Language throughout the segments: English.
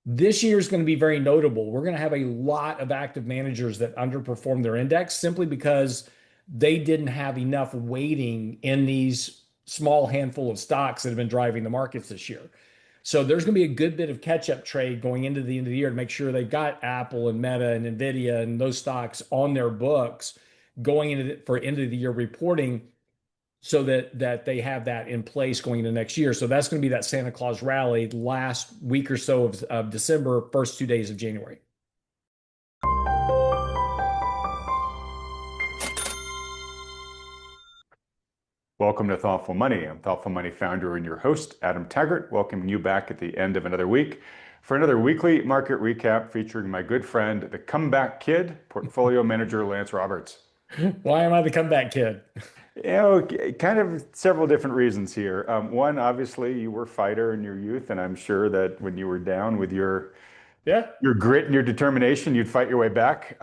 This year is going to be very notable. We're going to have a lot of active managers that underperform their index simply because they didn't have enough weighting in these small handful of stocks that have been driving the markets this year. So there's going to be a good bit of catch-up trade going into the end of the year to make sure they've got Apple and Meta and Nvidia and those stocks on their books going into for end of the year reporting so that they have that in place going into next year. So that's going to be that Santa Claus rally last week or so of December, first 2 days of January. Welcome to Thoughtful Money. I'm Thoughtful Money founder and your host, Adam Taggart, welcoming you back at the end of another week for another weekly market recap featuring my good friend, the comeback kid, portfolio manager Lance Roberts. Why am I the comeback kid? Kind of several different reasons here. One, obviously, you were a fighter in your youth, and I'm sure that when you were down with Yeah. your grit and your determination, you'd fight your way back,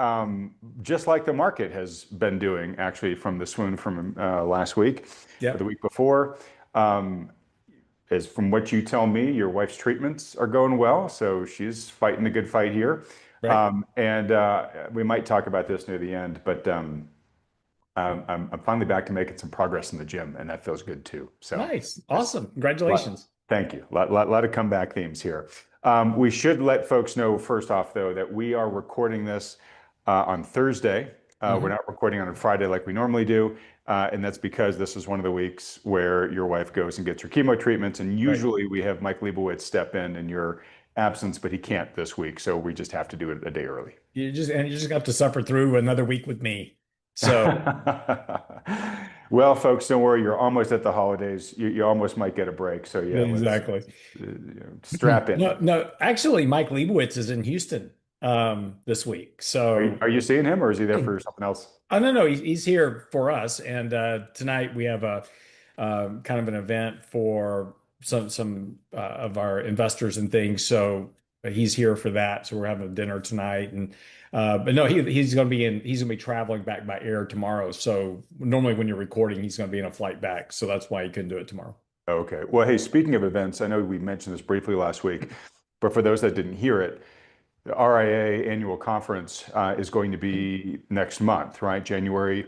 just like the market has been doing, actually, from the swoon from last week Yeah. or the week before. As from what you tell me, your wife's treatments are going well, so she's fighting the good fight here. Right. And we might talk about this near the end, but I'm finally back to making some progress in the gym, and that feels good too. So Nice. Awesome. Congratulations. thank you. Lot of comeback themes here. We should let folks know first off, though, that we are recording this on Thursday. We're not recording on a Friday like we normally do. And that's because this is one of the weeks where your wife goes and gets her chemo treatments. And usually we have Mike Leibowitz step in your absence, but he can't this week. So we just have to do it a day early. You just got to suffer through another week with me. So Well, folks, don't worry. You're almost at the holidays. You almost might get a break. So yeah, exactly. Strap in. No, actually, Mike Leibowitz is in Houston this week. So Are you seeing him, or is he there for something else? oh no, he's here for us. And tonight we have a kind of an event for some of our investors and things. So he's here for that. So we're having dinner tonight. And but no, he's going to be traveling back by air tomorrow. So normally when you're recording, he's going to be in a flight back. So that's why he couldn't do it tomorrow. Okay. Well, hey, speaking of events, I know we mentioned this briefly last week, but for those that didn't hear it, the RIA annual conference is going to be next month, right? January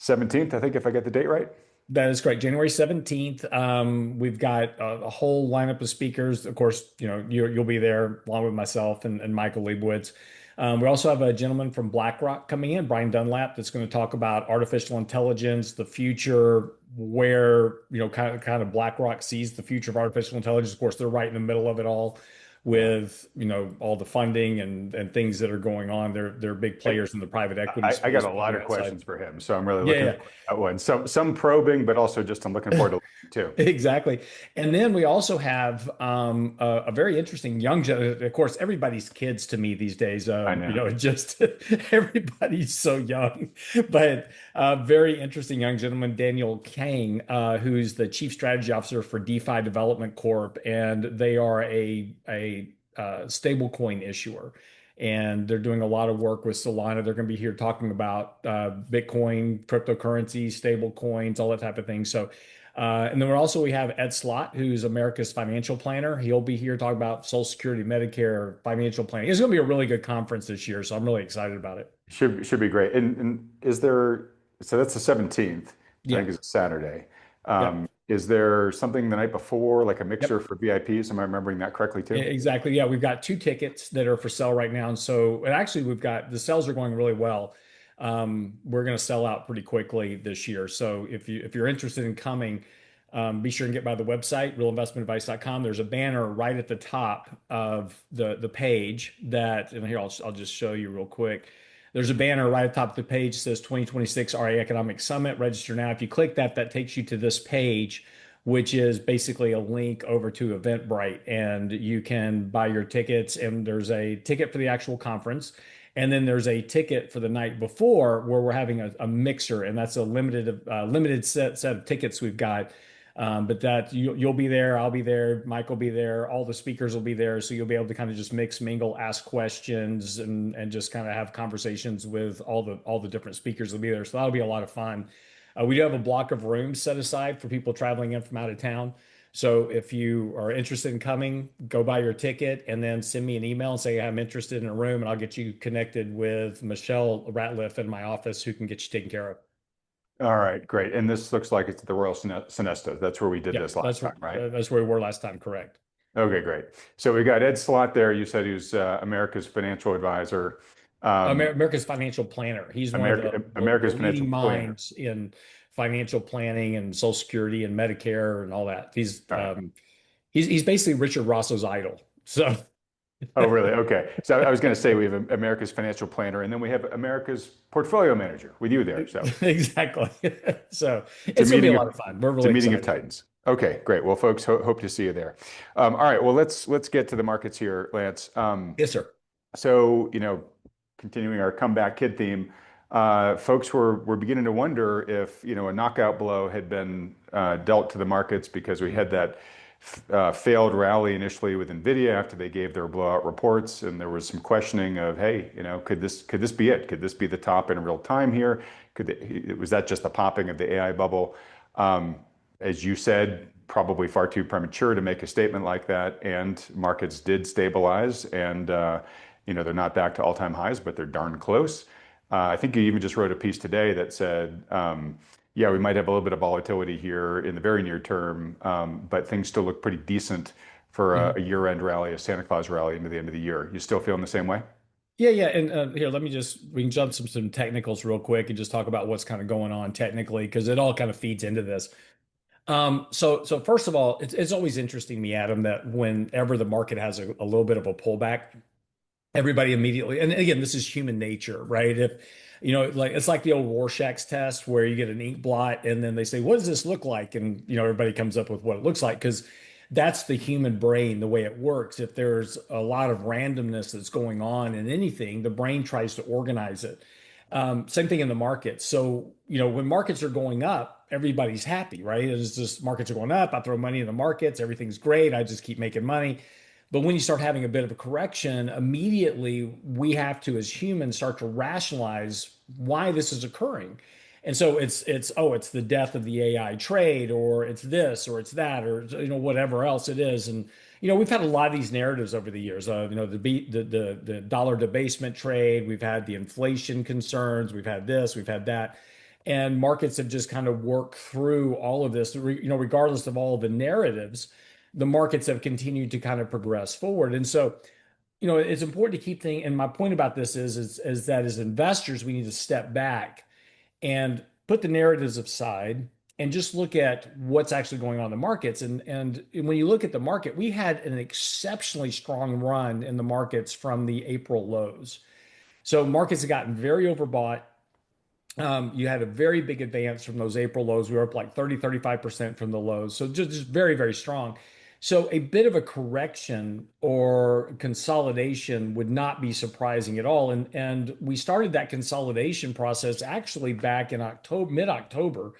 17th, I think, if I get the date right. That is correct. January 17th. We've got a whole lineup of speakers. Of course, you'll be there along with myself and Michael Leibowitz. We also have a gentleman from BlackRock coming in, Brian Dunlap, that's going to talk about artificial intelligence, the future, where, kind of BlackRock sees the future of artificial intelligence. Of course, they're right in the middle of it all with, all the funding and things that are going on. They're big players in the private equity space. I got a lot of questions for him, so I'm really looking Yeah. forward to that one. Some probing, but also just I'm looking forward to too. Exactly. And then we also have a very interesting young, of course, everybody's kids to me these days. I know. Just everybody's so young, but very interesting young gentleman, Daniel Kang, who's the Chief Strategy Officer for DeFi Development Corp. And they are a stablecoin issuer. And they're doing a lot of work with Solana. They're going to be here talking about Bitcoin, cryptocurrency, stable coins, all that type of thing. So, and then we have Ed Slott, who's America's financial planner. He'll be here talking about Social Security, Medicare, financial planning. It's going to be a really good conference this year, so I'm really excited about it. Should be great. And is there, so that's the 17th, I think it's a Saturday. Is there something the night before, like a mixer for VIPs? Am I remembering that correctly too? Exactly. Yeah, we've got 2 tickets that are for sale right now. And actually we've got, the sales are going really well. We're going to sell out pretty quickly this year. So if you're interested in coming, be sure and get by the website, realinvestmentadvice.com. There's a banner right at the top of the page and here, I'll just show you real quick. There's a banner right at the top of the page that says 2026 RA Economic Summit. Register now. If you click that takes you to this page, which is basically a link over to Eventbrite. And you can buy your tickets. And there's a ticket for the actual conference. And then there's a ticket for the night before where we're having a mixer. And that's a limited set of tickets we've got. But that you'll be there, I'll be there, Mike will be there, all the speakers will be there. So you'll be able to kind of just mix, mingle, ask questions and just kind of have conversations with all the different speakers will be there. So that'll be a lot of fun. We do have a block of rooms set aside for people traveling in from out of town. So if you are interested in coming, go buy your ticket and then send me an email and say I'm interested in a room, and I'll get you connected with Michelle Ratliff in my office who can get you taken care of. All right, great. And this looks like it's the Royal Sonesta. That's where we did Yeah, this last time, right? that's where we were last time, correct? Okay, great. So we got Ed Slott there. You said he was America's financial advisor. America's financial planner. He's one of the America's financial leading planner. minds in financial planning and Social Security and Medicare and all that. All right. He's basically Richard Ross's idol. So Oh, really? Okay. So I was going to say we have America's financial planner, and then we have America's portfolio manager with you there. So exactly. So it's a it's going to be a meeting of lot of fun. We're it's a really meeting of excited. titans. Okay, great. Well, folks, hope to see you there. All right. Well, let's get to the markets here, Lance. Yes, sir. So, continuing our comeback kid theme, folks were beginning to wonder if, a knockout blow had been dealt to the markets because we had that failed rally initially with Nvidia after they gave their blowout reports, and there was some questioning of, hey, could this be it? Could this be the top in real time here? Was that just the popping of the AI bubble? As you said, probably far too premature to make a statement like that, and markets did stabilize, and they're not back to all-time highs, but they're darn close. I think you even just wrote a piece today that said, yeah, we might have a little bit of volatility here in the very near term, but things still look pretty decent for Mhm. a year-end rally, a Santa Claus rally into the end of the year. You still feeling the same way? Yeah, yeah. And here, we can jump some technicals real quick and just talk about what's kind of going on technically, because it all kind of feeds into this. So first of all, it's always interesting to me, Adam, that whenever the market has a little bit of a pullback, everybody immediately, and again, this is human nature, right? If like it's like the old Rorschach's test where you get an ink blot and then they say, what does this look like? And everybody comes up with what it looks like because that's the human brain, the way it works. If there's a lot of randomness that's going on in anything, the brain tries to organize it. Same thing in the market. So, when markets are going up, everybody's happy, right? It's just markets are going up. I throw money in the markets. Everything's great. I just keep making money. But when you start having a bit of a correction, immediately we have to, as humans, start to rationalize why this is occurring. And so it's the death of the AI trade, or it's this, or it's that, or whatever else it is. And we've had a lot of these narratives over the years. The dollar debasement trade. We've had the inflation concerns. We've had this. We've had that. And markets have just kind of worked through all of this. Regardless of all of the narratives, the markets have continued to kind of progress forward. And so, it's important to keep things. And my point about this is that as investors, we need to step back and put the narratives aside and just look at what's actually going on in the markets. And when you look at the market, we had an exceptionally strong run in the markets from the April lows. So markets have gotten very overbought. You had a very big advance from those April lows. We were up like 35% from the lows. So just very, very strong. So a bit of a correction or consolidation would not be surprising at all. And we started that consolidation process actually back in October, mid-October.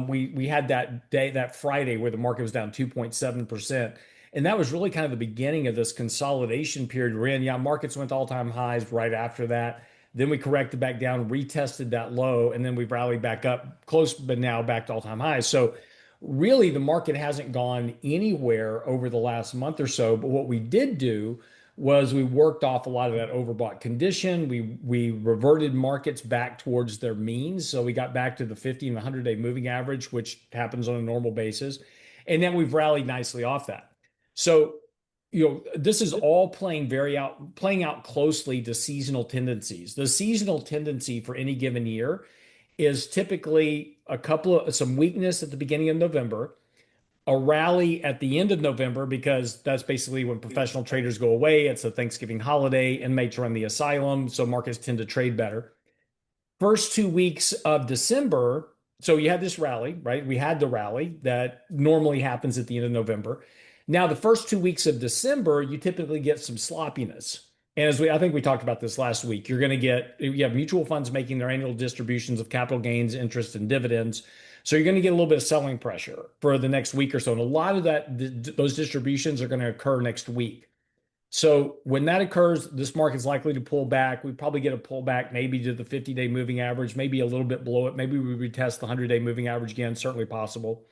We had that day, that Friday, where the market was down 2.7%. And that was really kind of the beginning of this consolidation period we're in. Yeah, markets went to all-time highs right after that. Then we corrected back down, retested that low, and then we rallied back up close, but now back to all-time highs. So really the market hasn't gone anywhere over the last month or so. But what we did do was we worked off a lot of that overbought condition. We reverted markets back towards their means. So we got back to the 50 and 100-day moving average, which happens on a normal basis. And then we've rallied nicely off that. So, this is all playing out closely to seasonal tendencies. The seasonal tendency for any given year is typically some weakness at the beginning of November, a rally at the end of November, because that's basically when professional traders go away. It's a Thanksgiving holiday, inmates are in the asylum, so markets tend to trade better. First 2 weeks of December, so you had this rally, right? We had the rally that normally happens at the end of November. Now, the first 2 weeks of December, you typically get some sloppiness. And I think we talked about this last week, you have mutual funds making their annual distributions of capital gains, interest, and dividends. So you're going to get a little bit of selling pressure for the next week or so. And a lot of those distributions are going to occur next week. So when that occurs, this market's likely to pull back. We probably get a pullback maybe to the 50-day moving average, maybe a little bit below it. Maybe we retest the 100-day moving average again, certainly possible.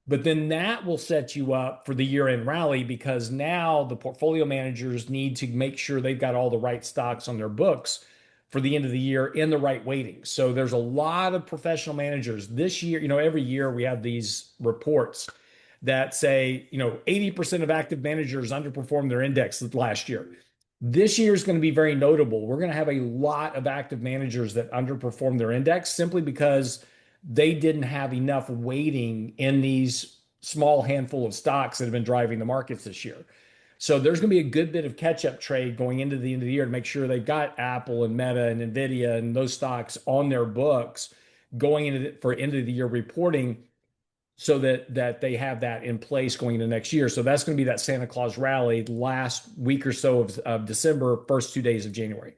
But then that will set you up for the year-end rally because now the portfolio managers need to make sure they've got all the right stocks on their books for the end of the year in the right weighting. So there's a lot of professional managers this year. Every year we have these reports that say, 80% of active managers underperformed their index last year. This year is going to be very notable. We're going to have a lot of active managers that underperform their index simply because they didn't have enough weighting in these small handful of stocks that have been driving the markets this year. So there's going to be a good bit of catch-up trade going into the end of the year to make sure they've got Apple and Meta and Nvidia and those stocks on their books going into for end of the year reporting so that they have that in place going into next year. So that's going to be that Santa Claus rally last week or so of December, first 2 days of January.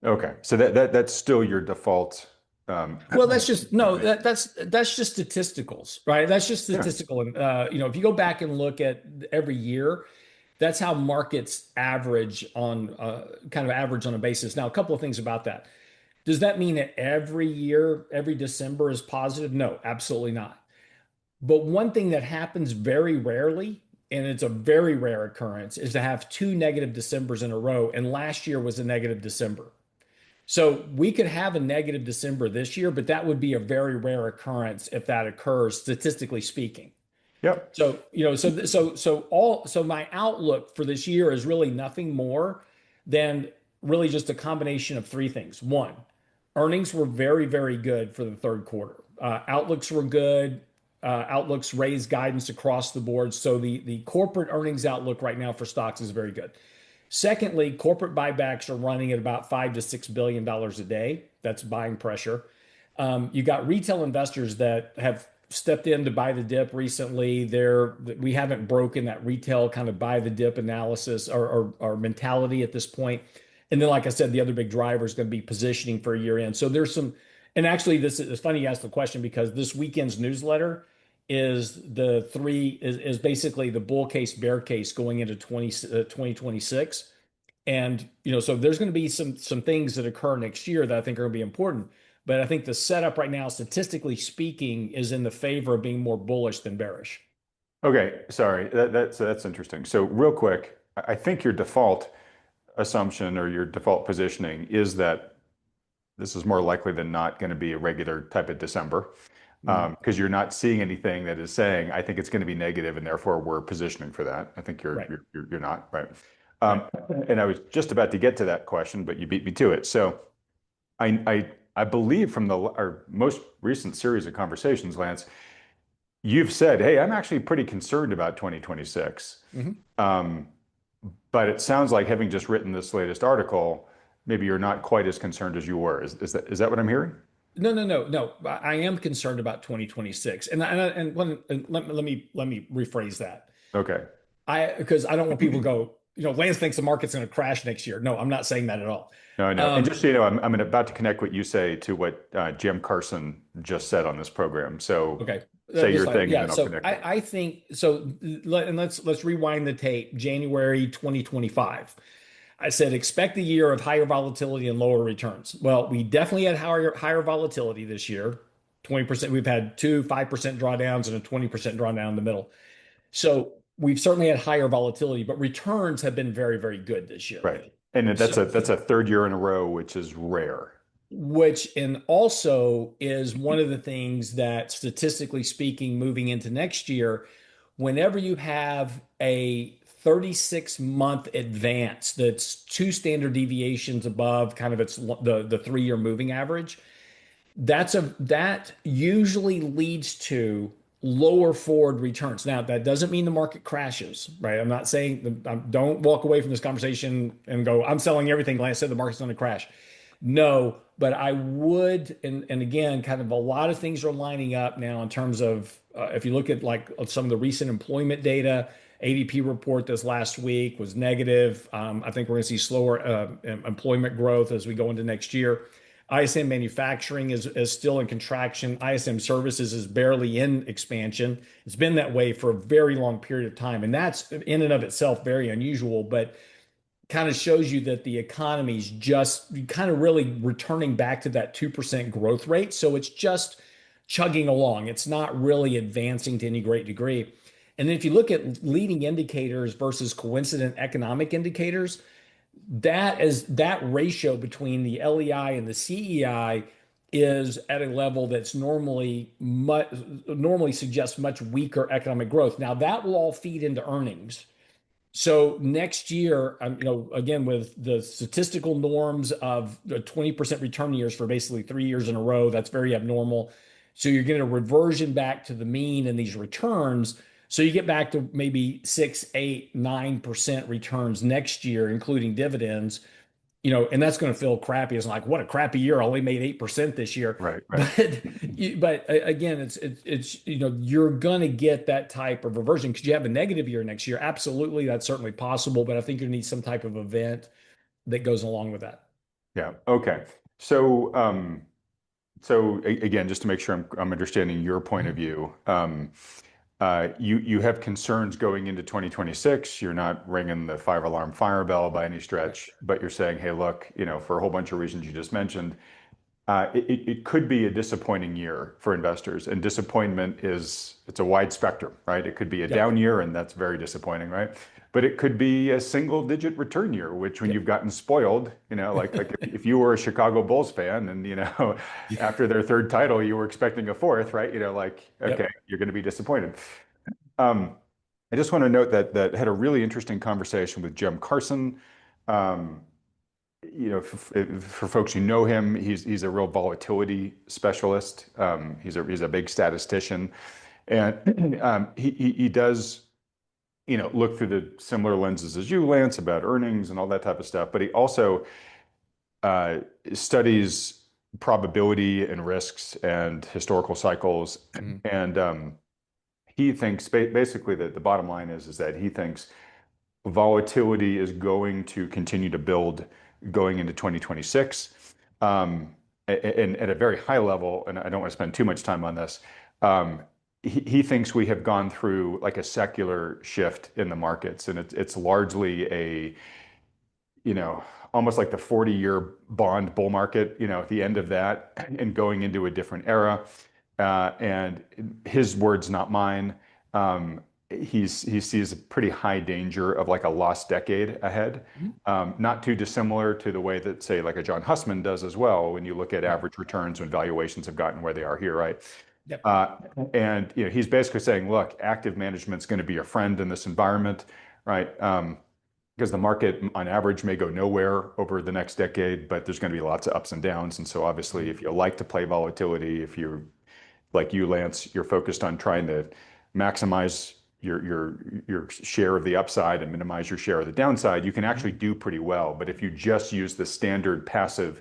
Okay, so that's still your default. Well, that's just no, that's just statisticals, right? That's just Yeah. statistical. And if you go back and look at every year, that's how markets average on kind of average on a basis. Now, a couple of things about that. Does that mean that every year, every December is positive? No, absolutely not. But one thing that happens very rarely, and it's a very rare occurrence, is to have two negative Decembers in a row. And last year was a negative December. So we could have a negative December this year, but that would be a very rare occurrence if that occurs, statistically speaking. Yep. So my outlook for this year is really nothing more than really just a combination of three things. One, earnings were very, very good for the third quarter. Outlooks were good. Outlooks raised guidance across the board. So the corporate earnings outlook right now for stocks is very good. Secondly, corporate buybacks are running at about $5 to $6 billion a day. That's buying pressure. You got retail investors that have stepped in to buy the dip recently. We haven't broken that retail kind of buy the dip analysis or mentality at this point. And then, like I said, the other big driver is going to be positioning for a year end. So there's some, and actually, this is funny you asked the question because this weekend's newsletter is basically the bull case, bear case going into 2026. And so there's going to be some things that occur next year that I think are going to be important. But I think the setup right now, statistically speaking, is in the favor of being more bullish than bearish. Okay, sorry. That's interesting. So real quick, I think your default assumption or your default positioning is that this is more likely than not going to be a regular type of December because you're not seeing anything that is saying, I think it's going to be negative and therefore we're positioning for that. I think Right. you're not, right? Right. And I was just about to get to that question, but you beat me to it. So I believe from our most recent series of conversations, Lance, you've said, hey, I'm actually pretty concerned about 2026. But it sounds like having just written this latest article, maybe you're not quite as concerned as you were. Is that what I'm hearing? No. I am concerned about 2026, and let me rephrase that. Okay. Because I don't want people to go. Lance thinks the market's going to crash next year. No, I'm not saying that at all. No, I know. And just so you know, I'm about to connect what you say to what Jim Carson just said on this program. So Okay. say your thing, Yeah. and then I'll So connect it. I think so. And let's rewind the tape. January 2025. I said expect a year of higher volatility and lower returns. Well, we definitely had higher volatility this year. 20%. We've had two 5% drawdowns and a 20% drawdown in the middle. So we've certainly had higher volatility, but returns have been very, very good this year. Right. And So, that's a third year in a row, which is rare. which and also is one of the things that statistically speaking, moving into next year, whenever you have a 36-month advance that's two standard deviations above kind of the 3-year moving average, that usually leads to lower forward returns. Now, that doesn't mean the market crashes, right? I'm not saying don't walk away from this conversation and go, I'm selling everything. Like I said, the market's going to crash. No, but I would, and again, kind of a lot of things are lining up now in terms of if you look at like some of the recent employment data, ADP report this last week was negative. I think we're going to see slower employment growth as we go into next year. ISM manufacturing is still in contraction. ISM services is barely in expansion. It's been that way for a very long period of time. And that's in and of itself very unusual, but kind of shows you that the economy's just kind of really returning back to that 2% growth rate. So it's just chugging along. It's not really advancing to any great degree. And then if you look at leading indicators versus coincident economic indicators, that ratio between the LEI and the CEI is at a level that's normally suggests much weaker economic growth. Now that will all feed into earnings. So next year, again, with the statistical norms of the 20% return years for basically 3 years in a row, that's very abnormal. So you're getting a reversion back to the mean in these returns. So you get back to maybe 6, 8, 9% returns next year, including dividends, and that's going to feel crappy. It's like, what a crappy year. I only made 8% this year. Right, right. But again, it's you're going to get that type of reversion. Could you have a negative year next year? Absolutely, that's certainly possible. But I think you need some type of event that goes along with that. Yeah. Okay. So, again, just to make sure I'm understanding your point of Mhm. view, you have concerns going into 2026. You're not ringing the five-alarm fire bell by any Right. stretch, but you're saying, hey, look, for a whole bunch of reasons you just mentioned, it could be a disappointing year for investors. And disappointment it's a wide spectrum, right? It could be a Yep. down year, and that's very disappointing, right? But it could be a single-digit return year, which when Yep. you've gotten spoiled, like if you were a Chicago Bulls fan and after their third title you were expecting a fourth, right? Like okay, Yep. you're going to be disappointed. Um, I just want to note that had a really interesting conversation with Jim Carson. Um, for folks who know him, he's a real volatility specialist. He's a big statistician, and he does look through the similar lenses as you, Lance, about earnings and all that type of stuff. But he also uh, studies probability and risks and historical cycles, Mhm. and he thinks basically that the bottom line is that he thinks volatility is going to continue to build going into 2026. And at a very high level, and I don't want to spend too much time on this, um, he thinks we have gone through like a secular shift in the markets, and it's largely you know, almost like the 40-year bond bull market, at the end of that and going into a different era. And his words, not mine. Um, he sees a pretty high danger of like a lost decade ahead. Mhm. Not too dissimilar to the way that, say, like a John Hussman does as well, when you look at Right. average returns when valuations have gotten where they are here, right? Yep. Uh, and he's basically saying, look, active management's going to be a friend in this environment, right? Because the market on average may go nowhere over the next decade, but there's going to be lots of ups and downs. And so obviously, Mhm. if you like to play volatility, if you're like you, Lance, you're focused on trying to maximize your share of the upside and minimize your share of the downside, you can actually Mhm. do pretty well. But if you just use the standard passive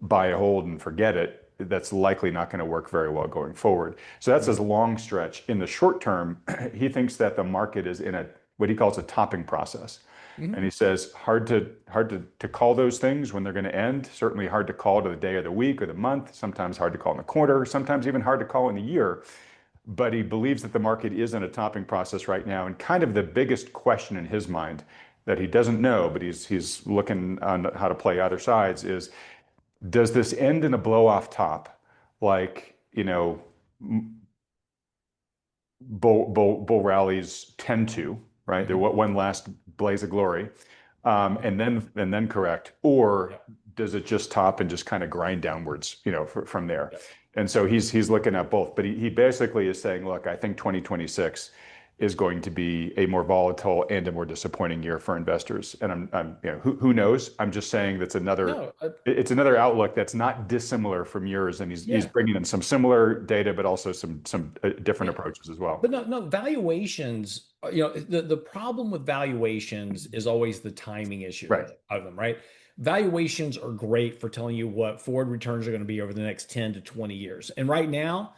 buy, hold, and forget it, that's likely not going to work very well going forward. So that's his Right. long stretch. In the short term, he thinks that the market is in a what he calls a topping process. And Mhm. he says hard to call those things when they're going to end. Certainly hard to call to the day of the week or the month. Sometimes hard to call in the quarter. Sometimes even hard to call in the year. But he believes that the market is in a topping process right now. And kind of the biggest question in his mind that he doesn't know, but he's looking on how to play either sides is, does this end in a blow off top, like bull rallies tend to, right? They're Mhm. what one last blaze of glory, Yep. and then correct, or Yep. does it just top and just kind of grind downwards, from there? Yep. And so he's looking at both, but he basically is saying, look, I think 2026 is going to be a more volatile and a more disappointing year for investors. And who knows? I'm just saying No. it's another outlook that's not dissimilar from yours, and he's Yeah. bringing in some similar data, but also some different Yeah. approaches as well. But no, no, valuations, the problem with valuations is always the timing issue Right. of them, right? Valuations are great for telling you what forward returns are going to be over the next 10 to 20 years. And right now,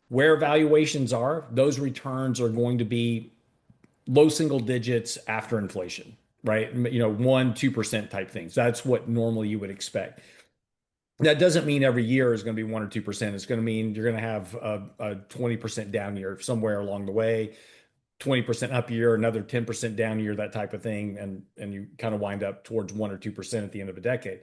where valuations are, those returns are going to be low single digits after inflation, right? 1, 2% type things. That's what normally you would expect. That doesn't mean every year is going to be 1 or 2%. It's going to mean you're going to have a 20% down year somewhere along the way, 20% up year, another 10% down year, that type of thing. And you kind of wind up towards 1 or 2% at the end of a decade.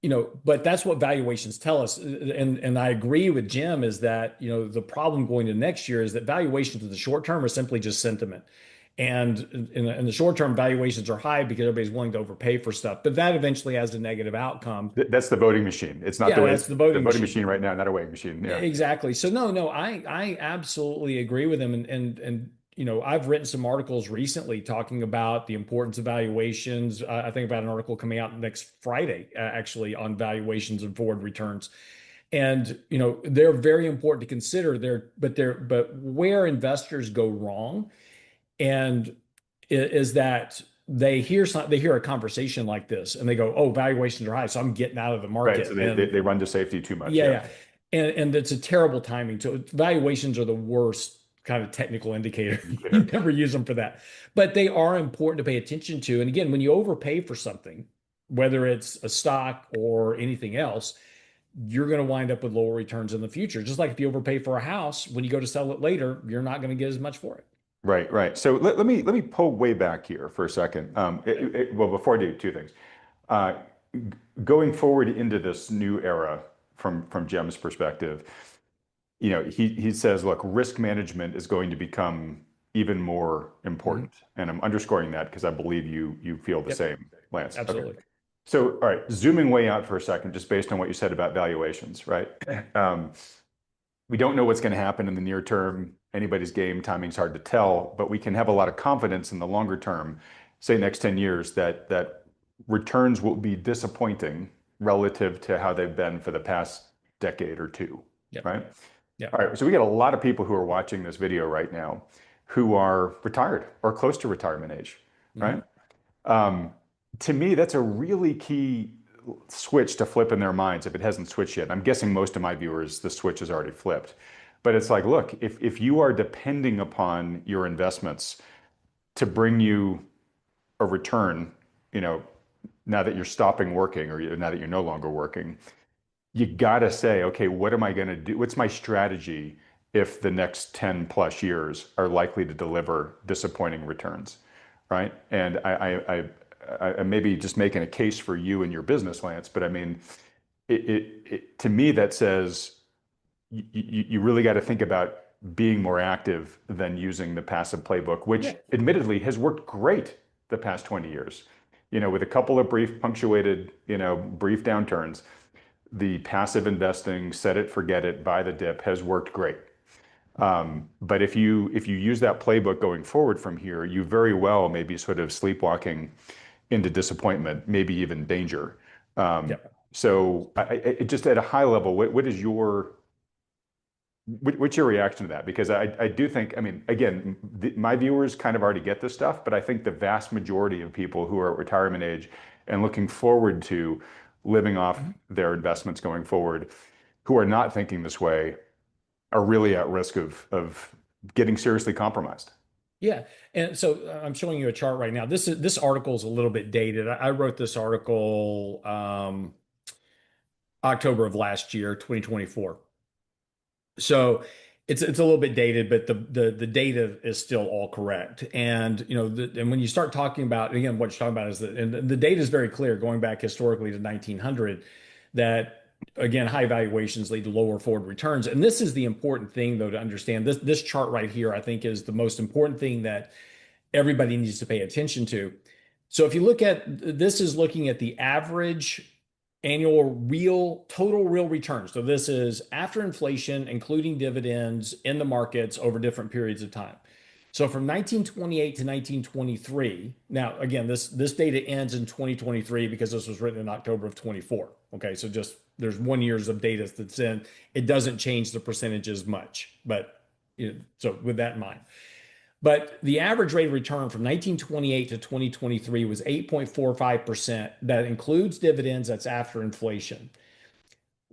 but that's what valuations tell us. And I agree with Jim is that, the problem going to next year is that valuations in the short term are simply just sentiment. And in the short term, valuations are high because everybody's willing to overpay for stuff. But that eventually has a negative outcome. That's the voting machine. It's not Yeah, that's the the voting voting machine. machine right now, not a weighing machine. Yeah. Exactly. So no, I absolutely agree with him. And I've written some articles recently talking about the importance of valuations. I think about an article coming out next Friday, actually, on valuations and forward returns. And they're very important to consider. But where investors go wrong, and is that they hear a conversation like this and they go, "Oh, valuations are high, so I'm getting out of the Right. So market." they run to safety too much. Yeah, Yeah. yeah. And it's a terrible timing. So valuations are the worst kind of technical indicator. You Indicator. never use them for that. But they are important to pay attention to. And again, when you overpay for something, whether it's a stock or anything else, you're going to wind up with lower returns in the future. Just like if you overpay for a house, when you go to sell it later, you're not going to get as much for it. Right, right. So let me pull way back here for a second. Well, before I do, two things. Uh, Going forward into this new era from Jem's perspective, he says, look, risk management is going to become even more Mhm. important, and I'm underscoring that because I believe you feel the Yep, same, Lance. Okay. absolutely. So, all right, zooming way out for a second, just based on what you said about valuations, right? Um, we don't know what's going to happen in the near term. Anybody's game, timing's hard to tell, but we can have a lot of confidence in the longer term, say next 10 years, that returns will be disappointing relative to how they've been for the past decade or two, Yep, right? yep. All right, so we got a lot of people who are watching this video right now who are retired or close to retirement age, right? Mhm. Um, to me, that's a really key switch to flip in their minds if it hasn't switched yet. I'm guessing most of my viewers, the switch has already flipped. But it's like, look, if you are depending upon your investments to bring you a return, you know, now that you're stopping working or now that you're no longer working, you got to say, okay, what am I going to do? What's my strategy if the next 10 plus years are likely to deliver disappointing returns, right? And I may be just making a case for you and your business, Lance, but I mean, to me, that says you really got to think about being more active than using the passive playbook, Yeah. which admittedly has worked great the past 20 years. With a couple of brief punctuated, brief downturns, the passive investing, set it, forget it, buy the dip has worked great. But if you use that playbook going forward from here, you very well may be sort of sleepwalking into disappointment, maybe even danger. Um, Yep. so just at a high level, what's your reaction to that? Because I do think, I mean, again, my viewers kind of already get this stuff, but I think the vast majority of people who are at retirement age and looking forward to living off Mhm. their investments going forward, who are not thinking this way, are really at risk of getting seriously compromised. Yeah. And so I'm showing you a chart right now. This article is a little bit dated. I wrote this article October of last year, 2024. So it's a little bit dated, but the data is still all correct. And and when you start talking about, again, what you're talking about is that, and the data is very clear going back historically to 1900, that again, high valuations lead to lower forward returns. And this is the important thing though to understand. This chart right here, I think, is the most important thing that everybody needs to pay attention to. So if you look at this, is looking at the average annual total real return. So this is after inflation, including dividends in the markets over different periods of time. So from 1928 to 1923, now again, this data ends in 2023 because this was written in October of 24. Okay, so just there's 1 year's of data that's in. It doesn't change the percentages much, but so with that in mind. But the average rate of return from 1928 to 2023 was 8.45%. That includes dividends, that's after inflation.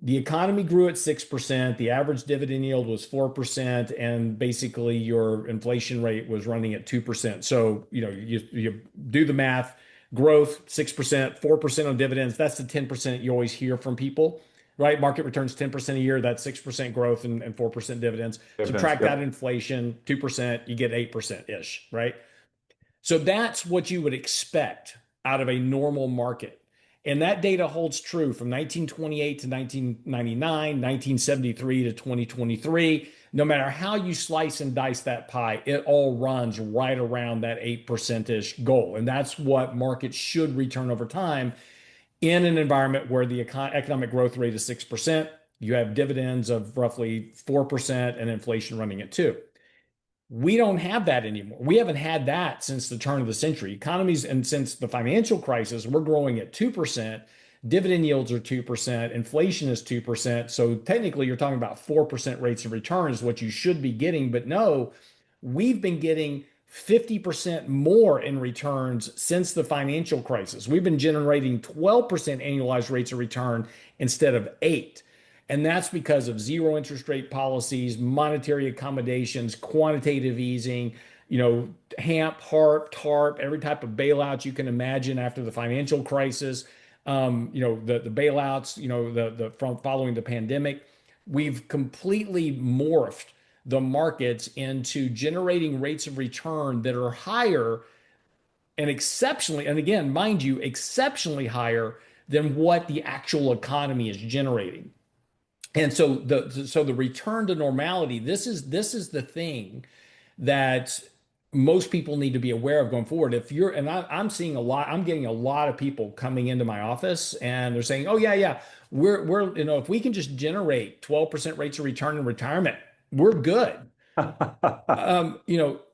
The economy grew at 6%. The average dividend yield was 4%. And basically, your inflation rate was running at 2%. So, you do the math, growth 6%, 4% on dividends. That's the 10% you always hear from people, right? Market returns 10% a year. That's 6% growth and 4% dividends. Dividends. Subtract that Yep. inflation, 2%, you get 8% ish, right? So that's what you would expect out of a normal market. And that data holds true from 1928 to 1999, 1973 to 2023. No matter how you slice and dice that pie, it all runs right around that 8%-ish goal. And that's what markets should return over time in an environment where the economic growth rate is 6%. You have dividends of roughly 4% and inflation running at 2. We don't have that anymore. We haven't had that since the turn of the century. Economies and since the financial crisis, we're growing at 2%. Dividend yields are 2%. Inflation is 2%. So technically, you're talking about 4% rates of return is what you should be getting. But no, we've been getting 50% more in returns since the financial crisis. We've been generating 12% annualized rates of return instead of 8. And that's because of zero interest rate policies, monetary accommodations, quantitative easing, HAMP, HARP, TARP, every type of bailout you can imagine after the financial crisis, the bailouts, the from following the pandemic. We've completely morphed the markets into generating rates of return that are higher and exceptionally, and again, mind you, exceptionally higher than what the actual economy is generating. And so the return to normality, this is the thing that most people need to be aware of going forward. If you're, and I'm seeing a lot, I'm getting a lot of people coming into my office and they're saying, oh yeah, yeah, we're, if we can just generate 12% rates of return in retirement, we're good. But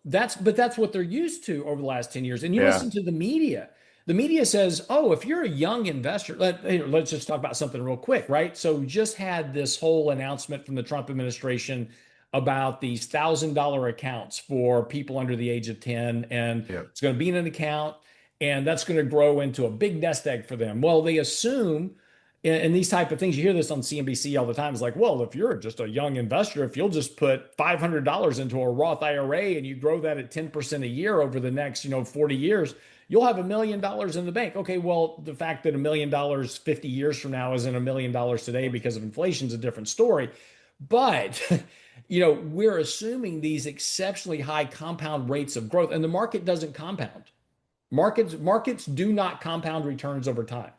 that's what they're used to over the last 10 years. And you Yeah. listen to the media. The media says, oh, if you're a young investor, let's just talk about something real quick, right? So we just had this whole announcement from the Trump administration about these $1,000 accounts for people under the age of 10, and Yeah. it's going to be in an account, and that's going to grow into a big nest egg for them. Well, they assume and these type of things, you hear this on CNBC all the time. It's like, well, if you're just a young investor, if you'll just put $500 into a Roth IRA and you grow that at 10% a year over the next, 40 years, you'll have $1 million in the bank. Okay, well, the fact that $1 million 50 years from now isn't $1 million today because of inflation is a different story. But, we're assuming these exceptionally high compound rates of growth, and the market doesn't compound. Markets do not compound returns over time.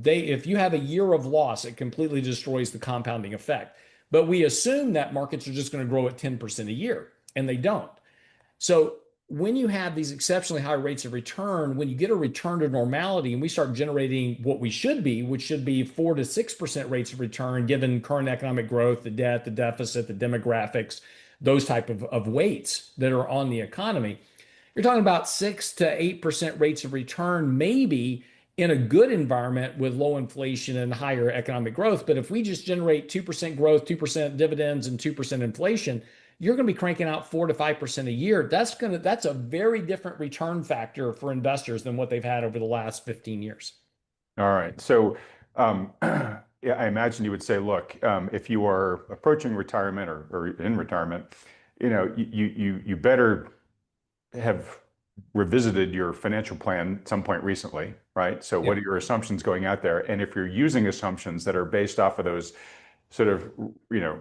If you have a year of loss, it completely destroys the compounding effect. But we assume that markets are just going to grow at 10% a year, and they don't. So when you have these exceptionally high rates of return, when you get a return to normality and we start generating what we should be, which should be 4 to 6% rates of return, given current economic growth, the debt, the deficit, the demographics, those type of weights that are on the economy, you're talking about 6 to 8% rates of return, maybe in a good environment with low inflation and higher economic growth. But if we just generate 2% growth, 2% dividends, and 2% inflation, you're going to be cranking out 4 to 5% a year. That's a very different return factor for investors than what they've had over the last 15 years. All right. So, yeah, I imagine you would say, look, if you are approaching retirement or in retirement, you better have revisited your financial plan at some point recently, right? So Yeah. what are your assumptions going out there? And if you're using assumptions that are based off of those sort of,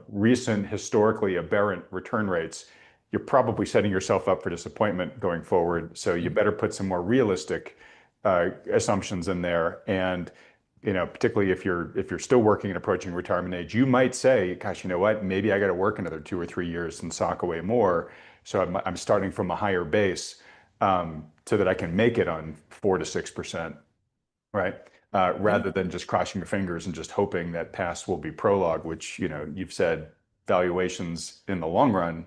recent historically aberrant return rates, you're probably setting yourself up for disappointment going forward. So you better put some more realistic assumptions in there. And particularly if you're still working and approaching retirement age, you might say, gosh, you know what? Maybe I got to work another 2 or 3 years and sock away more. So I'm starting from a higher base, so that I can make it on 4 to 6%, right? Yeah. Rather than just crossing your fingers and just hoping that past will be prologue, which, you've said valuations in the long run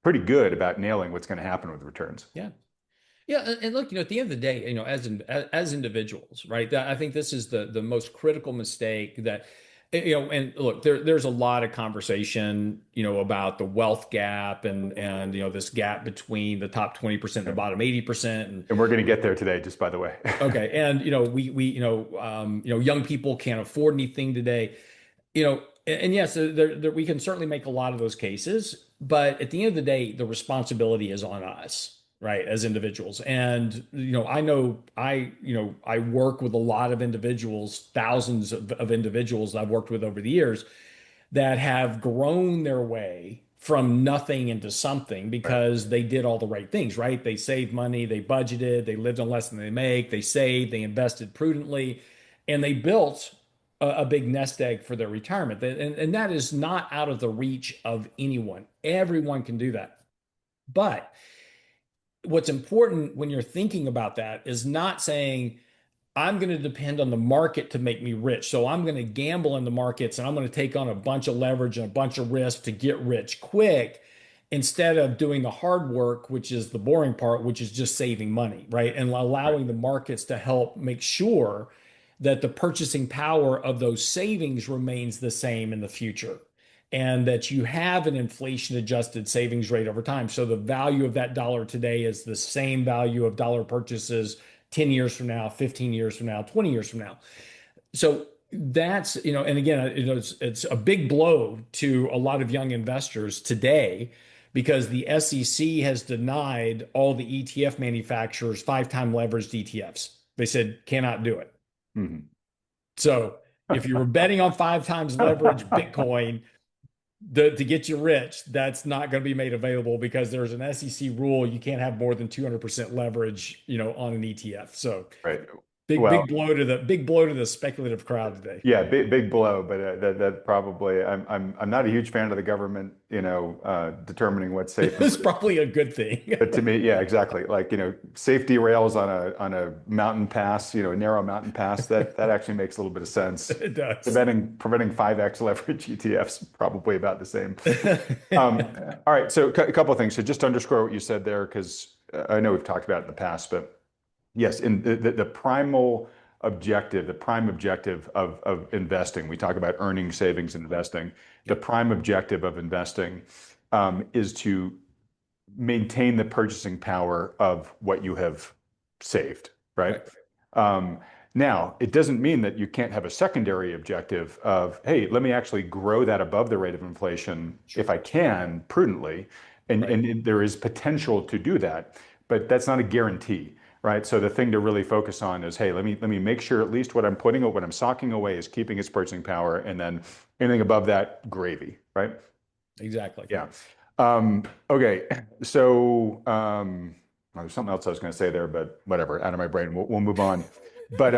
pretty good about nailing what's going to happen with returns. Yeah. Yeah, and look, at the end of the day, as individuals, right? I think this is the most critical mistake that, and look, there's a lot of conversation, about the wealth gap and this gap between the top 20% and the bottom 80%. And we're going to get there today, just by the way. Okay, and young people can't afford anything today, and yes, we can certainly make a lot of those cases, but at the end of the day, the responsibility is on us, right, as individuals. And I work with a lot of individuals, thousands of individuals I've worked with over the years that have grown their way from nothing into something Right. because they did all the right things, right? They saved money, they budgeted, they lived on less than they make, they saved, they invested prudently, and they built a big nest egg for their retirement. And that is not out of the reach of anyone. Everyone can do that. But what's important when you're thinking about that is not saying, I'm going to depend on the market to make me rich. So I'm going to gamble in the markets and I'm going to take on a bunch of leverage and a bunch of risk to get rich quick instead of doing the hard work, which is the boring part, which is just saving money, right? And Right. allowing the markets to help make sure that the purchasing power of those savings remains the same in the future and that you have an inflation adjusted savings rate over time. So the value of that dollar today is the same value of dollar purchases 10 years from now, 15 years from now, 20 years from now. So that's, and again, it's a big blow to a lot of young investors today because the SEC has denied all the ETF manufacturers 5-time leveraged ETFs. They said cannot do it. Mhm. So if you were betting on 5 times leverage Bitcoin to get you rich, that's not going to be made available because there's an SEC rule you can't have more than 200% leverage, on an ETF. So Right. big Well, big blow to the speculative crowd today. yeah, big blow, but that probably I'm not a huge fan of the government, determining what's safe and It's what. probably a good thing. But to me, yeah, exactly. Like, safety rails on a mountain pass, a narrow mountain pass, that actually makes a little bit of sense. It does. Preventing 5x leverage ETFs, probably about the same. All right, so a couple of things. So just to underscore what you said there, because I know we've talked about it in the past, but yes, in the prime objective of investing, we talk about earning, savings, and investing. The Yep. prime objective of investing is to maintain the purchasing power of what you have saved, right? Right. Um, Now, it doesn't mean that you can't have a secondary objective of, hey, let me actually grow that above the rate of inflation Sure. if I can prudently. And, Right. there is potential to do that, but that's not a guarantee, right? So the thing to really focus on is, hey, let me make sure at least what I'm socking away is keeping its purchasing power, and then anything above that, gravy, right? Exactly. Yeah. Okay. So, well, there's something else I was going to say there, but whatever, out of my brain. We'll move on. But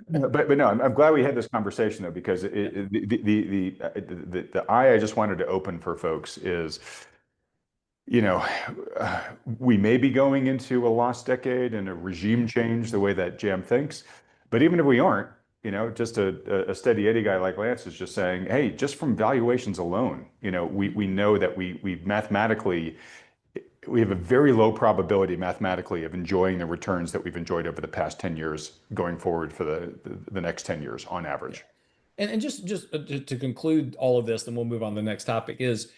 but no, I'm glad we had this conversation though, because the eye I just wanted to open for folks is, you know, we may be going into a lost decade and a regime change the way that Jam thinks, but even if we aren't, just a steady Eddie guy like Lance is just saying, hey, just from valuations alone, we know that we mathematically we have a very low probability mathematically of enjoying the returns that we've enjoyed over the past 10 years going forward for the next 10 years on Yeah. average. And just to conclude all of this, then we'll move on to the next topic is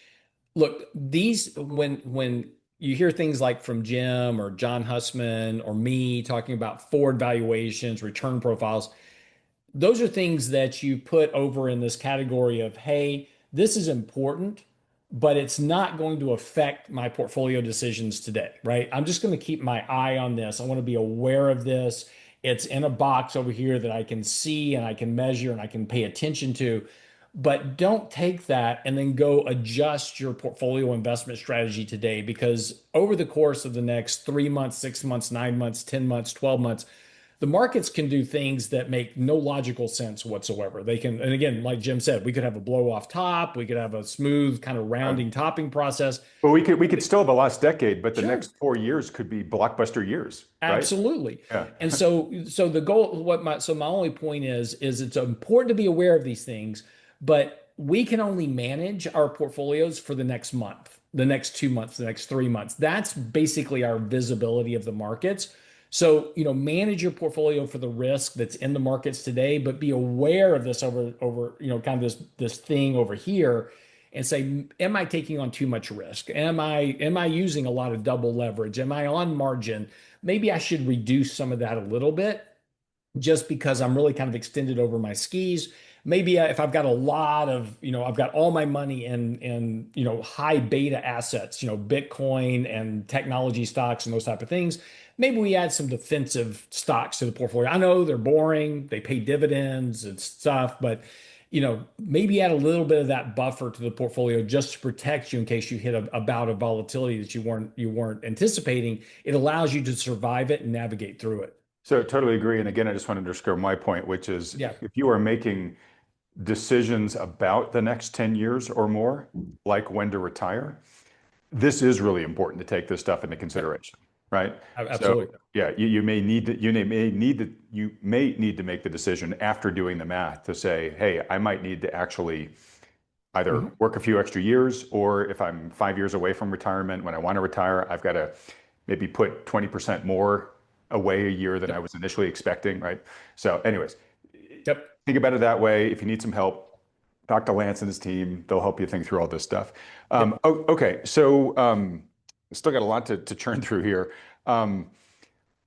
look, these when you hear things like from Jim or John Hussman or me talking about forward valuations, return profiles, those are things that you put over in this category of, hey, this is important, but it's not going to affect my portfolio decisions today, right? I'm just going to keep my eye on this. I want to be aware of this. It's in a box over here that I can see and I can measure and I can pay attention to. But don't take that and then go adjust your portfolio investment strategy today because over the course of the next 3 months, 6 months, 9 months, 10 months, 12 months, the markets can do things that make no logical sense whatsoever. They can, and again, like Jim said, we could have a blow off top, we could have a smooth kind of Uh, rounding topping process. but we could still have a lost decade, but the Sure. next 4 years could be blockbuster years, right? Absolutely. Yeah. And so the goal, my only point is it's important to be aware of these things, but we can only manage our portfolios for the next month, the next 2 months, the next 3 months. That's basically our visibility of the markets. So, manage your portfolio for the risk that's in the markets today, but be aware of this over, kind of this thing over here and say, am I taking on too much risk? Am I using a lot of double leverage? Am I on margin? Maybe I should reduce some of that a little bit just because I'm really kind of extended over my skis. Maybe if I've got a lot of, I've got all my money in, high beta assets, Bitcoin and technology stocks and those type of things. Maybe we add some defensive stocks to the portfolio. I know they're boring, they pay dividends and stuff, but maybe add a little bit of that buffer to the portfolio just to protect you in case you hit a bout of volatility that you weren't anticipating. It allows you to survive it and navigate through it. So totally agree. And again, I just want to underscore my point, which is Yeah. if you are making decisions about the next 10 years or more, like when to retire, this is really important to take this stuff into Yep. consideration, right? So Absolutely. yeah, you may need to, you may need to make the decision after doing the math to say, hey, I might need to actually either Mhm. work a few extra years, or if I'm 5 years away from retirement, when I want to retire, I've got to maybe put 20% more away a year than I Yep. was initially expecting, right? So anyways, Yep. think about it that way. If you need some help, talk to Lance and his team. They'll help you think through all this stuff. Yep. Okay, so still got a lot to churn through here. Um,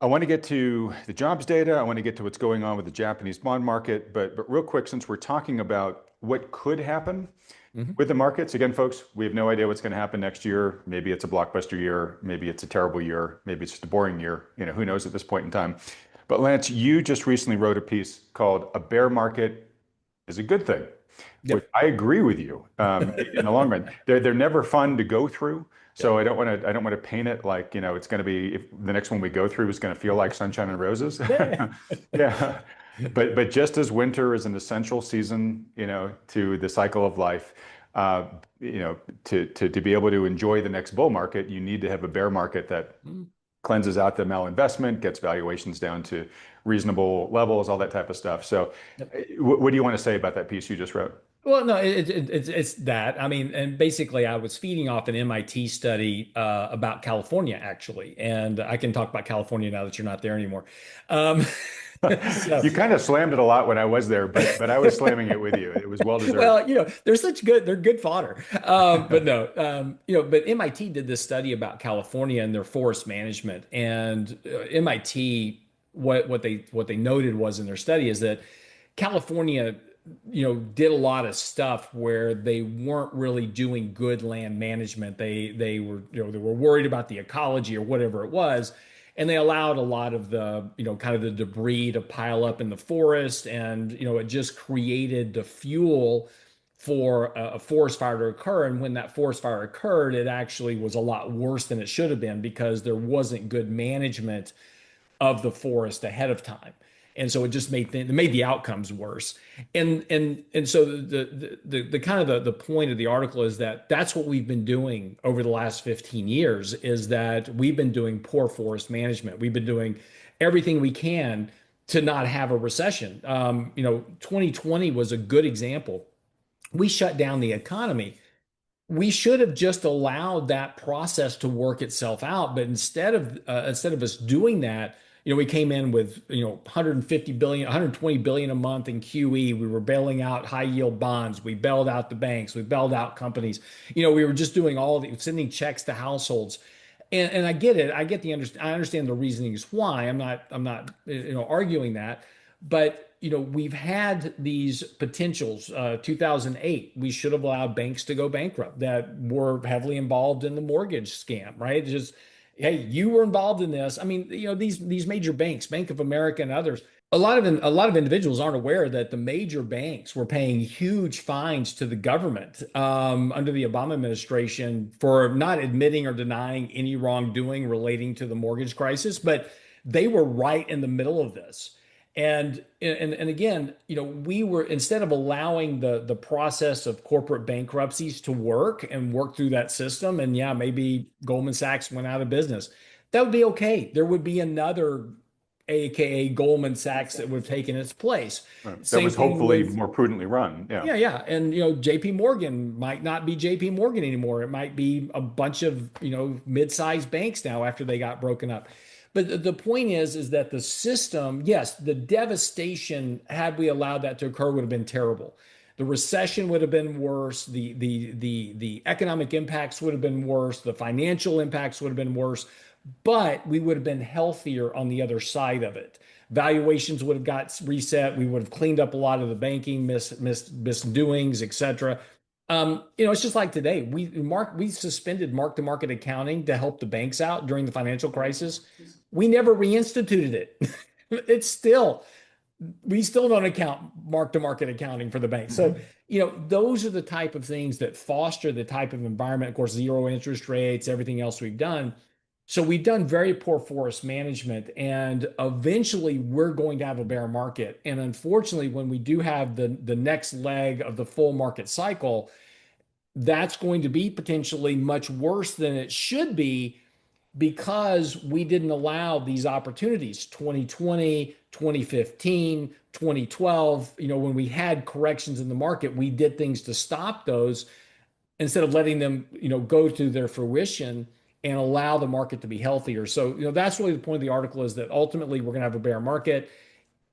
I want to get to the jobs data. I want to get to what's going on with the Japanese bond market. But real quick, since we're talking about what could happen Mhm. with the markets, again, folks, we have no idea what's going to happen next year. Maybe it's a blockbuster year. Maybe it's a terrible year. Maybe it's just a boring year. Who knows at this point in time. But Lance, you just recently wrote a piece called "A Bear Market is a Good Thing," which Yep. I agree with you in the long run. They're never fun to go through. So Yep. I don't want to paint it like, it's going to be, if the next one we go through is going to feel like sunshine and roses. Yeah. But just as winter is an essential season, to the cycle of life, uh, to be able to enjoy the next bull market, you need to have a bear market that Mhm. cleanses out the malinvestment, gets valuations down to reasonable levels, all that type of stuff. So, Yep. what do you want to say about that piece you just wrote? Well, no, it's that. I mean, and basically, I was feeding off an MIT study about California, actually, and I can talk about California now that you're not there anymore. Um, so, You kind of slammed it a lot when I was there, but I was slamming it with you. It was well deserved. well, they're good fodder. But no, but MIT did this study about California and their forest management, and MIT, what they noted was in their study is that California, did a lot of stuff where they weren't really doing good land management. They were worried about the ecology or whatever it was, and they allowed a lot of the, kind of the debris to pile up in the forest, and it just created the fuel for a forest fire to occur. And when that forest fire occurred, it actually was a lot worse than it should have been because there wasn't good management of the forest ahead of time. And so it just made the outcomes worse. And so the kind of the point of the article is that that's what we've been doing over the last 15 years, is that we've been doing poor forest management. We've been doing everything we can to not have a recession. 2020 was a good example. We shut down the economy. We should have just allowed that process to work itself out. But instead of us doing that, we came in with 150 billion, 120 billion a month in QE. We were bailing out high yield bonds. We bailed out the banks. We bailed out companies. We were just doing sending checks to households. And I get it. I understand the reasonings why. I'm not arguing that. But we've had these potentials. 2008, we should have allowed banks to go bankrupt that were heavily involved in the mortgage scam, right? Just, hey, you were involved in this. I mean, these major banks, Bank of America and others. A lot of individuals aren't aware that the major banks were paying huge fines to the government under the Obama administration for not admitting or denying any wrongdoing relating to the mortgage crisis, but they were right in the middle of this. And again, we were, instead of allowing the process of corporate bankruptcies to work through that system, and yeah, maybe Goldman Sachs went out of business, that would be okay. There would be another, AKA Goldman Sachs, that would have taken its place. Right. That Same was thing hopefully with, more prudently run. Yeah. yeah, yeah. And JP Morgan might not be JP Morgan anymore. It might be a bunch of, mid-sized banks now after they got broken up. But the point is that the system, yes, the devastation, had we allowed that to occur, would have been terrible. The recession would have been worse. The economic impacts would have been worse. The financial impacts would have been worse. But we would have been healthier on the other side of it. Valuations would have got reset. We would have cleaned up a lot of the banking misdoings, et cetera. It's just like today. We suspended mark-to-market accounting to help the banks out during the financial crisis. We never reinstituted it. It's still we still don't account mark-to-market accounting for the bank. So, Mhm. those are the type of things that foster the type of environment. Of course, zero interest rates, everything else we've done. So we've done very poor forest management, and eventually we're going to have a bear market. And unfortunately, when we do have the next leg of the full market cycle, that's going to be potentially much worse than it should be because we didn't allow these opportunities 2020, 2015, 2012. When we had corrections in the market, we did things to stop those instead of letting them go to their fruition and allow the market to be healthier. So that's really the point of the article, is that ultimately we're going to have a bear market.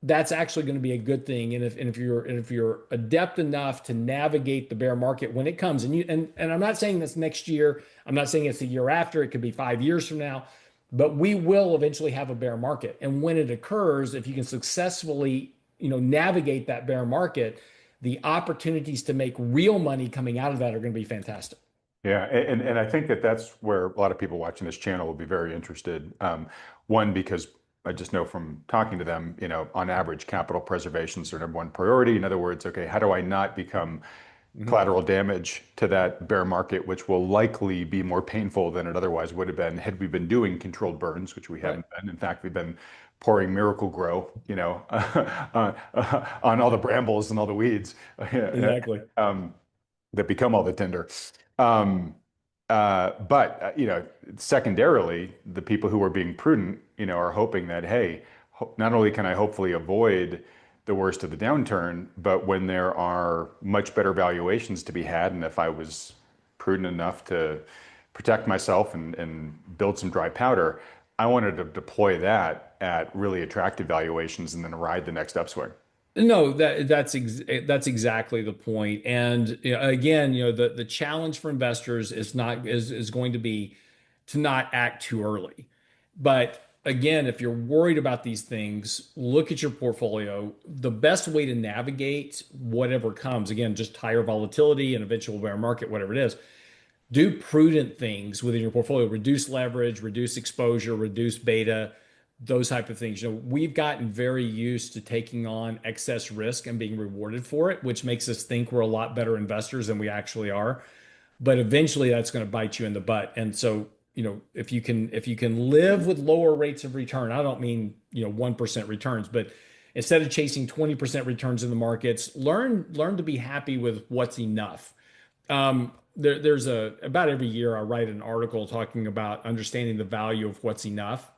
That's actually going to be a good thing. And if you're adept enough to navigate the bear market when it comes, and I'm not saying that's next year, I'm not saying it's the year after, it could be 5 years from now, but we will eventually have a bear market. And when it occurs, if you can successfully navigate that bear market, the opportunities to make real money coming out of that are going to be fantastic. Yeah, and I think that that's where a lot of people watching this channel will be very interested. One, because I just know from talking to them, on average, capital preservation is their number one priority. In other words, okay, how do I not become Mhm. collateral damage to that bear market, which will likely be more painful than it otherwise would have been had we been doing controlled burns, which we Right. haven't been. In fact, we've been pouring Miracle Grow, on all the brambles and all the weeds. Exactly. um, that become all the tinder. Um, but secondarily, the people who are being prudent, are hoping that, hey, not only can I hopefully avoid the worst of the downturn, but when there are much better valuations to be had, and if I was prudent enough to protect myself and build some dry powder, I wanted to deploy that at really attractive valuations and then ride the next upswing. No, that's exactly the point. And again, the challenge for investors is going to be to not act too early. But again, if you're worried about these things, look at your portfolio. The best way to navigate whatever comes, again, just higher volatility and eventual bear market, whatever it is, do prudent things within your portfolio, reduce leverage, reduce exposure, reduce beta, those type of things. We've gotten very used to taking on excess risk and being rewarded for it, which makes us think we're a lot better investors than we actually are. But eventually that's going to bite you in the butt. And so, if you can live with lower rates of return, I don't mean, 1% returns, but instead of chasing 20% returns in the markets, learn to be happy with what's enough. There's about every year I write an article talking about understanding the value of what's enough.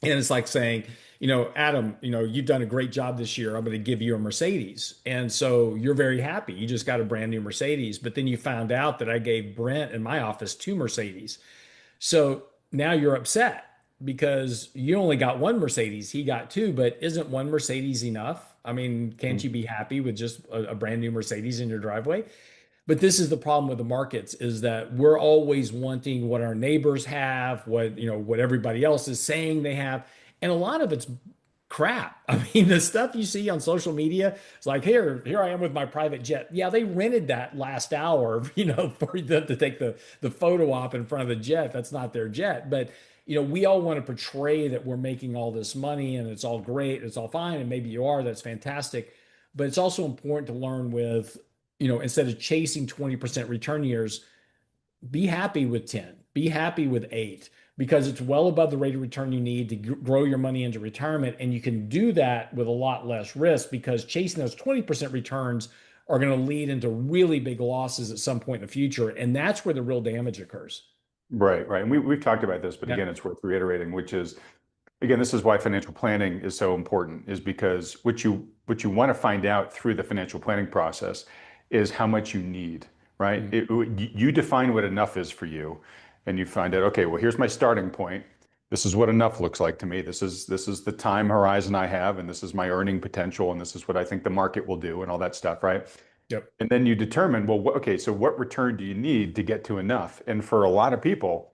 And it's like saying, Adam, you've done a great job this year. I'm going to give you a Mercedes. And so you're very happy. You just got a brand new Mercedes. But then you found out that I gave Brent in my office two Mercedes. So now you're upset because you only got one Mercedes. He got two, but isn't one Mercedes enough? I mean, can't you be happy with just a brand new Mercedes in your driveway? But this is the problem with the markets, is that we're always wanting what our neighbors have, what everybody else is saying they have. And a lot of it's crap. I mean, the stuff you see on social media, it's like, here I am with my private jet. Yeah, they rented that last hour, for them to take the photo op in front of the jet. That's not their jet. But we all want to portray that we're making all this money and it's all great, it's all fine, and maybe you are, that's fantastic. But it's also important to learn with, instead of chasing 20% return years, be happy with 10, be happy with 8, because it's well above the rate of return you need to grow your money into retirement. And you can do that with a lot less risk, because chasing those 20% returns are going to lead into really big losses at some point in the future. And that's where the real damage occurs. Right, right. And we've talked about this, but Yeah. again, it's worth reiterating, which is, again, this is why financial planning is so important, is because what you want to find out through the financial planning process is how much you need, right? Mhm. You define what enough is for you, and you find out, okay, well, here's my starting point. This is what enough looks like to me. This is the time horizon I have, and this is my earning potential, and this is what I think the market will do, and all that stuff, right? Yep. And then you determine, well, okay, so what return do you need to get to enough? And for a lot of people,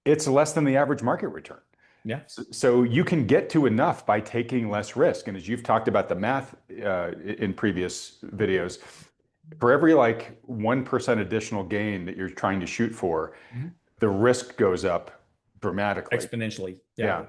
it's less than the average market return. Yeah. So you can get to enough by taking less risk. And as you've talked about the math in previous videos, for every like 1% additional gain that you're trying to shoot for, Mhm. the risk goes up dramatically. Exponentially. Yeah. Yeah.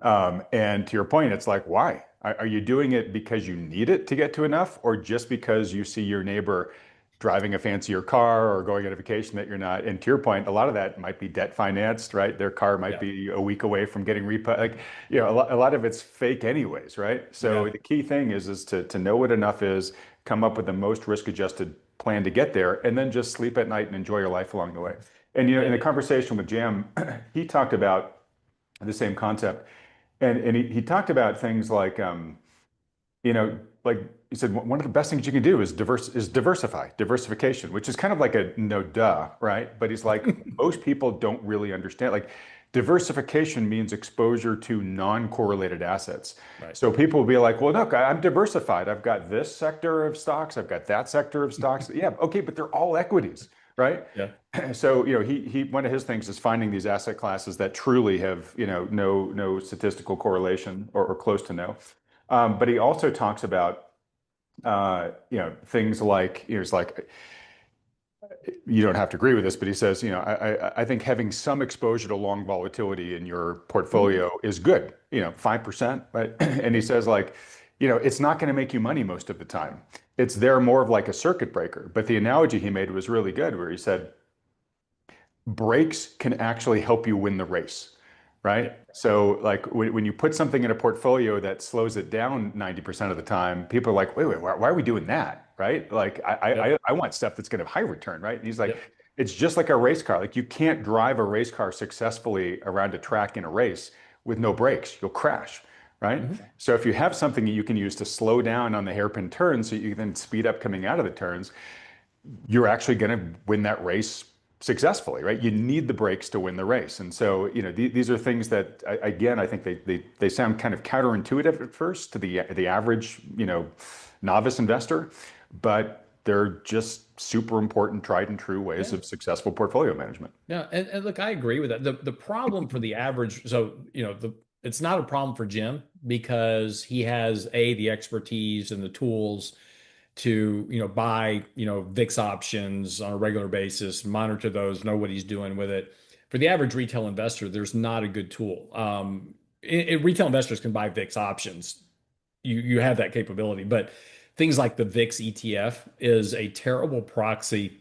And to your point, it's like, why? Are you doing it because you need it to get to enough, or just because you see your neighbor driving a fancier car or going on a vacation that you're not? And to your point, a lot of that might be debt financed, right? Their car might Yeah. be a week away from getting repo. Like, a lot of it's fake anyways, right? So Yeah. the key thing is to know what enough is, come up with the most risk-adjusted plan to get there, and then just sleep at night and enjoy your life along the way. And in the Yeah. conversation with Jam, he talked about the same concept. And he talked about things like, like he said, one of the best things you can do is diversification, which is kind of like a no duh, right? But he's like, most people don't really understand. Like, diversification means exposure to non-correlated assets. Right. So people will be like, well, look, I'm diversified. I've got this sector of stocks. I've got that sector of stocks. Yeah, okay, but they're all equities, right? Yeah. So, he one of his things is finding these asset classes that truly have, no statistical correlation, or close to no. But he also talks about, things like, it's like, you don't have to agree with this, but he says, I think having some exposure to long volatility in your Mhm. portfolio is good, 5%, right? And he says, like, it's not going to make you money most of the time. It's there more of like a circuit breaker. But the analogy he made was really good, where he said, breaks can actually help you win the race, Yeah. right? So, like, when you put something in a portfolio that slows it down 90% of the time, people are like, wait, why are we doing that? Right? Like, Yep. I want stuff that's going to have high return, right? And he's like, Yep. it's just like a race car. Like, you can't drive a race car successfully around a track in a race with no brakes. You'll crash, right? Mhm. So if you have something that you can use to slow down on the hairpin turns so you can then speed up coming out of the turns, you're actually going to win that race successful, right? You need the brakes to win the race. And so, these are things that, again, I think they sound kind of counterintuitive at first to the average, novice investor, but they're just super important, tried and true ways Yeah. of successful portfolio management. Yeah. And look, I agree with that. The problem for the average, so it's not a problem for Jim because he has the expertise and the tools to buy VIX options on a regular basis, monitor those, know what he's doing with it. For the average retail investor, there's not a good tool. Retail investors can buy VIX options. You have that capability, but things like the VIX ETF is a terrible proxy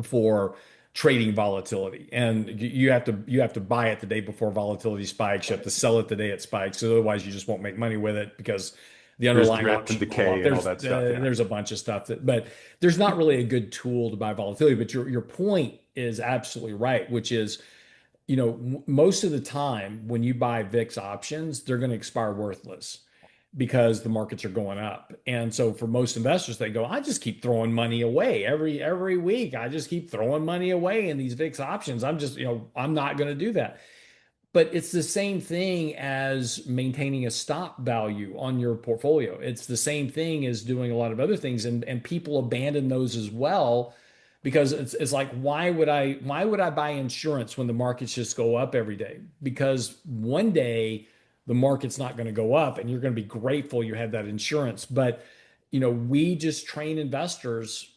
for trading volatility, and you have to buy it the day before volatility spikes. You have to sell it the day it spikes, so otherwise you just won't make money with it because the There's underlying drift and options fall off. decay and all There's that stuff. Yeah. there's a bunch of stuff but there's not really a good tool to buy volatility. But your point is absolutely right, which is most of the time when you buy VIX options, they're going to expire worthless because the markets are going up. And so for most investors, they go, I just keep throwing money away every week. I just keep throwing money away in these VIX options. I'm not going to do that. But it's the same thing as maintaining a stop value on your portfolio. It's the same thing as doing a lot of other things, and people abandon those as well because it's like why would I buy insurance when the markets just go up every day? Because one day the market's not going to go up and you're going to be grateful you had that insurance. But we just train investors,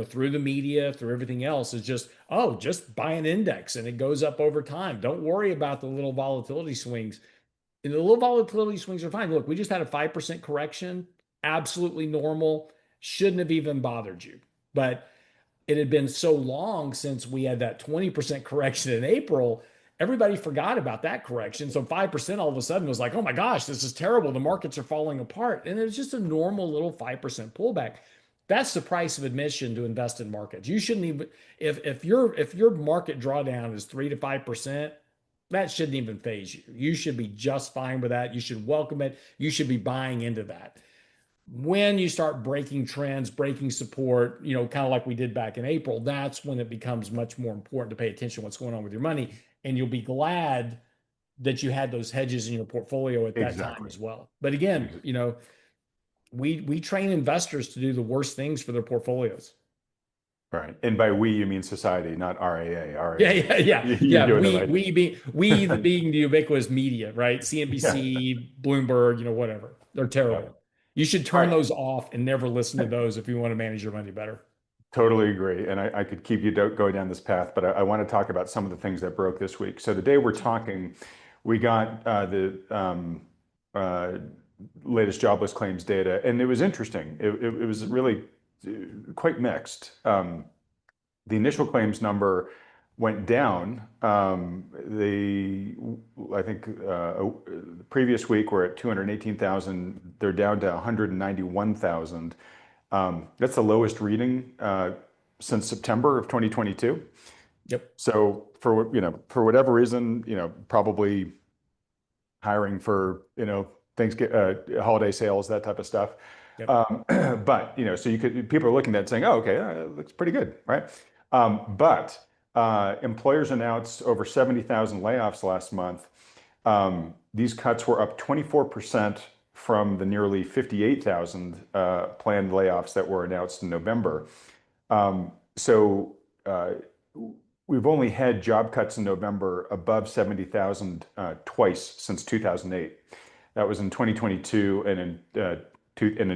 through the media, through everything else, is just buy an index and it goes up over time. Don't worry about the little volatility swings. And the little volatility swings are fine. Look, we just had a 5% correction, absolutely normal, shouldn't have even bothered you. But it had been so long since we had that 20% correction in April, everybody forgot about that correction. So 5% all of a sudden was like, oh my gosh, this is terrible. The markets are falling apart. And it was just a normal little 5% pullback. That's the price of admission to invest in markets. You shouldn't even if your market drawdown is 3 to 5%, that shouldn't even phase you. You should be just fine with that. You should welcome it. You should be buying into that. When you start breaking trends, breaking support, kind of like we did back in April, that's when it becomes much more important to pay attention to what's going on with your money. And you'll be glad that you had those hedges in your portfolio at that time Exactly. as well. But again, Ex- we train investors to do the worst things for their portfolios. Right. And by we, you mean society, not RAA. Yeah, RAA. yeah, yeah, You're yeah. doing it We right. being the ubiquitous media, right? Yeah. CNBC, Bloomberg, whatever. They're Yeah. terrible. You should All turn right. those off and never listen to those if you want to manage your money better. Totally agree. And I could keep you going down this path, but I want to talk about some of the things that broke this week. So the day we're talking, we got uh, latest jobless claims data, and it was interesting. It was really quite mixed. The initial claims number went down. I think the previous week we're at 218,000. They're down to 191,000. That's the lowest reading since September of 2022. Yep. So for whatever reason, probably hiring for, things get holiday sales, that type of stuff. Yep. But so people are looking at it saying, oh, okay, it looks pretty good, right? But employers announced over 70,000 layoffs last month. These cuts were up 24% from the nearly 58,000 planned layoffs that were announced in November. So we've only had job cuts in November above 70,000 twice since 2008. That was in 2022 and in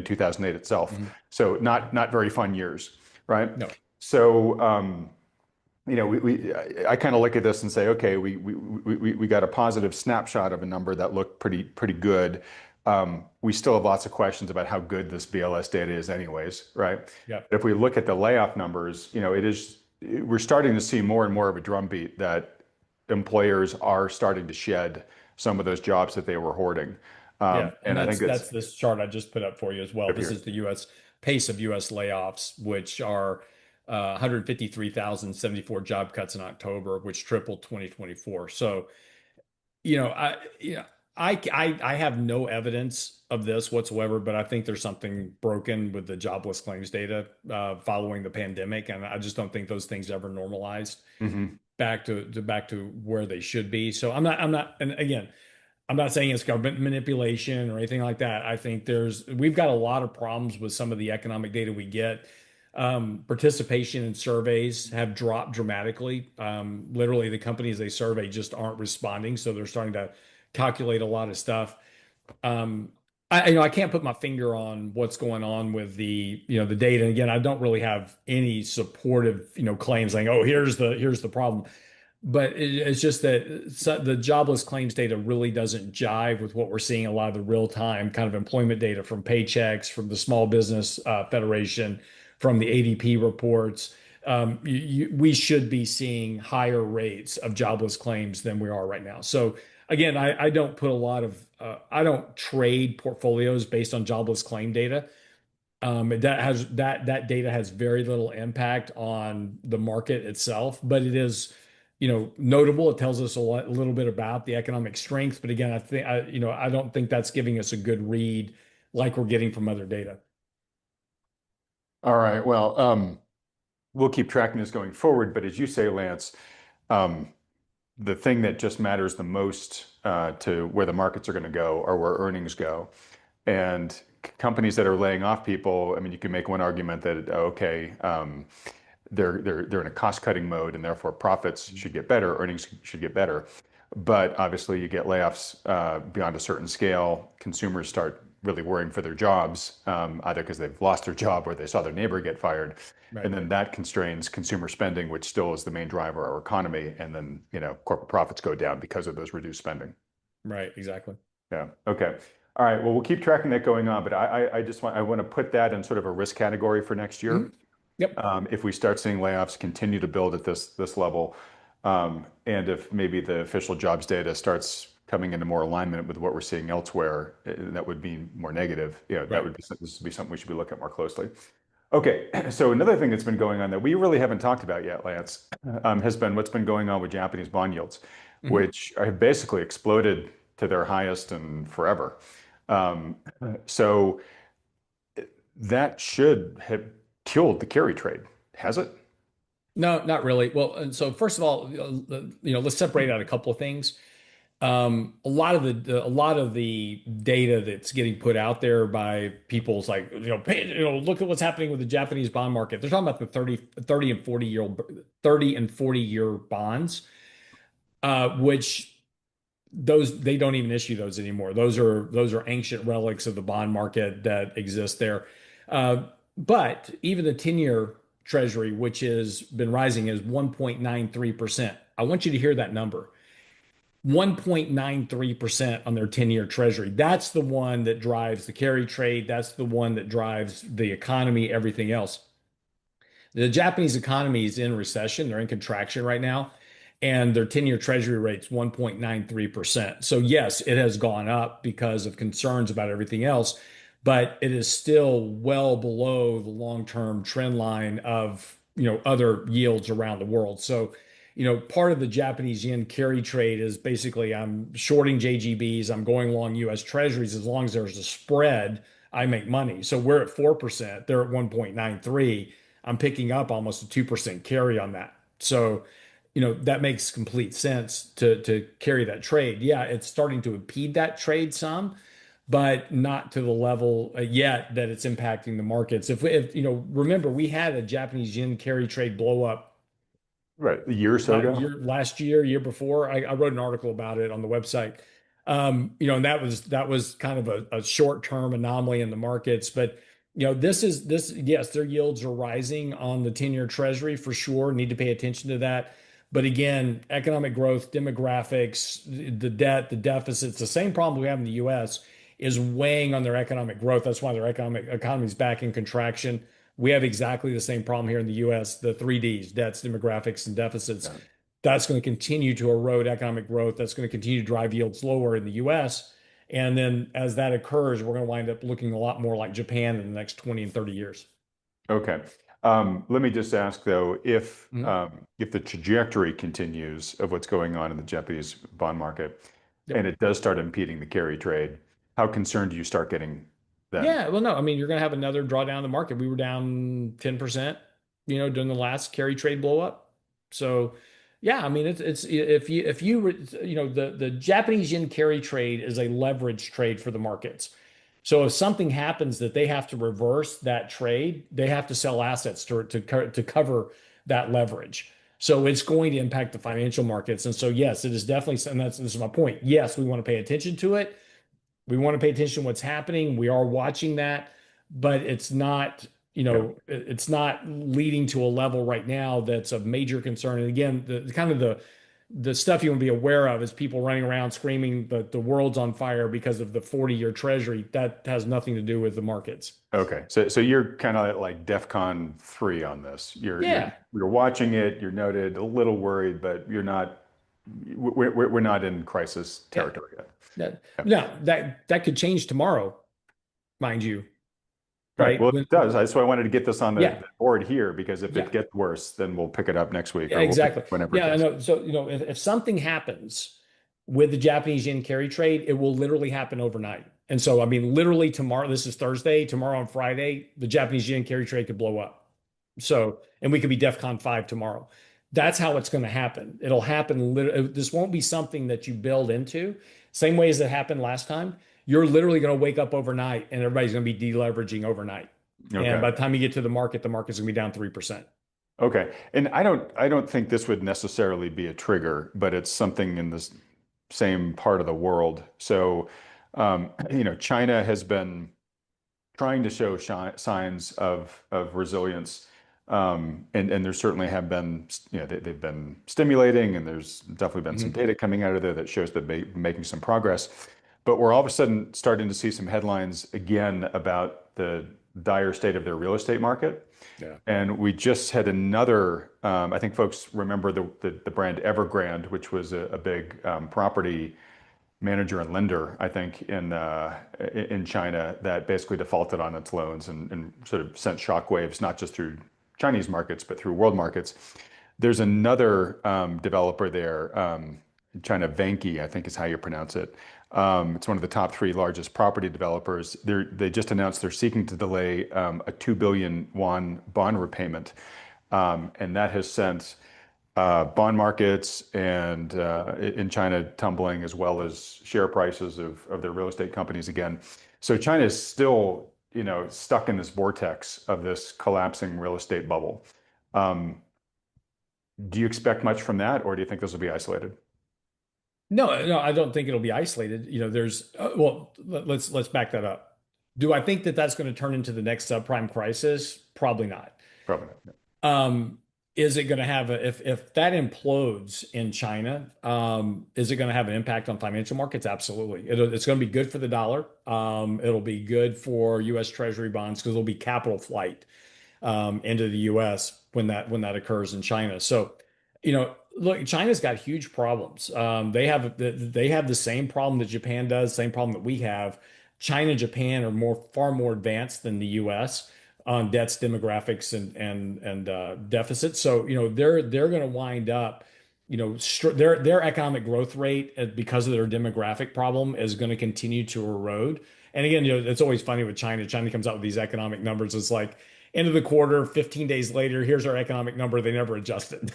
2008 itself. Mhm. So not very fun years, right? No. So I kind of look at this and say, okay, we got a positive snapshot of a number that looked pretty good. We still have lots of questions about how good this BLS data is anyways, right? Yeah. But if we look at the layoff numbers, we're starting to see more and more of a drumbeat that employers are starting to shed some of those jobs that they were hoarding. Yeah, and And I think that's this chart I just put up for you as well. up This here. is the U.S. pace of U.S. layoffs, which are 153,074 job cuts in October, which tripled 2024. So, you know, I, you know, I have no evidence of this whatsoever, but I think there's something broken with the jobless claims data following the pandemic, and I just don't think those things ever normalized Hmm. back to where they should be. So I'm not, and again. I'm not saying it's government manipulation or anything like that. I think we've got a lot of problems with some of the economic data we get. Participation in surveys have dropped dramatically. Literally, the companies they survey just aren't responding, so they're starting to calculate a lot of stuff. Um, I can't put my finger on what's going on with the data. And again, I don't really have any supportive claims saying, oh, here's the problem. But it's just that the jobless claims data really doesn't jive with what we're seeing a lot of the real time kind of employment data from Paychecks, from the Small Business Federation, from the ADP reports. We should be seeing higher rates of jobless claims than we are right now. So again, I don't put a lot of I don't trade portfolios based on jobless claim data. That data has very little impact on the market itself, but it is, notable. It tells us a little bit about the economic strength. But again, I don't think that's giving us a good read like we're getting from other data. All right. Well, we'll keep tracking this going forward. But as you say, Lance, um, the thing that just matters the most to where the markets are going to go are where earnings go. And companies that are laying off people, I mean, you can make one argument that, okay, they're in a cost-cutting mode, and therefore profits should get better, earnings should get better. But obviously, you get layoffs beyond a certain scale. Consumers start really worrying for their jobs, either because they've lost their job or they saw their neighbor get fired. Right. And then that constrains consumer spending, which still is the main driver of our economy. And then, corporate profits go down because of those reduced spending. Right. Exactly. Yeah. Okay. All right. Well, we'll keep tracking that going on, but I want to put that in sort of a risk category for next year. Mhm. Yep. If we start seeing layoffs continue to build at this level, and if maybe the official jobs data starts coming into more alignment with what we're seeing elsewhere, that would be more negative. That Right. would be this would be something we should be looking at more closely. Okay, so another thing that's been going on that we really haven't talked about yet, Lance, has been what's been going on with Japanese bond yields, Mhm. which have basically exploded to their highest in forever. Um, so that should have killed the carry trade, has it? No, not really. Well, and so first of all, let's separate out a couple of things. A lot of the data that's getting put out there by people's like, look at what's happening with the Japanese bond market. They're talking about the 30 and 40 year bonds, which those they don't even issue those anymore. Those are ancient relics of the bond market that exist there. But even the 10-year treasury, which has been rising, is 1.93%. I want you to hear that number. 1.93% on their 10-year treasury. That's the one that drives the carry trade. That's the one that drives the economy, everything else. The Japanese economy is in recession. They're in contraction right now, and their 10-year treasury rate's 1.93%. So yes, it has gone up because of concerns about everything else, but it is still well below the long-term trend line of, other yields around the world. So, part of the Japanese yen carry trade is basically I'm shorting JGBs, I'm going long US Treasuries. As long as there's a spread, I make money. So we're at 4%, they're at 1.93. I'm picking up almost a 2% carry on that. So, that makes complete sense to carry that trade. Yeah, it's starting to impede that trade some, but not to the level yet that it's impacting the markets. If remember, we had a Japanese yen carry trade blow up Right. A year or so ago. last year, year before. I wrote an article about it on the website. And that was kind of a short-term anomaly in the markets. But this, yes, their yields are rising on the 10-year treasury for sure. Need to pay attention to that. But again, economic growth, demographics, the debt, the deficits, the same problem we have in the US is weighing on their economic growth. That's why their economy is back in contraction. We have exactly the same problem here in the US, the three Ds, debts, demographics, and deficits. Yeah. That's going to continue to erode economic growth. That's going to continue to drive yields lower in the US. And then as that occurs, we're going to wind up looking a lot more like Japan in the next 20 and 30 years. Okay. Let me just ask though, Mhm. if the trajectory continues of what's going on in the Japanese bond market, Yep. and it does start impeding the carry trade, how concerned do you start getting then? Yeah, well, no, I mean, you're going to have another drawdown in the market. We were down 10%, during the last carry trade blow up. So, yeah, I mean, it's the Japanese yen carry trade is a leverage trade for the markets. So if something happens that they have to reverse that trade, they have to sell assets to cover that leverage. So it's going to impact the financial markets. And so, yes, it is definitely, and this is my point. Yes, we want to pay attention to it. We want to pay attention to what's happening. We are watching that, but Yeah. it's not leading to a level right now that's of major concern. And again, the kind of the stuff you want to be aware of is people running around screaming that the world's on fire because of the 40-year treasury. That has nothing to do with the markets. Okay. So you're kind of like DEFCON 3 on this. Yeah. You're watching it, you're noted, a little worried, but we're not in crisis Yeah. territory yet. Yeah. That could change tomorrow, mind you, Right. right? Well, it does. That's why I wanted to get this on Yeah. the board here because if it Yeah. gets worse, then we'll pick it up next week Yeah, or we'll pick it exactly. up whenever it Yeah, I does. know. So, if something happens with the Japanese yen carry trade, it will literally happen overnight. And so, I mean, literally tomorrow, this is Thursday, tomorrow on Friday, the Japanese yen carry trade could blow up. So, and we could be DEFCON 5 tomorrow. That's how it's going to happen. It'll happen. This won't be something that you build into. Same way as it happened last time. You're literally going to wake up overnight and everybody's going to be deleveraging overnight. And Okay. by the time you get to the market's going to be down 3%. Okay. And I don't think this would necessarily be a trigger, but it's something in this same part of the world. So, China has been trying to show signs of resilience. And there certainly have been, they've been stimulating, and there's definitely been some Mhm. data coming out of there that shows that they're making some progress. But we're all of a sudden starting to see some headlines again about the dire state of their real estate market. Yeah. And we just had another, I think folks remember the brand Evergrande, which was a big property manager and lender, I think, in China that basically defaulted on its loans and sort of sent shockwaves, not just through Chinese markets, but through world markets. There's another developer there, China Vanke, I think is how you pronounce it. It's one of the top three largest property developers. They just announced they're seeking to delay a 2 billion won bond repayment. And that has sent bond markets and in China tumbling, as well as share prices of their real estate companies again. So China is still, stuck in this vortex of this collapsing real estate bubble. Um, do you expect much from that, or do you think this will be isolated? No, no, I don't think it'll be isolated. Well, let's back that up. Do I think that that's going to turn into the next subprime crisis? Probably not. Probably not. Um, is it going to have if that implodes in China, is it going to have an impact on financial markets? Absolutely. It's going to be good for the dollar. It'll be good for U.S. Treasury bonds because there'll be capital flight into the U.S. When that occurs in China. So, look, China's got huge problems. They have the same problem that Japan does, same problem that we have. China and Japan are far more advanced than the U.S. on debts, demographics, and deficits. So, they're going to wind up. Their economic growth rate, because of their demographic problem, is going to continue to erode. And again, it's always funny with China. China comes out with these economic numbers. It's like end of the quarter, 15 days later, here's our economic number. They never adjusted.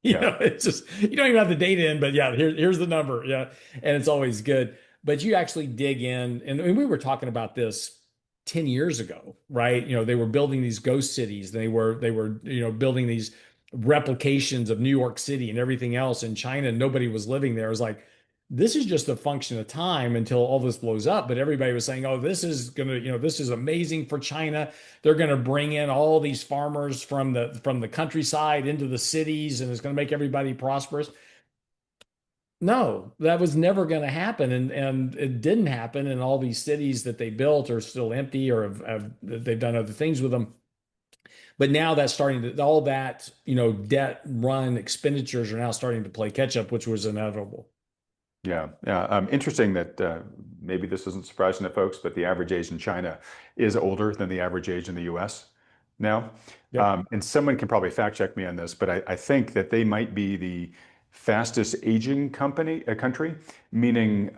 Yeah. It's just, you don't even have the data in, but yeah, here's the number. Yeah. And it's always good. But you actually dig in, and we were talking about this 10 years ago, right? They were building these ghost cities. They were building these replications of New York City and everything else in China. Nobody was living there. It was like, this is just a function of time until all this blows up. But everybody was saying, oh, this is amazing for China. They're gonna bring in all these farmers from the countryside into the cities, and it's gonna make everybody prosperous. No, that was never going to happen, and it didn't happen. And all these cities that they built are still empty, or they've done other things with them. But now that's starting to all that debt run expenditures are now starting to play catch up, which was inevitable. Yeah, yeah. Interesting that maybe this isn't surprising to folks, but the average age in China is older than the average age in the U.S. now. Yep. And someone can probably fact check me on this, but I think that they might be the fastest aging country, meaning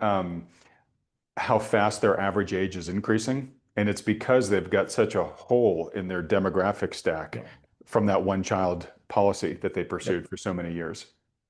how fast their average age is increasing. And it's because they've got such a hole in their demographic stack Yeah. from that one child policy that they Yep. pursued for so many years.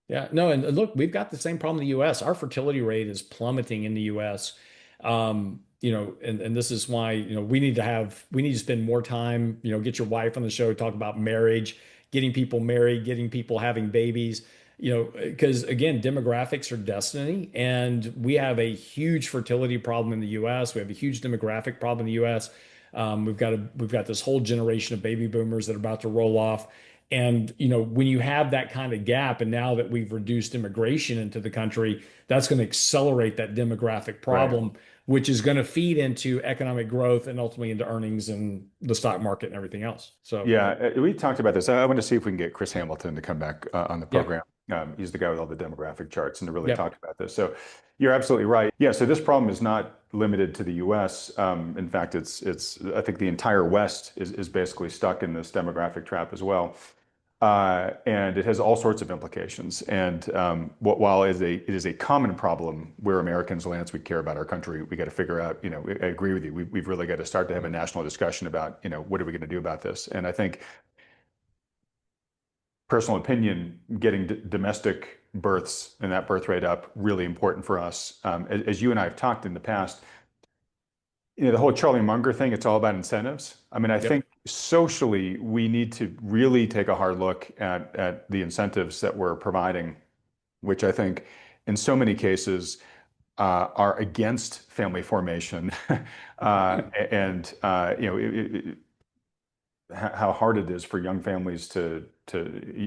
Yeah, no, and look, we've got the same problem in the US. Our fertility rate is plummeting in the US. And this is why, we need to spend more time, get your wife on the show, talk about marriage, getting people married, getting people having babies, because again, demographics are destiny. And we have a huge fertility problem in the US. We have a huge demographic problem in the US. We've got this whole generation of baby boomers that are about to roll off. And when you have that kind of gap, and now that we've reduced immigration into the country, that's going to accelerate that demographic Right. problem, which is going to feed into economic growth and ultimately into earnings and the stock market and everything else. So, Yeah, we talked about this. I want to see if we can get Chris Hamilton to come back on the yeah, program. He's the guy with all the demographic charts and to really yep, talk about this. So you're absolutely right. Yeah, so this problem is not limited to the US. In fact, I think the entire West is basically stuck in this demographic trap as well. And it has all sorts of implications. And while it is a common problem where Americans, Lance, we care about our country, we got to figure out, I agree with you. We've really got to start to have a national discussion about, what are we going to do about this? And I think personal opinion, getting domestic births and that birth rate up, really important for us. As you and I have talked in the past, the whole Charlie Munger thing, it's all about incentives. I mean, I yep, think socially, we need to really take a hard look at the incentives that we're providing, which I think in so many cases are against family formation. And how hard it is for young families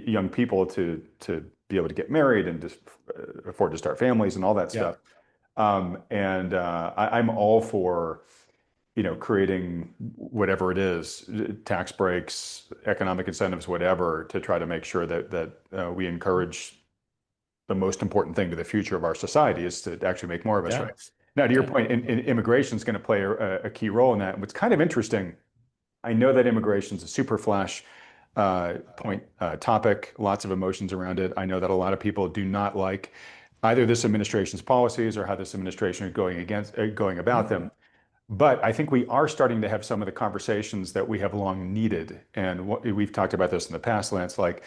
young people to be able to get married and to afford to start families and all that stuff. yep, I'm all for creating whatever it is, tax breaks, economic incentives, whatever, to try to make sure that we encourage the most important thing to the future of our society is to actually make more of us, yeah, right? Now, to your yeah, point, immigration is going to play a key role in that. And what's kind of interesting, I know that immigration is a super flash point topic, lots of emotions around it. I know that a lot of people do not like either this administration's policies or how this administration is going about mhm, them. But I think we are starting to have some of the conversations that we have long needed. And we've talked about this in the past, Lance, like,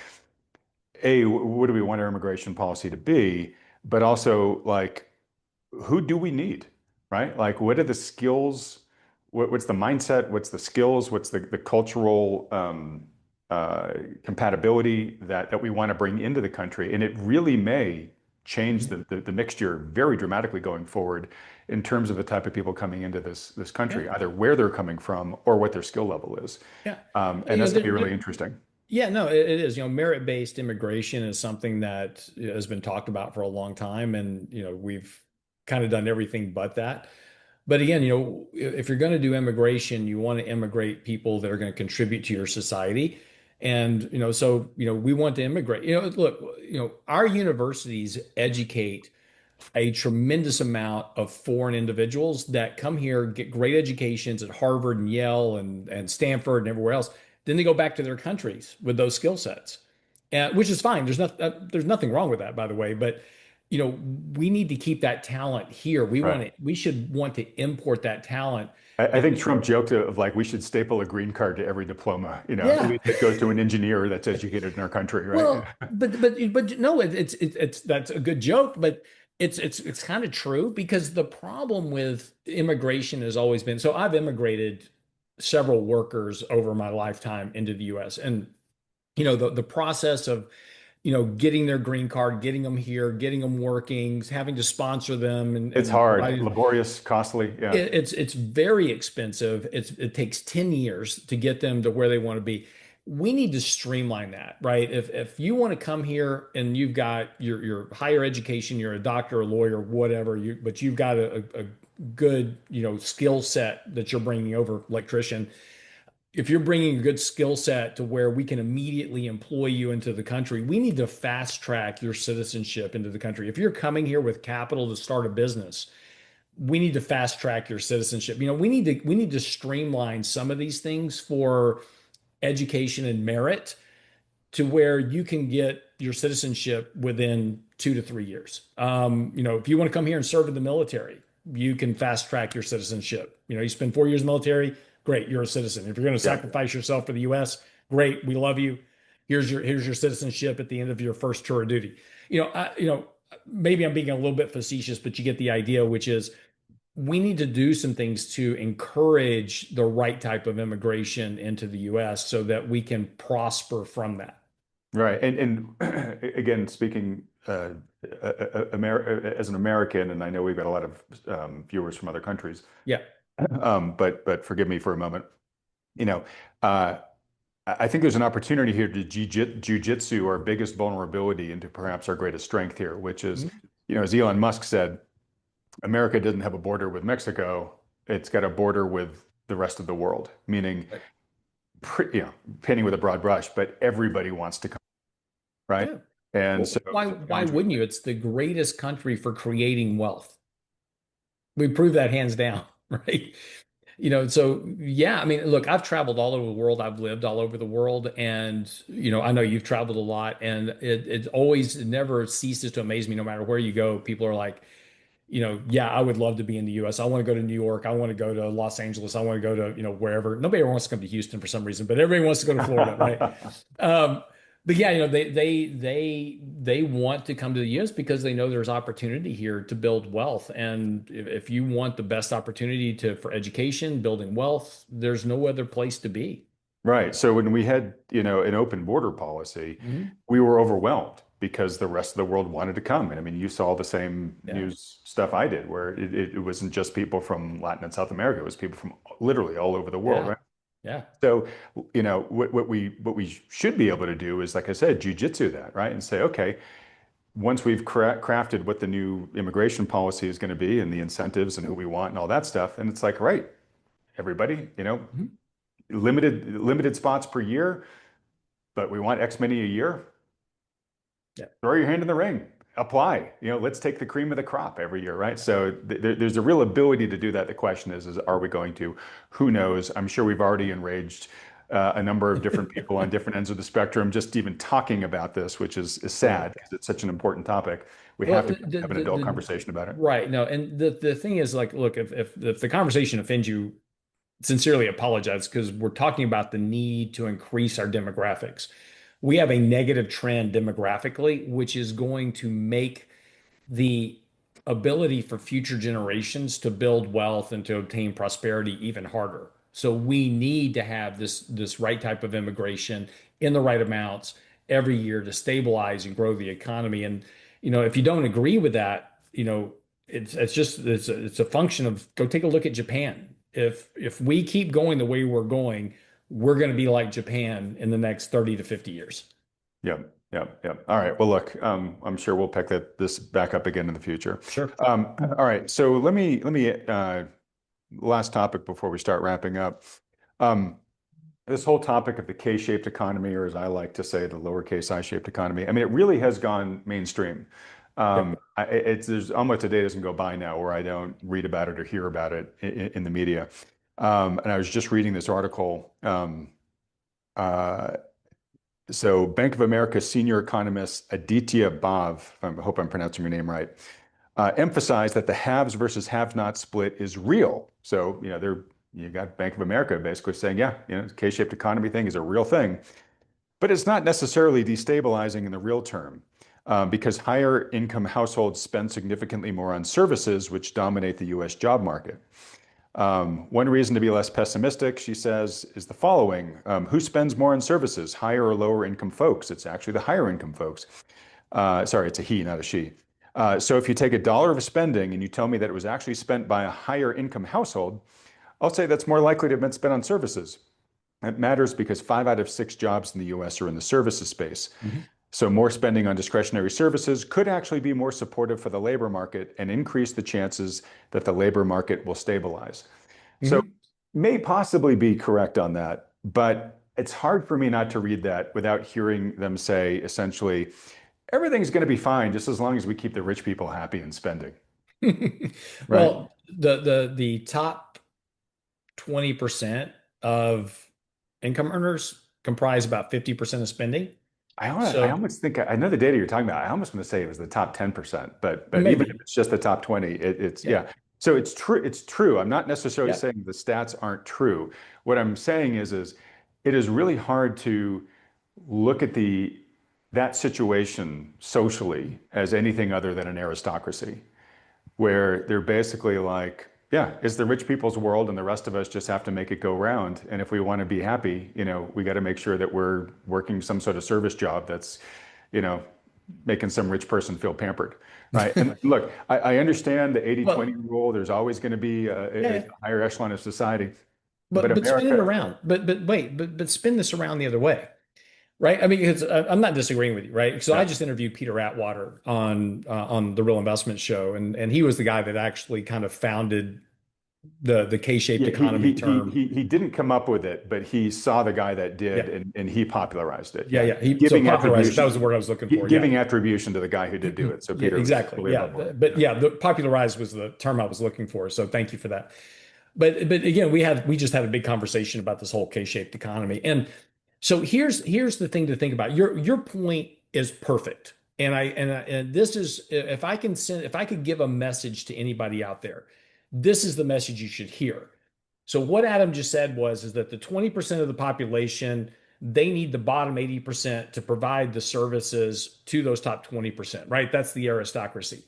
A, what do we want our immigration policy to be? But also, like, who do we need, right? Like, what are the skills? What's the mindset? What's the skills? What's the cultural compatibility that we want to bring into the country? And it really may change mhm, the mixture very dramatically going forward in terms of the type of people coming into this yeah, country, either where they're coming from or what their skill level is. yeah. And You know, that's going to there, be there, really interesting. Yeah, no, it is. Merit-based immigration is something that has been talked about for a long time, and we've kind of done everything but that. But again, if you're going to do immigration, you want to immigrate people that are going to contribute to your society. And, so, we want to immigrate. Look, our universities educate a tremendous amount of foreign individuals that come here, get great educations at Harvard and Yale and Stanford and everywhere else. Then they go back to their countries with those skill sets, which is fine. There's nothing wrong with that, by the way. But we need to keep that talent here. Right. We should want to import that talent. I And think Trump joked of like we should staple a green card to every diploma, at yeah, least it goes to an engineer that's educated in our country, right? well, but no, it's that's a good joke, but it's kind of true because the problem with immigration has always been, so I've immigrated several workers over my lifetime into the US, and the process of getting their green card, getting them here, getting them working, having to sponsor them It's and hard, provide laborious, costly. Yeah. it's very expensive. It takes 10 years to get them to where they want to be. We need to streamline that, right? If you want to come here and you've got your higher education, you're a doctor, a lawyer, whatever, but you've got a good, skill set that you're bringing over, electrician. If you're bringing a good skill set to where we can immediately employ you into the country, we need to fast track your citizenship into the country. If you're coming here with capital to start a business, we need to fast track your citizenship. We need to streamline some of these things for education and merit to where you can get your citizenship within 2 to 3 years. If you want to come here and serve in the military, you can fast track your citizenship. You spend 4 years in the military, great, you're a citizen. If you're going to Yeah. sacrifice yourself for the U.S., great, we love you. Here's your citizenship at the end of your first tour of duty. Maybe I'm being a little bit facetious, but you get the idea, which is we need to do some things to encourage the right type of immigration into the US so that we can prosper from that. Right. And again, speaking as an American, and I know we've got a lot of viewers from other countries, Yeah. but forgive me for a moment. You know, uh, I think there's an opportunity here to jujitsu our biggest vulnerability into perhaps our greatest strength here, which is, Mhm. as Elon Musk said, America doesn't have a border with Mexico. It's got a border with the rest of the world, meaning, Right. painting with a broad brush, but everybody wants to come, right? Yeah. And Well, so why the why challenge we wouldn't you? face. It's the greatest country for creating wealth. We prove that hands down, right? So yeah, I mean, look, I've traveled all over the world. I've lived all over the world, and I know you've traveled a lot, and it never ceases to amaze me. No matter where you go, people are like, yeah, I would love to be in the US. I want to go to New York. I want to go to Los Angeles. I want to go to, wherever. Nobody ever wants to come to Houston for some reason, but everybody wants to go to Florida, right? Um, but yeah, they want to come to the US because they know there's opportunity here to build wealth. And if you want the best opportunity for education, building wealth, there's no other place to be. Right. So when we had, an open border policy, Mhm. we were overwhelmed because the rest of the world wanted to come. And I mean, you saw the same Yeah. news stuff I did, where it wasn't just people from Latin and South America, it was people from literally all over the world, Yeah. right? Yeah. So, what we should be able to do is, like I said, jujitsu that, right? And say, okay, once we've crafted what the new immigration policy is going to be and the incentives and who we want and all that stuff, and it's like, right, everybody, Mhm. limited spots per year, but we want X many a year. Yeah. Throw your hand in the ring, apply. Let's take the cream of the crop every year, right? So there's a real ability to do that. The question is are we going to? Who knows? I'm sure we've already enraged a number of different people on different ends of the spectrum just even talking about this, which is Right. sad because it's such an important topic. We Well, have to have an adult the conversation about it. right. No, and the thing is, like, look, if the conversation offends you, sincerely apologize because we're talking about the need to increase our demographics. We have a negative trend demographically, which is going to make the ability for future generations to build wealth and to obtain prosperity even harder. So we need to have this right type of immigration in the right amounts every year to stabilize and grow the economy. And if you don't agree with that, it's a function of go take a look at Japan. If we keep going the way we're going, we're going to be like Japan in the next 30 to 50 years. Yep, yep, yep. All right. Well, look, I'm sure we'll pick this back up again in the future. Sure. All right. So let me last topic before we start wrapping up. Um, this whole topic of the K-shaped economy, or as I like to say, the lowercase I-shaped economy. I mean, it really has gone mainstream. Yep. There's almost a day doesn't go by now where I don't read about it or hear about it in the media. And I was just reading this article. Uh, so Bank of America senior economist Aditya Bhav, I hope I'm pronouncing your name right, emphasized that the haves versus have-not split is real. So, you got Bank of America basically saying, yeah, K-shaped economy thing is a real thing, but it's not necessarily destabilizing in the real term, because higher income households spend significantly more on services, which dominate the US job market. One reason to be less pessimistic, she says, is the following. Who spends more on services, higher or lower income folks? It's actually the higher income folks. Sorry, it's a he, not a she. So if you take $1 of spending and you tell me that it was actually spent by a higher income household, I'll say that's more likely to have been spent on services. It matters because 5 out of 6 jobs in the US are in the services space. Mhm. So more spending on discretionary services could actually be more supportive for the labor market and increase the chances that the labor market will stabilize. So Mhm. may possibly be correct on that, but it's hard for me not to read that without hearing them say essentially, everything's going to be fine just as long as we keep the rich people happy and spending, right? Well, the top 20% of income earners comprise about 50% of spending. I So almost think I know the data you're talking about. I almost want to say it was the top 10%, but even if maybe, it's just the top 20, it's yeah, yeah. So it's true. It's true. I'm not necessarily yeah. saying the stats aren't true. What I'm saying is it is really hard to look at that situation socially as anything other than an aristocracy, where they're basically like, yeah, it's the rich people's world and the rest of us just have to make it go round. And if we want to be happy, we got to make sure that we're working some sort of service job that's, you know, making some rich person feel pampered. Right. And look, I understand the 80/20 Well, rule. There's always going to be yeah, a yeah. higher echelon of society. But But spin it America, around. But wait, but spin this around the other way, right? I mean, because I'm not disagreeing with you, right? So I yeah, just interviewed Peter Atwater on the Real Investment Show, and he was the guy that actually kind of founded the K-shaped yeah, economy term. he didn't come up with it, but he saw the guy that Yeah, did, and he popularized it. yeah, Yeah, yeah. He so giving popularized it. That attribution, was the word I was looking for. Yeah, giving attribution to the guy who did do it. So yeah, Peter was exactly. fully Yeah, above board. but Yeah. yeah, the popularized was the term I was looking for. So thank you for that. But again, we just had a big conversation about this whole K-shaped economy. And so here's the thing to think about. Your point is perfect. And this is if I could give a message to anybody out there, this is the message you should hear. So what Adam just said is that the 20% of the population, they need the bottom 80% to provide the services to those top 20%, right? That's the aristocracy.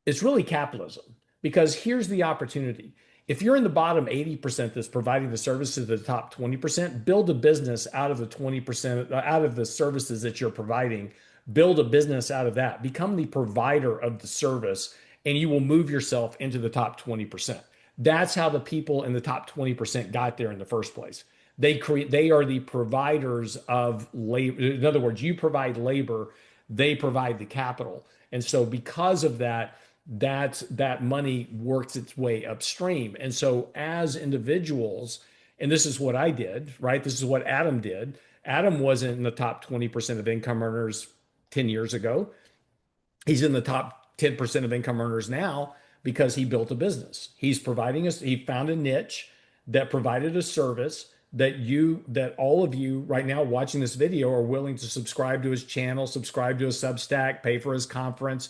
It's really capitalism because here's the opportunity. If you're in the bottom 80% that's providing the services to the top 20%, build a business out of the 20%, out of the services that you're providing. Build a business out of that. Become the provider of the service, and you will move yourself into the top 20%. That's how the people in the top 20% got there in the first place. They are the providers of labor. In other words, you provide labor, they provide the capital. And so because of that, that money works its way upstream. And so as individuals, and this is what I did, right? This is what Adam did. Adam wasn't in the top 20% of income earners 10 years ago. He's in the top 10% of income earners now because he built a business. He found a niche that provided a service that all of you right now watching this video are willing to subscribe to his channel, subscribe to his Substack, pay for his conference.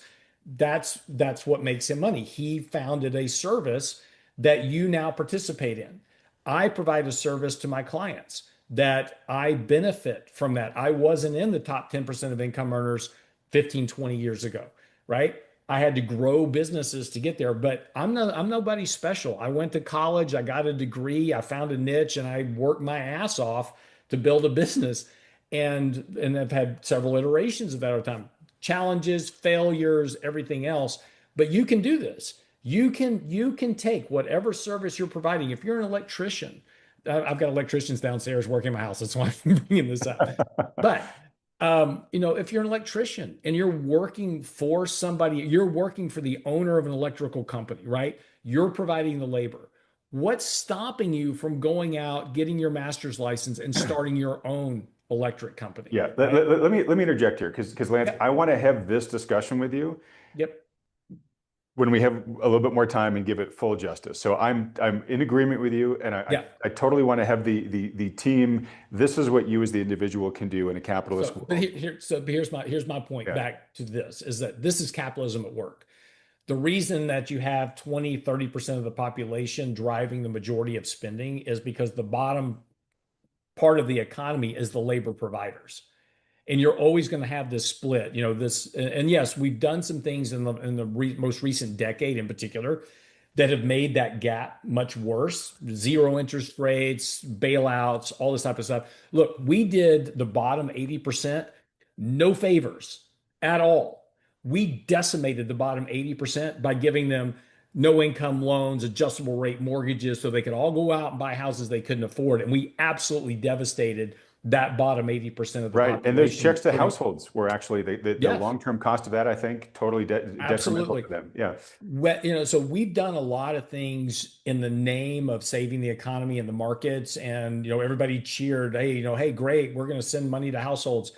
That's what makes him money. He founded a service that you now participate in. I provide a service to my clients that I benefit from that. I wasn't in the top 10% of income earners 15, 20 years ago, right? I had to grow businesses to get there, but I'm nobody special. I went to college, I got a degree, I found a niche, and I worked my ass off to build a business. And I've had several iterations of that over time. Challenges, failures, everything else. But you can do this. You can take whatever service you're providing. If you're an electrician, I've got electricians downstairs working in my house. That's why I'm bringing this up. But if you're an electrician and you're working for somebody, you're working for the owner of an electrical company, right? You're providing the labor. What's stopping you from going out, getting your master's license, and starting your own electric company, Yeah, right? let me interject here because Lance, Yep. I want to have this discussion with you Yep. when we have a little bit more time and give it full justice. So I'm in agreement with you, and I Yeah. I totally want to have the team. This is what you as the individual can do in a capitalist So, but world. here's my point Yeah, back to this is that this is capitalism at work. The reason that you have 20, 30% of the population driving the majority of spending is because the bottom part of the economy is the labor providers. And you're always going to have this split, this, and yes, we've done some things in the most recent decade in particular that have made that gap much worse. Zero interest rates, bailouts, all this type of stuff. Look, we did the bottom 80% no favors at all. We decimated the bottom 80% by giving them no income loans, adjustable rate mortgages, so they could all go out and buy houses they couldn't afford. And we absolutely devastated that bottom 80% of the right. And those population. checks to households were actually the Yes, long-term cost of that, I think, totally detrimental absolutely. to them. Yeah. So we've done a lot of things in the name of saving the economy and the markets, and everybody cheered, hey, hey, great, we're going to send money to households.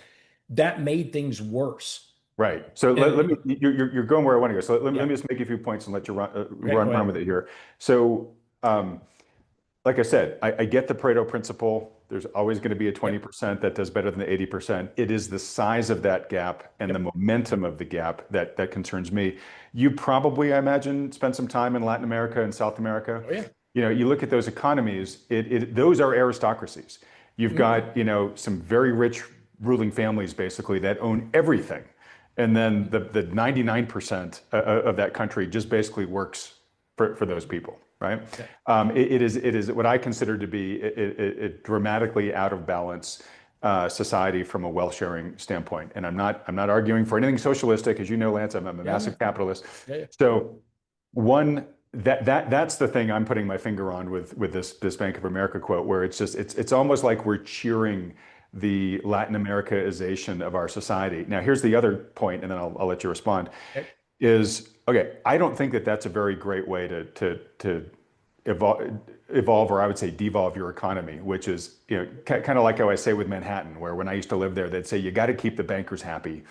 That made things worse. Right. So And let me, you're going where I want to go. So let yeah, me just make a few points and let you okay, go run ahead. with it here. So, like I said, I get the Pareto principle. There's always going to be a Yep, 20% that does better than the 80%. It is the size of that gap and the yep. momentum of the gap that concerns me. You probably, I imagine, spent some time in Latin America and South America. Oh yeah. You look at those economies, those are aristocracies. You've Mhm. got, some very rich ruling families basically that own everything. And then the 99% of that country just basically works for those people, right? Yeah. It is what I consider to be a dramatically out of balance society from a wealth sharing standpoint. And I'm not arguing for anything socialistic, as you know, Lance. I'm a Yeah, massive no. capitalist. Yeah, yeah. So one that's the thing I'm putting my finger on with this Bank of America quote, where it's almost like we're cheering the Latin Americaization of our society. Now, here's the other point, and then I'll let you respond. Okay. Is okay. I don't think that that's a very great way to evolve, or I would say devolve your economy, which is kind of like how I say with Manhattan, where when I used to live there, they'd say you got to keep the bankers happy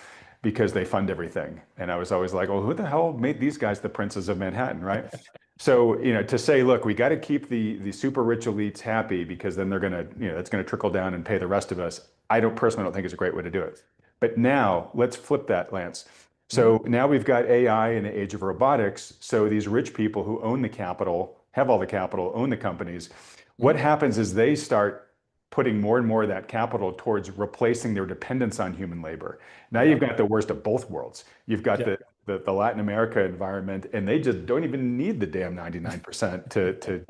because they fund everything, and I was always like, well, who the hell made these guys the princes of Manhattan, right? So, to say, look, we got to keep the super rich elites happy because then they're gonna, that's gonna trickle down and pay the rest of us. I don't personally don't think is a great way to do it. But now let's flip that, Lance. Mhm. So now we've got AI in the age of robotics. So these rich people who own the capital, have all the capital, own the companies. What Mhm. happens is they start putting more and more of that capital towards replacing their dependence on human labor. Now you've Yep. got the worst of both worlds. You've got Yep. the Latin America environment, and they just don't even need the damn 99% to do Oh,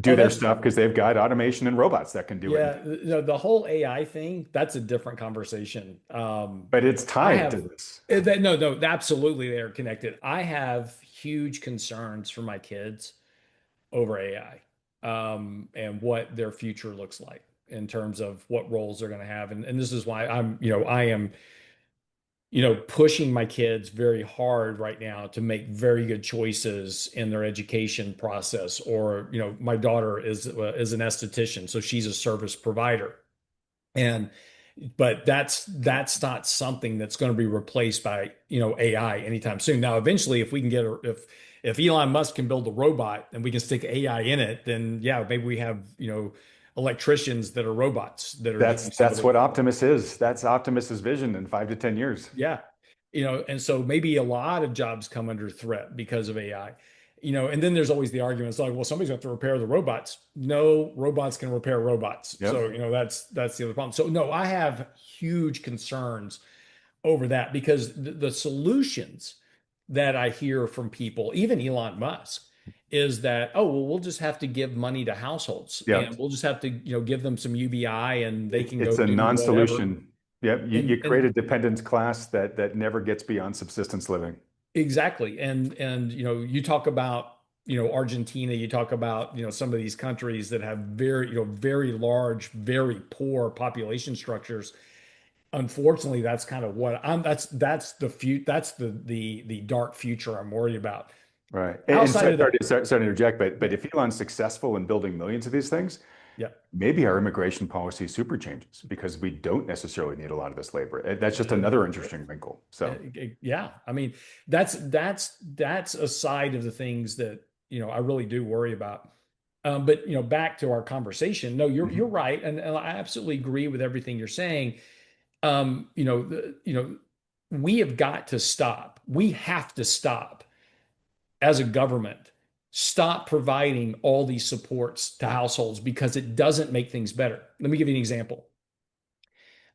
their that's stuff because they've got automation and robots that can do it. yeah. The whole AI thing, that's a different conversation. But it's I tied to have this. no, no, absolutely they are connected. I have huge concerns for my kids over AI, and what their future looks like in terms of what roles they're going to have. And this is why I am, pushing my kids very hard right now to make very good choices in their education process. Or, my daughter is an esthetician, so she's a service provider. And but that's not something that's going to be replaced by AI anytime soon. Now, eventually, if we can get if Elon Musk can build a robot and we can stick AI in it, then yeah, maybe we have electricians that are robots that are That's doing some of that's the what Optimus is. That's Optimus's vision in 5 to 10 years. yeah, and so maybe a lot of jobs come under threat because of AI. And then there's always the argument. It's like, well, somebody's going to have to repair the robots. No, robots can repair robots. So, Yep. that's the other problem. So, no, I have huge concerns over that because the solutions that I hear from people, even Elon Musk, is that, oh, well, we'll just have to give money to households and Yep. we'll just have to, give them some UBI and they can go It's a do whatever. non-solution. Yep. You create And a dependence class that never gets beyond subsistence living. exactly. And you talk about Argentina, you talk about, some of these countries that have very, very large, very poor population structures. Unfortunately, that's kind of what I'm that's the that's the dark future I'm worried about. Right. And Outside of that, sorry to interject, but yeah, if Elon's successful in building millions of these things, yeah. maybe our immigration policy super changes because we don't necessarily need a lot of this labor. That's just another interesting wrinkle. So, Yeah, I mean, that's a side of the things that I really do worry about. But back to our conversation. No, you're mhm. right, and I absolutely agree with everything you're saying. We have got to stop. We have to stop as a government. Stop providing all these supports to households because it doesn't make things better. Let me give you an example.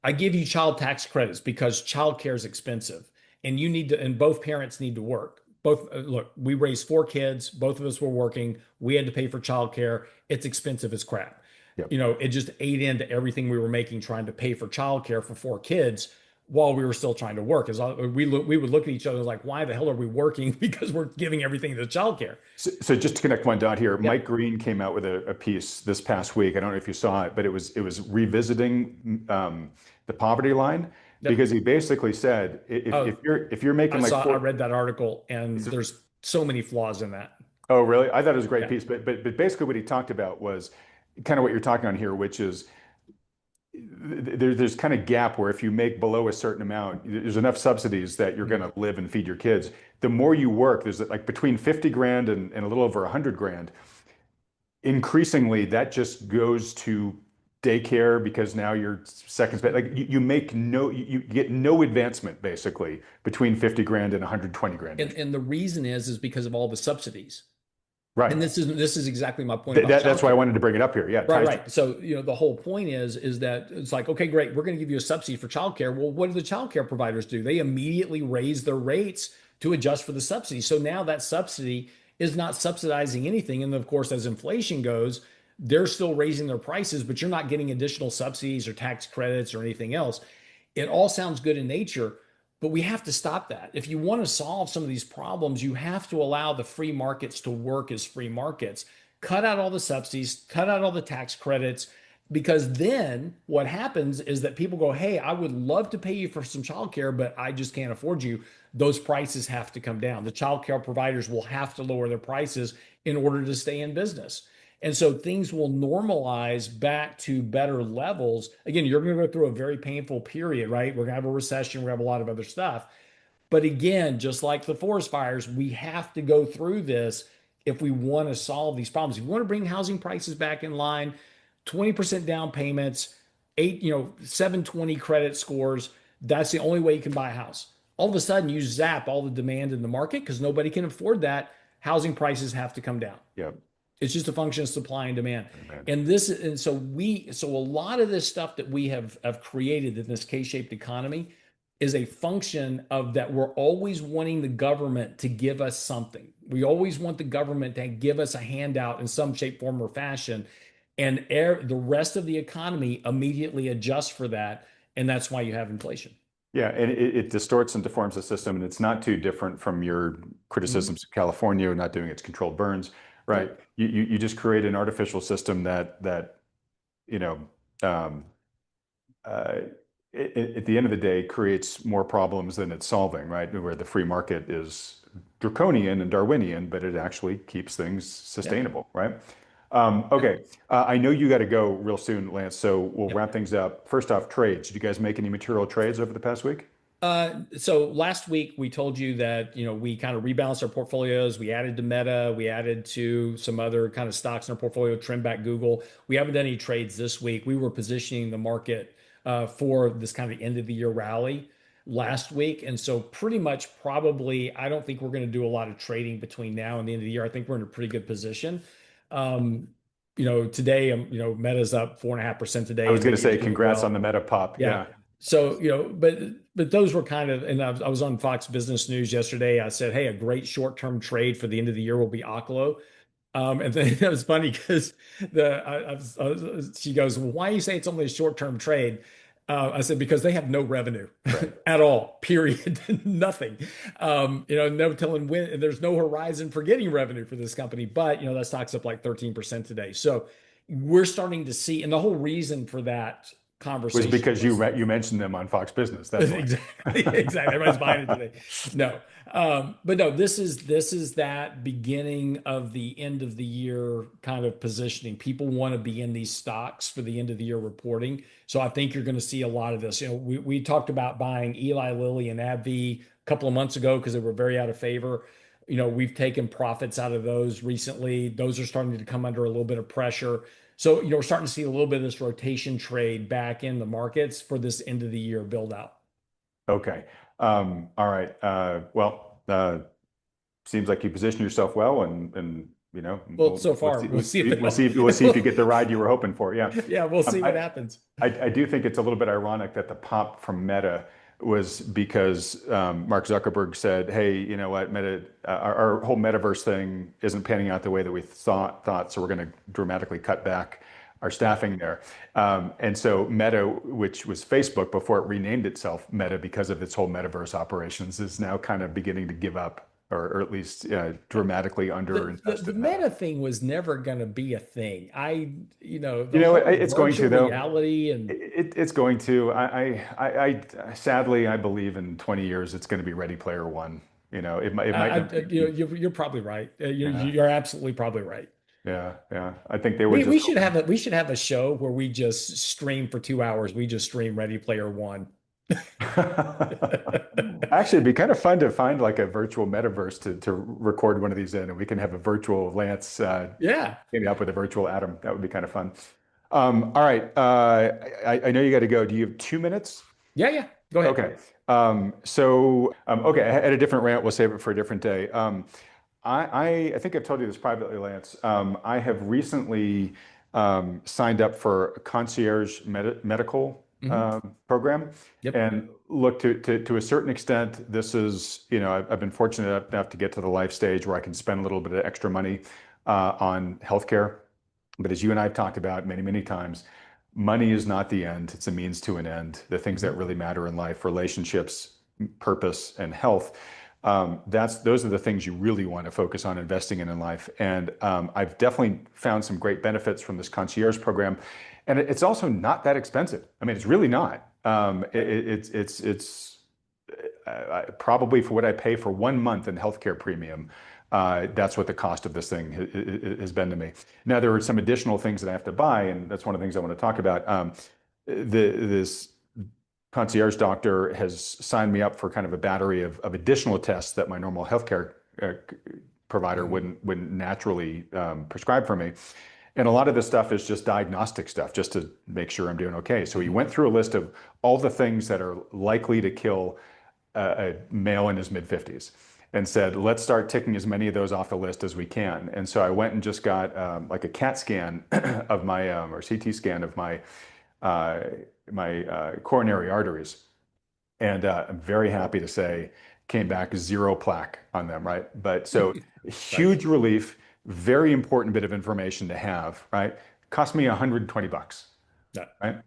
I give you child tax credits because childcare is expensive and and both parents need to work. Look, we raised four kids, both of us were working. We had to pay for childcare. It's expensive as crap. Yep. It just ate into everything we were making trying to pay for childcare for four kids while we were still trying to work. We would look at each other like, why the hell are we working? Because we're giving everything to childcare. So just to connect one dot here, Yeah. Mike Green came out with a piece this past week. I don't know if you saw it, but it was revisiting the poverty line Yep. because he basically said Oh, if you're making like I four. read that article and there's so many flaws in that. Oh, really? I thought it was a great Yeah. piece, but basically what he talked about was kind of what you're talking on here, which is there's kind of gap where if you make below a certain amount, there's enough subsidies that you're going Mhm. to live and feed your kids. The more you work, there's like between 50 grand and a little over 100 grand. Increasingly, that just goes to daycare because now you're second, like you get no advancement basically between 50 grand and 120 grand And income. and the reason is because of all the subsidies. Right. And this is exactly my point about That's why I childcare. wanted to bring it up here. Yeah, it Right, ties to. right. So, the whole point is that it's like, okay, great, we're going to give you a subsidy for childcare. Well, what do the childcare providers do? They immediately raise their rates to adjust for the subsidy. So now that subsidy is not subsidizing anything. And of course, as inflation goes, they're still raising their prices, but you're not getting additional subsidies or tax credits or anything else. It all sounds good in nature, but we have to stop that. If you want to solve some of these problems, you have to allow the free markets to work as free markets. Cut out all the subsidies, cut out all the tax credits, because then what happens is that people go, hey, I would love to pay you for some childcare, but I just can't afford you. Those prices have to come down. The childcare providers will have to lower their prices in order to stay in business. And so things will normalize back to better levels. Again, you're going to go through a very painful period, right? We're going to have a recession, we're going to have a lot of other stuff. But again, just like the forest fires, we have to go through this if we want to solve these problems. If we want to bring housing prices back in line, 20% down payments, 720 credit scores, that's the only way you can buy a house. All of a sudden, you zap all the demand in the market because nobody can afford that. Housing prices have to come down. Yeah. It's just a function of supply and demand. Man. And so a lot of this stuff that we have created in this K-shaped economy is a function of that we're always wanting the government to give us something. We always want the government to give us a handout in some shape, form, or fashion. And the rest of the economy immediately adjusts for that. And that's why you have inflation. Yeah, and it distorts and deforms the system, and it's not too different from your Mhm. criticisms of California not doing its controlled burns, right? Nope. You just create an artificial system that you know um, uh, at the end of the day creates more problems than it's solving, right? Where the free market is draconian and Darwinian, but it actually keeps things Yeah. sustainable, right? Okay, I know you got to go real soon, Lance, so we'll Yep. wrap things up. First off, trades. Did you guys make any material trades over the past week? So last week we told you that we kind of rebalanced our portfolios. We added to Meta, we added to some other kind of stocks in our portfolio, trimmed back Google. We haven't done any trades this week. We were positioning the market for this kind of end of the year rally last week, and so pretty much probably I don't think we're going to do a lot of trading between now and the end of the year. I think we're in a pretty good position. Um, Today, Meta's up 4.5% I today. was going to Nvidia's say doing congrats on well. the meta pop. Yeah. Yeah. So, but those were kind of, and I was on Fox Business News yesterday. I said, hey, a great short-term trade for the end of the year will be Oklo. And then it was funny because she goes, well, why do you say it's only a short-term trade? I said because they have no revenue Right. at all, period, nothing. No telling when. There's no horizon for getting revenue for this company, but that stock's up like 13% today. So we're starting to see, and the whole reason for that Was conversation because was you mentioned them on Fox Business. That's why. exactly, exactly. Everybody's buying it today. No, but no, this is that beginning of the end of the year kind of positioning. People want to be in these stocks for the end of the year reporting. So I think you're going to see a lot of this. We talked about buying Eli Lilly and AbbVie a couple of months ago because they were very out of favor. We've taken profits out of those recently. Those are starting to come under a little bit of pressure. So, we're starting to see a little bit of this rotation trade back in the markets for this end of the year build out. Okay. All right. Seems like you positioned yourself well, and Well, so far, we'll see if we'll see if you get the ride you were hoping for. Yeah. yeah, we'll Um, see what I, happens. I do think it's a little bit ironic that the pop from Meta was because Mark Zuckerberg said, "Hey, you know what? Meta, our whole metaverse thing isn't panning out the way that we thought, so we're going to dramatically cut back our staffing there." And so Meta, which was Facebook before it renamed itself Meta because of its whole metaverse operations, is now kind of beginning to give up, or at least dramatically The underinvested now. meta thing was never going to be a thing. You The know, whole it's going to virtual though. reality and It's going to. Sadly, I believe in 20 years it's going to be Ready Player One. It might not be. you're probably right. Yeah, You're absolutely probably right. yeah. I think they were We just should have hoping. a show where we just stream for 2 hours. We just stream Ready Player One. Actually, it'd be kind of fun to find like a virtual metaverse to record one of these in, and we can have a virtual Lance Yeah. teaming up with a virtual Adam. That would be kind of fun. All right. I know you got to go. Do you have 2 minutes? Yeah, yeah. Go ahead. Okay. Okay, I had a different rant. We'll save it for a different day. I think I've told you this privately, Lance. I have recently signed up for a concierge medical Hmm. program, Yep. and look to a certain extent. This is, I've been fortunate enough to get to the life stage where I can spend a little bit of extra money on healthcare. But as you and I have talked about many, many times, money is not the end, it's a means to an end. The things that Hmm. really matter in life, relationships, purpose, and health, those are the things you really want to focus on investing in life. And I've definitely found some great benefits from this concierge program. And it's also not that expensive. I mean, it's really not. It's probably for what I pay for 1 month in healthcare premium. That's what the cost of this thing has been to me. Now, there are some additional things that I have to buy, and that's one of the things I want to talk about. This concierge doctor has signed me up for kind of a battery of additional tests that my normal healthcare provider Hmm. wouldn't naturally prescribe for me. And a lot of this stuff is just diagnostic stuff, just to make sure I'm doing okay. So he Hmm. went through a list of all the things that are likely to kill a male in his mid 50s and said, let's start ticking as many of those off the list as we can. And so I went and just got like a CAT scan of my, or CT scan of uh, my coronary arteries. And I'm very happy to say came back zero plaque on them, right? But so Nice. huge relief, very important bit of information to have, right? Cost me $120, Yeah. right?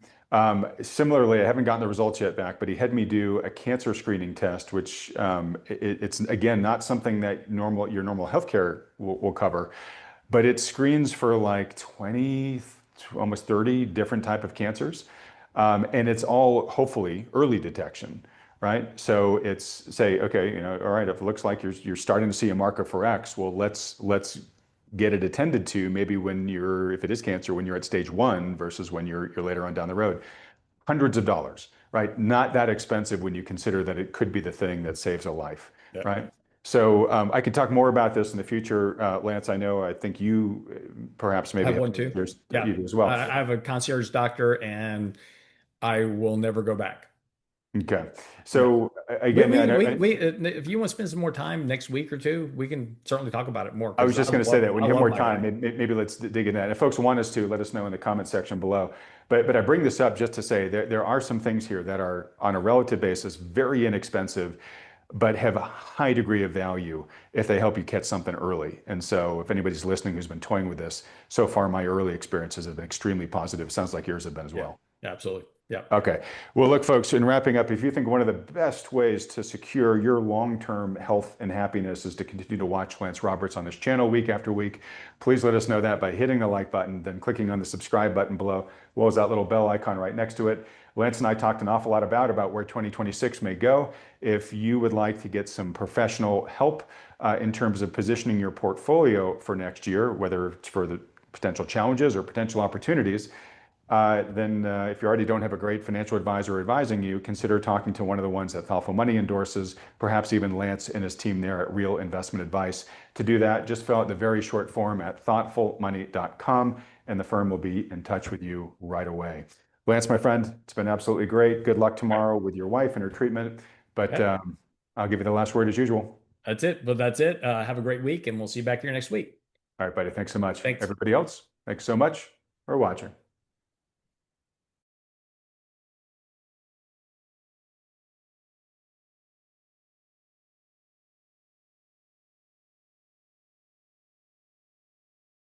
Similarly, I haven't gotten the results yet back, but he had me do a cancer screening test, which it's again not something that your normal healthcare will cover, but it screens for like 20, almost 30 different type of cancers, and it's all hopefully early detection, right? So it's say, okay, all right, if it looks like you're starting to see a marker for X, well, let's get it attended to maybe if it is cancer, when you're at stage one versus when you're later on down the road. Hundreds of dollars, right? Not that expensive when you consider that it could be the thing that saves a life, Yeah. right? So I could talk more about this in the future, Lance. I think you perhaps I maybe have have one too. yours that Yeah. you do as well. I have a concierge doctor and I will never go back. Okay. Yeah. So We, again, we, we, we, if you want to spend some more time next week or two, we can certainly talk about it more I was because just going to say that when I you have love more my time, area. maybe let's dig in that. And if folks want us to, let us know in the comment section below. But I bring this up just to say there are some things here that are on a relative basis very inexpensive, but have a high degree of value if they help you catch something early. And so if anybody's listening who's been toying with this, so far my early experiences have been extremely positive. Sounds like yours have been as Yeah, well. absolutely. Yeah. Okay. Well, look, folks, in wrapping up, if you think one of the best ways to secure your long-term health and happiness is to continue to watch Lance Roberts on this channel week after week, please let us know that by hitting the like button, then clicking on the subscribe button below, as well as that little bell icon right next to it. Lance and I talked an awful lot about where 2026 may go. If you would like to get some professional help in terms of positioning your portfolio for next year, whether it's for the potential challenges or potential opportunities, then if you already don't have a great financial advisor advising you, consider talking to one of the ones that Thoughtful Money endorses, perhaps even Lance and his team there at Real Investment Advice. To do that, just fill out the very short form at thoughtfulmoney.com, and the firm will be in touch with you right away. Lance, my friend, it's been absolutely great. Good luck tomorrow with your wife and her treatment, but I'll give you the last word as usual. That's it. Well, that's it. Have a great week, and we'll see you back here next week. All right, buddy. Thanks so much. Thanks. Everybody else, thanks so much for watching.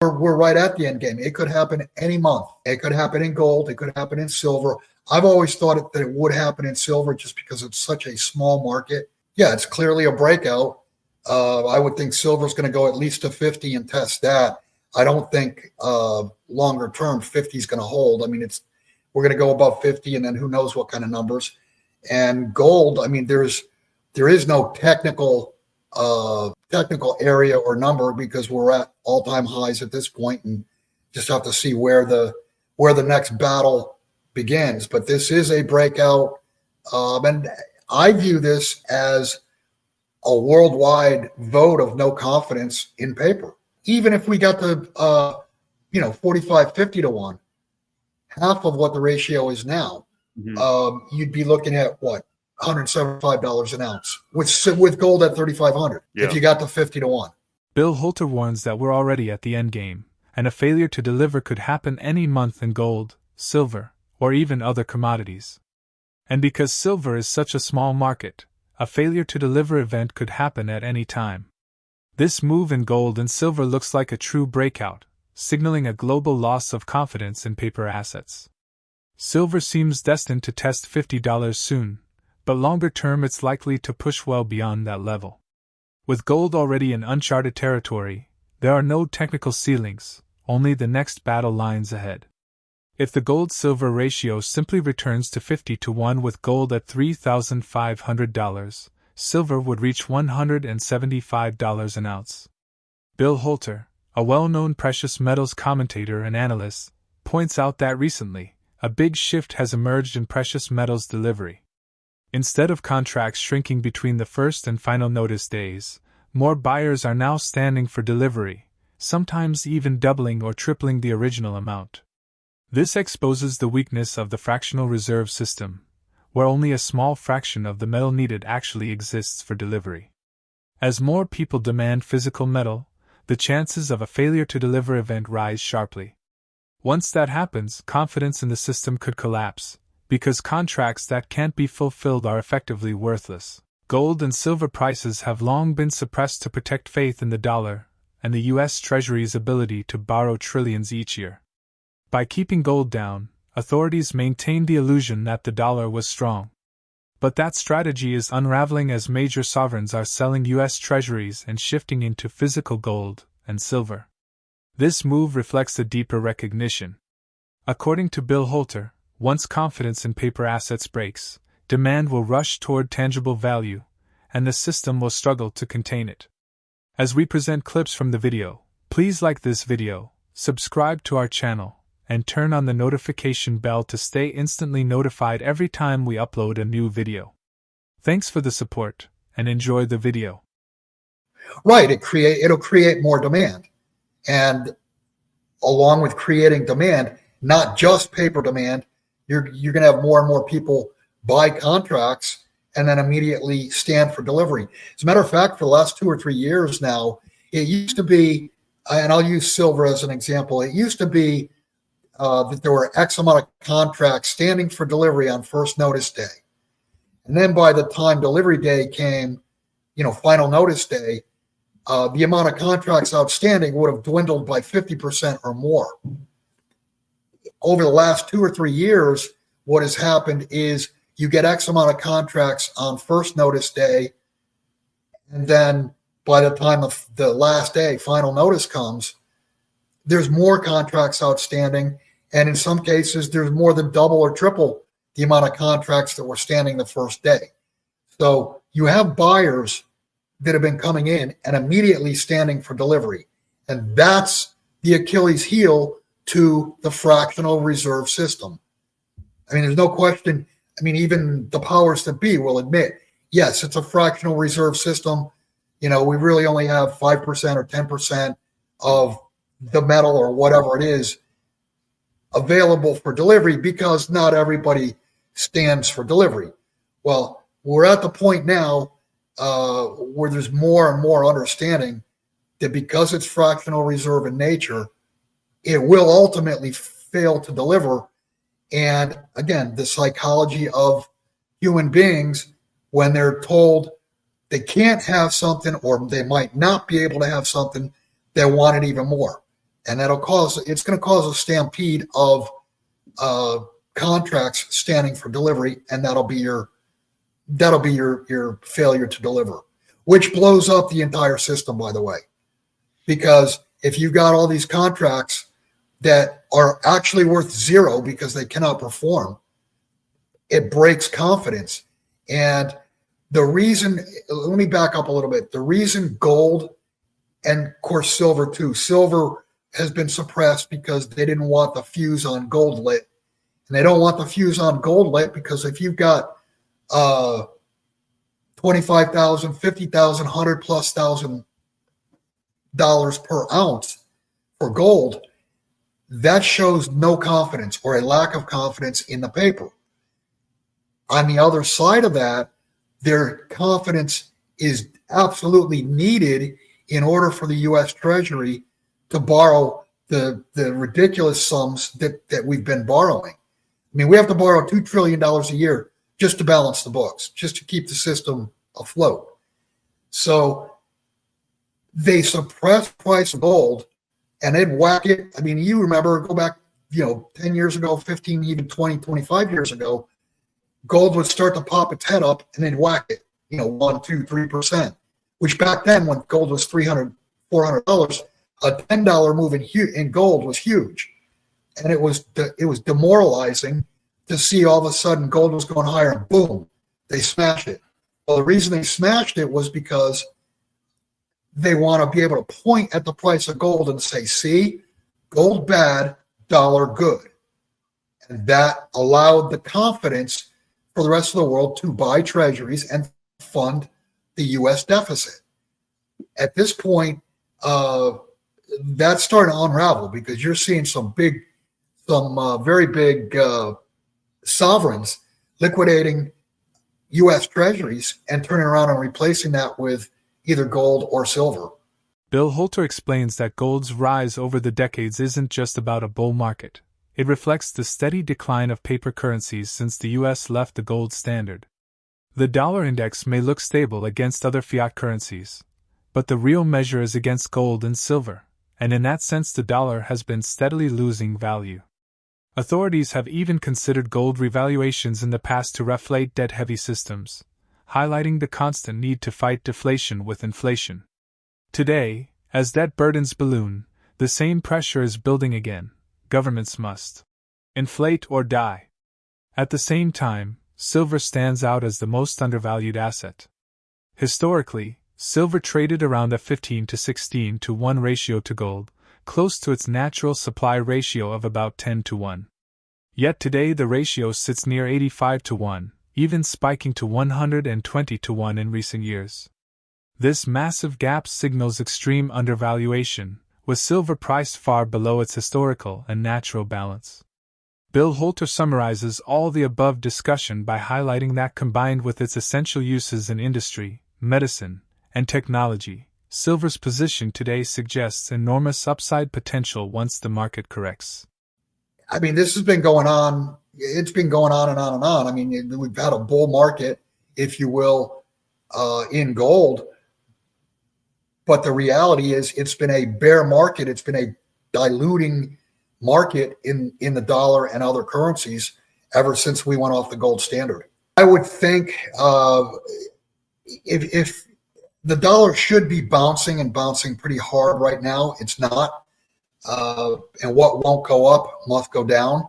We're right at the end game. It could happen any month. It could happen in gold. It could happen in silver. I've always thought that it would happen in silver just because it's such a small market. Yeah, it's clearly a breakout. I would think silver is going to go at least to 50 and test that. I don't think longer term 50 is going to hold. I mean, we're going to go above 50, and then who knows what kind of numbers. And gold, I mean, there is no technical area or number because we're at all-time highs at this point, and just have to see where the next battle begins. But this is a breakout, and I view this as a worldwide vote of no confidence in paper. Even if we got to 45, 50 to 1, half of what the ratio is now, you'd be looking at what? $175 an ounce with gold at 3,500. Yeah. If you got to 50 to 1. Bill Holter warns that we're already at the end game, and a failure to deliver could happen any month in gold, silver, or even other commodities. And because silver is such a small market, a failure to deliver event could happen at any time. This move in gold and silver looks like a true breakout, signaling a global loss of confidence in paper assets. Silver seems destined to test $50 soon, but longer term it's likely to push well beyond that level. With gold already in uncharted territory, there are no technical ceilings, only the next battle lines ahead. If the gold-silver ratio simply returns to 50 to 1 with gold at $3,500, silver would reach $175 an ounce. Bill Holter, a well-known precious metals commentator and analyst, points out that recently, a big shift has emerged in precious metals delivery. Instead of contracts shrinking between the first and final notice days, more buyers are now standing for delivery, sometimes even doubling or tripling the original amount. This exposes the weakness of the fractional reserve system, where only a small fraction of the metal needed actually exists for delivery. As more people demand physical metal, the chances of a failure to deliver event rise sharply. Once that happens, confidence in the system could collapse, because contracts that can't be fulfilled are effectively worthless. Gold and silver prices have long been suppressed to protect faith in the dollar and the U.S. Treasury's ability to borrow trillions each year. By keeping gold down, authorities maintained the illusion that the dollar was strong. But that strategy is unraveling as major sovereigns are selling U.S. treasuries and shifting into physical gold and silver. This move reflects a deeper recognition. According to Bill Holter, once confidence in paper assets breaks, demand will rush toward tangible value, and the system will struggle to contain it. As we present clips from the video, please like this video, subscribe to our channel, and turn on the notification bell to stay instantly notified every time we upload a new video. Thanks for the support, and enjoy the video. Right, it'll create more demand. And along with creating demand, not just paper demand, you're going to have more and more people buy contracts and then immediately stand for delivery. As a matter of fact, for the last 2 or 3 years now, it used to be, and I'll use silver as an example, it used to be that there were X amount of contracts standing for delivery on first notice day. And then by the time delivery day came, final notice day, the amount of contracts outstanding would have dwindled by 50% or more. Over the last 2 or 3 years, what has happened is you get X amount of contracts on first notice day, and then by the time of the last day, final notice comes, there's more contracts outstanding. And in some cases, there's more than double or triple the amount of contracts that were standing the first day. So you have buyers that have been coming in and immediately standing for delivery. And that's the Achilles heel to the fractional reserve system. I mean, there's no question. I mean, even the powers that be will admit, yes, it's a fractional reserve system. We really only have 5% or 10% of the metal or whatever it is available for delivery because not everybody stands for delivery. Well, we're at the point now where there's more and more understanding that because it's fractional reserve in nature, it will ultimately fail to deliver. And again, the psychology of human beings, when they're told they can't have something or they might not be able to have something, they want it even more. And it's going to cause a stampede of contracts standing for delivery, and that'll be your failure to deliver, which blows up the entire system, by the way. Because if you've got all these contracts that are actually worth zero because they cannot perform, it breaks confidence. And let me back up a little bit. The reason gold and of course silver too, silver has been suppressed because they didn't want the fuse on gold lit. And they don't want the fuse on gold lit because if you've got $25,000, $50,000, $100,000+ per ounce for gold, that shows no confidence or a lack of confidence in the paper. On the other side of that, their confidence is absolutely needed in order for the U.S. Treasury to borrow the ridiculous sums that we've been borrowing. I mean, we have to borrow $2 trillion a year just to balance the books, just to keep the system afloat. So they suppress price of gold and then whack it. I mean, you remember, go back, 10 years ago, 15, even 20, 25 years ago, gold would start to pop its head up and then whack it, 1%, 2%, 3%, which back then when gold was $300, $400, a $10 move in gold was huge. And it was demoralizing to see all of a sudden gold was going higher and boom, they smashed it. Well, the reason they smashed it was because they want to be able to point at the price of gold and say, see, gold bad, dollar good. And that allowed the confidence for the rest of the world to buy treasuries and fund the U.S. deficit. At this point, that's starting to unravel because you're seeing some very big sovereigns liquidating U.S. treasuries and turning around and replacing that with either gold or silver. Bill Holter explains that gold's rise over the decades isn't just about a bull market. It reflects the steady decline of paper currencies since the U.S. left the gold standard. The dollar index may look stable against other fiat currencies, but the real measure is against gold and silver, and in that sense the dollar has been steadily losing value. Authorities have even considered gold revaluations in the past to reflate debt-heavy systems, highlighting the constant need to fight deflation with inflation. Today, as debt burdens balloon, the same pressure is building again. Governments must inflate or die. At the same time, silver stands out as the most undervalued asset. Historically, silver traded around a 15 to 16 to 1 ratio to gold, close to its natural supply ratio of about 10 to 1. Yet today the ratio sits near 85 to 1, even spiking to 120 to 1 in recent years. This massive gap signals extreme undervaluation, with silver priced far below its historical and natural balance. Bill Holter summarizes all the above discussion by highlighting that combined with its essential uses in industry, medicine, and technology, silver's position today suggests enormous upside potential once the market corrects. I mean, this has been going on. It's been going on and on and on. I mean, we've had a bull market, if you will, in gold. But the reality is it's been a bear market. It's been a diluting market in the dollar and other currencies. ever since we went off the gold standard. I would think if the dollar should be bouncing and bouncing pretty hard right now, it's not. And what won't go up must go down.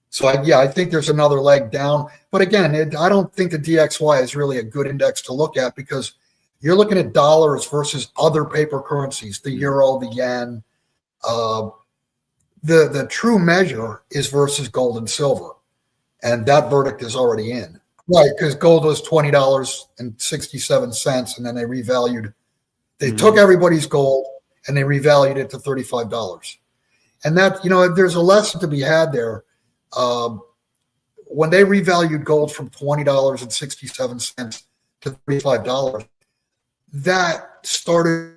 So I think there's another leg down. But again, I don't think the DXY is really a good index to look at, because you're looking at dollars versus other paper currencies, the euro, the yen. The true measure is versus gold and silver. And that verdict is already in. Right, because gold was $20.67, and then they revalued. They took everybody's gold and they revalued it to $35. And that, there's a lesson to be had there. When they revalued gold from $20.67 to $35, that started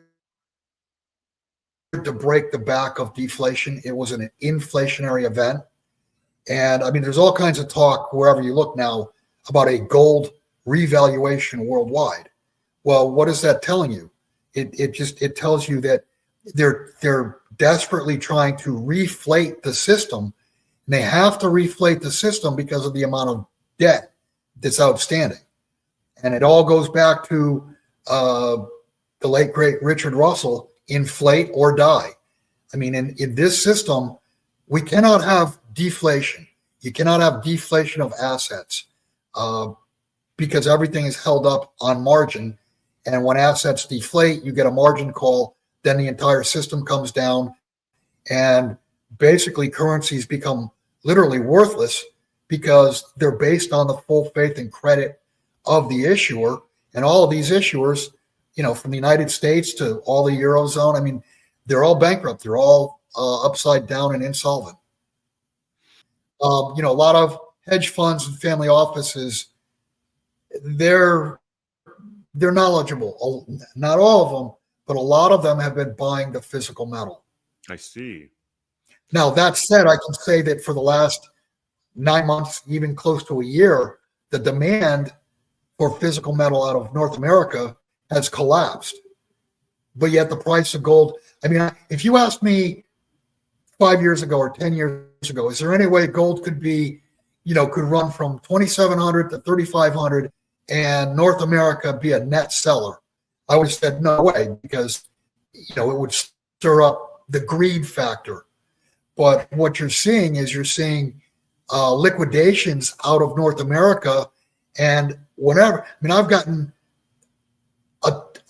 to break the back of deflation. It was an inflationary event. And I mean, there's all kinds of talk wherever you look now about a gold revaluation worldwide. Well, what is that telling you? It tells you that they're desperately trying to reflate the system. And they have to reflate the system because of the amount of debt that's outstanding. And it all goes back to the late, great Richard Russell, inflate or die. I mean, in this system, we cannot have deflation. You cannot have deflation of assets because everything is held up on margin. And when assets deflate, you get a margin call, then the entire system comes down, and basically currencies become literally worthless because they're based on the full faith and credit of the issuer. And all of these issuers, from the United States to all the Eurozone, I mean, they're all bankrupt. They're all upside down and insolvent. A lot of hedge funds and family offices, they're knowledgeable. Not all of them, but a lot of them have been buying the physical metal. I see. Now, that said, I can say that for the last 9 months, even close to a year, the demand for physical metal out of North America has collapsed. But yet the price of gold, I mean, if you asked me 5 years ago or 10 years ago, is there any way gold could be, could run from 2,700 to 3,500 and North America be a net seller? I would have said no way, because, it would stir up the greed factor. But what you're seeing is liquidations out of North America, and whatever. I mean,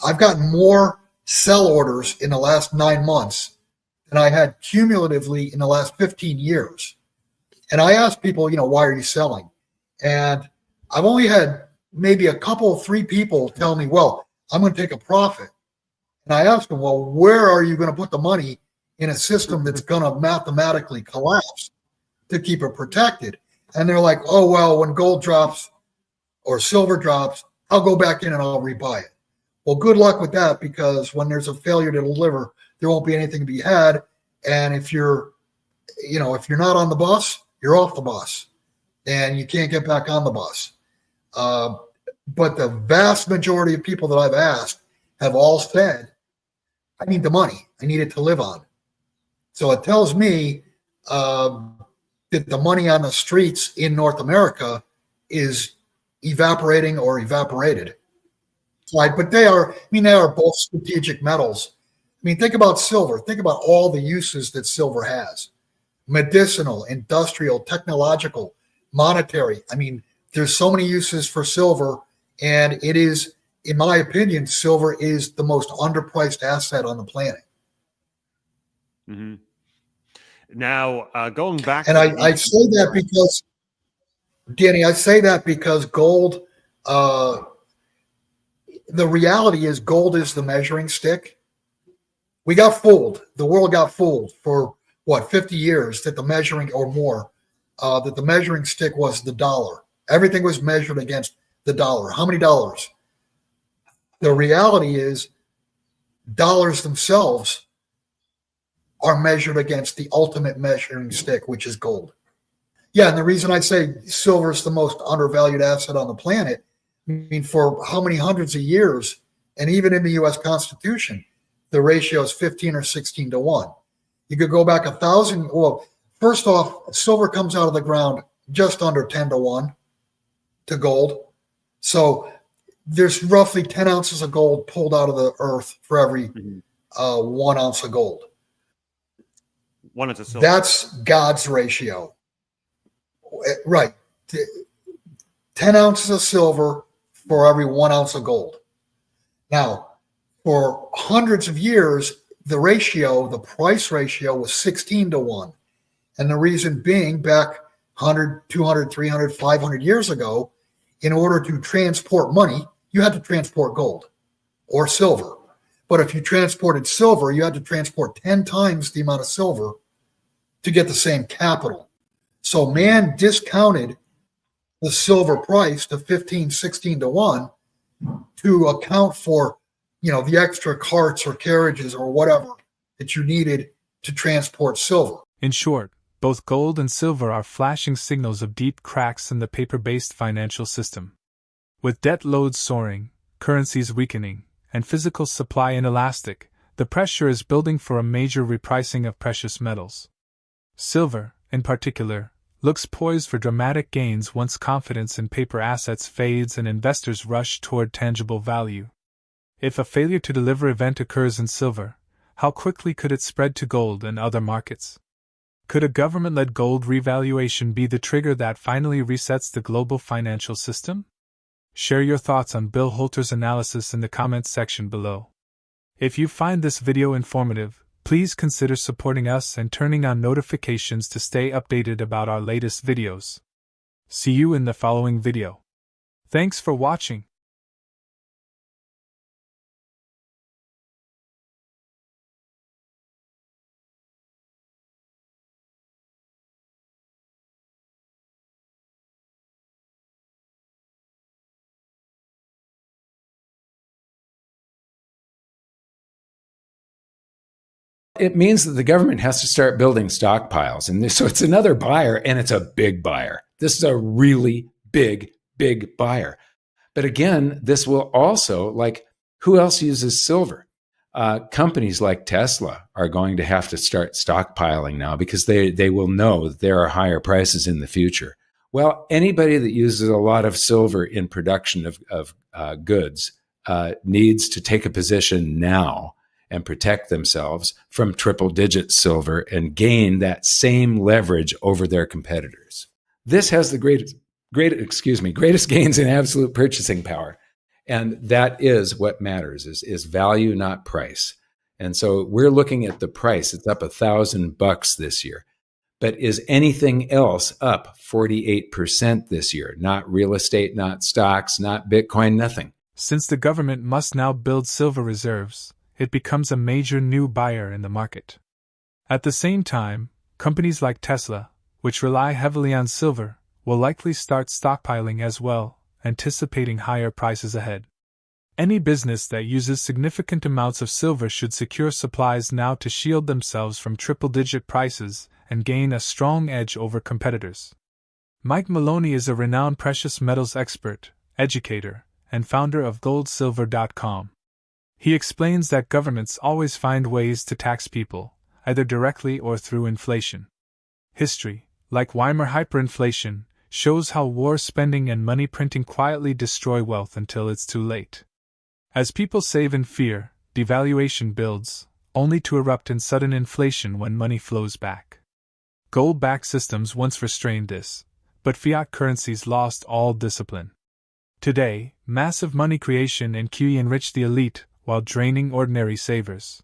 I've gotten more sell orders in the last 9 months than I had cumulatively in the last 15 years. And I asked people, why are you selling? And I've only had maybe a couple, 3 people tell me, well, I'm going to take a profit. And I asked them, well, where are you going to put the money in a system that's going to mathematically collapse to keep it protected? And they're like, oh, well, when gold drops or silver drops, I'll go back in and I'll rebuy it. Well, good luck with that, because when there's a failure to deliver, there won't be anything to be had. And if you're not on the bus, you're off the bus and you can't get back on the bus. But the vast majority of people that I've asked have all said, I need the money. I need it to live on. So it tells me that the money on the streets in North America is evaporating or evaporated. Right, but they are both strategic metals. I mean, think about silver. Think about all the uses that silver has: medicinal, industrial, technological, monetary. I mean, there's so many uses for silver, and it is, in my opinion, silver is the most underpriced asset on the planet. Mm-hmm. Now, going back, and I say that because, Danny, gold. The reality is, gold is the measuring stick. We got fooled. The world got fooled for 50 years that the measuring or more, that the measuring stick was the dollar. Everything was measured against the dollar. How many dollars? The reality is, dollars themselves are measured against the ultimate measuring stick, which is gold. Yeah, and the reason I say silver is the most undervalued asset on the planet, I mean, for how many hundreds of years, and even in the U.S. Constitution, the ratio is 15 or 16 to 1. You could go back 1,000. Well, first off, silver comes out of the ground just under 10 to 1 to gold. So there's roughly 10 ounces of gold pulled out of the earth for every 1 ounce of gold. 1 ounce of silver. That's God's ratio. Right. 10 ounces of silver for every 1 ounce of gold. Now, for hundreds of years, the price ratio was 16 to 1. And the reason being, back 100, 200, 300, 500 years ago, in order to transport money, you had to transport gold or silver. But if you transported silver, you had to transport 10 times the amount of silver to get the same capital. So man discounted the silver price to 15, 16 to 1 to account for, the extra carts or carriages or whatever that you needed to transport silver. In short, both gold and silver are flashing signals of deep cracks in the paper-based financial system. With debt loads soaring, currencies weakening, and physical supply inelastic, the pressure is building for a major repricing of precious metals. Silver, in particular, looks poised for dramatic gains once confidence in paper assets fades and investors rush toward tangible value. If a failure to deliver event occurs in silver, how quickly could it spread to gold and other markets? Could a government-led gold revaluation be the trigger that finally resets the global financial system? Share your thoughts on Bill Holter's analysis in the comments section below. If you find this video informative, please consider supporting us and turning on notifications to stay updated about our latest videos. See you in the following video. Thanks for watching. It means that the government has to start building stockpiles. And so it's another buyer, and it's a big buyer. This is a really big, big buyer. But again, this will also, who else uses silver? Companies like Tesla are going to have to start stockpiling now because they will know that there are higher prices in the future. Well, anybody that uses a lot of silver in production of goods needs to take a position now and protect themselves from triple-digit silver and gain that same leverage over their competitors. This has the greatest gains in absolute purchasing power. And that is what matters, is value, not price. And so we're looking at the price. It's up $1,000 this year. But is anything else up 48% this year? Not real estate, not stocks, not Bitcoin, nothing. Since the government must now build silver reserves, it becomes a major new buyer in the market. At the same time, companies like Tesla, which rely heavily on silver, will likely start stockpiling as well, anticipating higher prices ahead. Any business that uses significant amounts of silver should secure supplies now to shield themselves from triple-digit prices and gain a strong edge over competitors. Mike Maloney is a renowned precious metals expert, educator, and founder of goldsilver.com. He explains that governments always find ways to tax people, either directly or through inflation. History, like Weimar hyperinflation, shows how war spending and money printing quietly destroy wealth until it's too late. As people save in fear, devaluation builds, only to erupt in sudden inflation when money flows back. Gold-backed systems once restrained this, but fiat currencies lost all discipline. Today, massive money creation and QE enrich the elite while draining ordinary savers.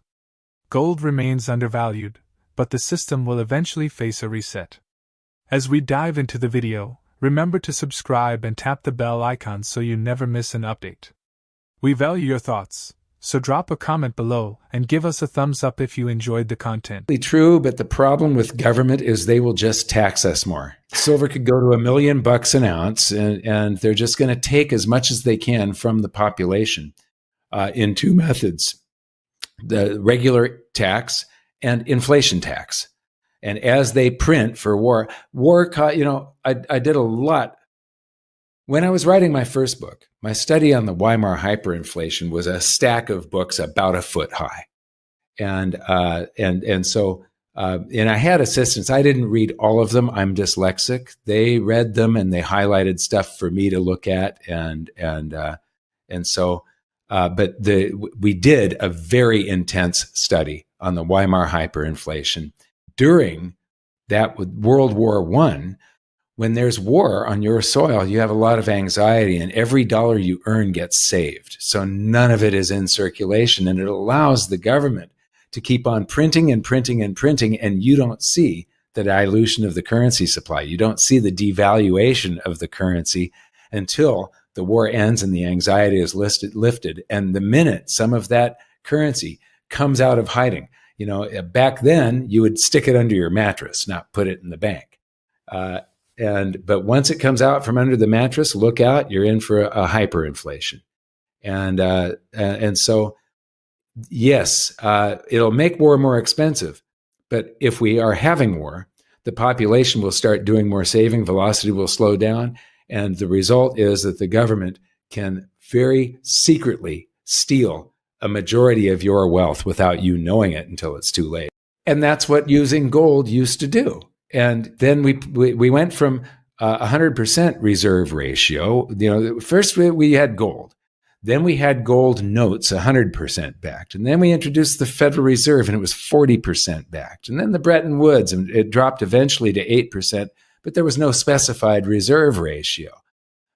Gold remains undervalued, but the system will eventually face a reset. As we dive into the video, remember to subscribe and tap the bell icon so you never miss an update. We value your thoughts, so drop a comment below and give us a thumbs up if you enjoyed the content. True, but the problem with government is they will just tax us more. Silver could go to $1 million an ounce, and they're just going to take as much as they can from the population in two methods: the regular tax and inflation tax. And as they print for war, I did a lot. When I was writing my first book, my study on the Weimar hyperinflation was a stack of books about a foot high. And so And I had assistants. I didn't read all of them. I'm dyslexic. They read them and they highlighted stuff for me to look at. We did a very intense study on the Weimar hyperinflation during that with World War I. When there's war on your soil, you have a lot of anxiety, and every dollar you earn gets saved. So none of it is in circulation, and it allows the government to keep on printing and printing and printing, and you don't see the dilution of the currency supply. You don't see the devaluation of the currency until the war ends and the anxiety is lifted. And the minute some of that currency comes out of hiding, back then you would stick it under your mattress, not put it in the bank. But once it comes out from under the mattress, look out, you're in for a hyperinflation. And so, yes, it'll make war more expensive. But if we are having war, the population will start doing more saving, velocity will slow down. And the result is that the government can very secretly steal a majority of your wealth without you knowing it until it's too late. And that's what using gold used to do. And then we went from 100% reserve ratio. First we had gold. Then we had gold notes, 100% backed. And then we introduced the Federal Reserve, and it was 40% backed. And then the Bretton Woods, and it dropped eventually to 8%, but there was no specified reserve ratio.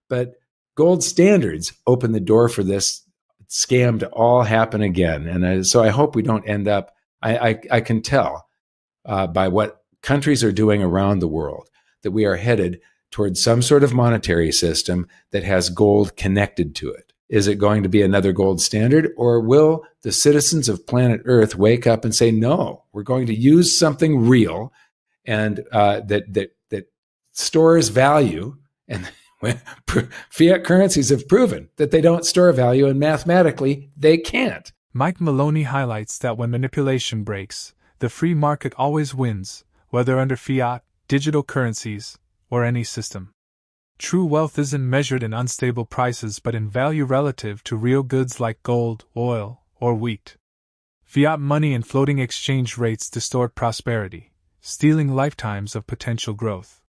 But gold standards opened the door for this scam to all happen again. And so I hope we don't end up, I can tell by what countries are doing around the world that we are headed towards some sort of monetary system that has gold connected to it. Is it going to be another gold standard, or will the citizens of planet Earth wake up and say, no, we're going to use something real and that stores value? And fiat currencies have proven that they don't store value, and mathematically they can't. Mike Maloney highlights that when manipulation breaks, the free market always wins, whether under fiat, digital currencies, or any system. True wealth isn't measured in unstable prices but in value relative to real goods like gold, oil, or wheat. Fiat money and floating exchange rates distort prosperity, stealing lifetimes of potential growth.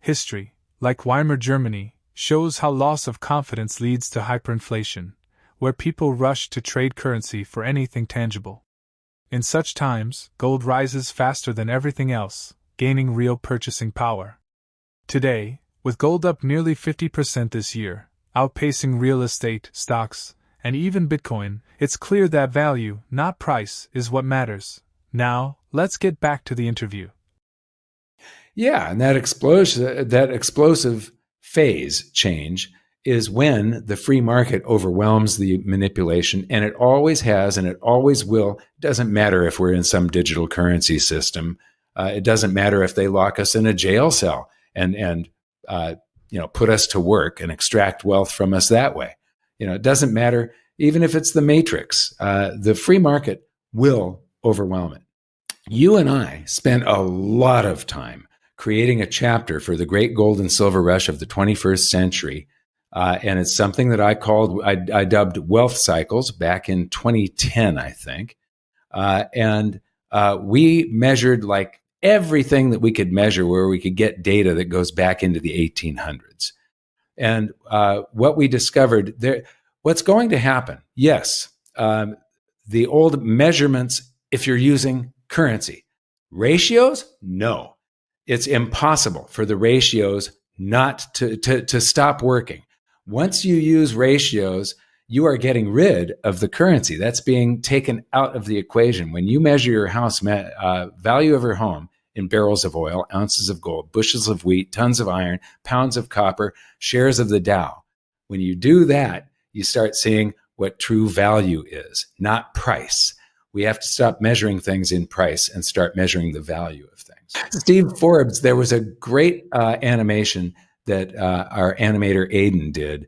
History, like Weimar Germany, shows how loss of confidence leads to hyperinflation, where people rush to trade currency for anything tangible. In such times, gold rises faster than everything else, gaining real purchasing power. Today, with gold up nearly 50% this year, outpacing real estate, stocks, and even Bitcoin, it's clear that value, not price, is what matters. Now, let's get back to the interview. Yeah, and that explosive phase change is when the free market overwhelms the manipulation, and it always has and it always will. It doesn't matter if we're in some digital currency system. It doesn't matter if they lock us in a jail cell and put us to work and extract wealth from us that way. It doesn't matter even if it's the Matrix. The free market will overwhelm it. You and I spent a lot of time creating a chapter for the great gold and silver rush of the 21st century. And it's something that I dubbed Wealth Cycles back in 2010, I think. We measured like everything that we could measure where we could get data that goes back into the 1800s. And what we discovered there, what's going to happen? Yes, the old measurements, if you're using currency. Ratios? No. It's impossible for the ratios not to stop working. Once you use ratios, you are getting rid of the currency. That's being taken out of the equation. When you measure your house value of your home in barrels of oil, ounces of gold, bushels of wheat, tons of iron, pounds of copper, shares of the Dow, when you do that, you start seeing what true value is, not price. We have to stop measuring things in price and start measuring the value of things. Steve Forbes, there was a great animation that our animator Aiden did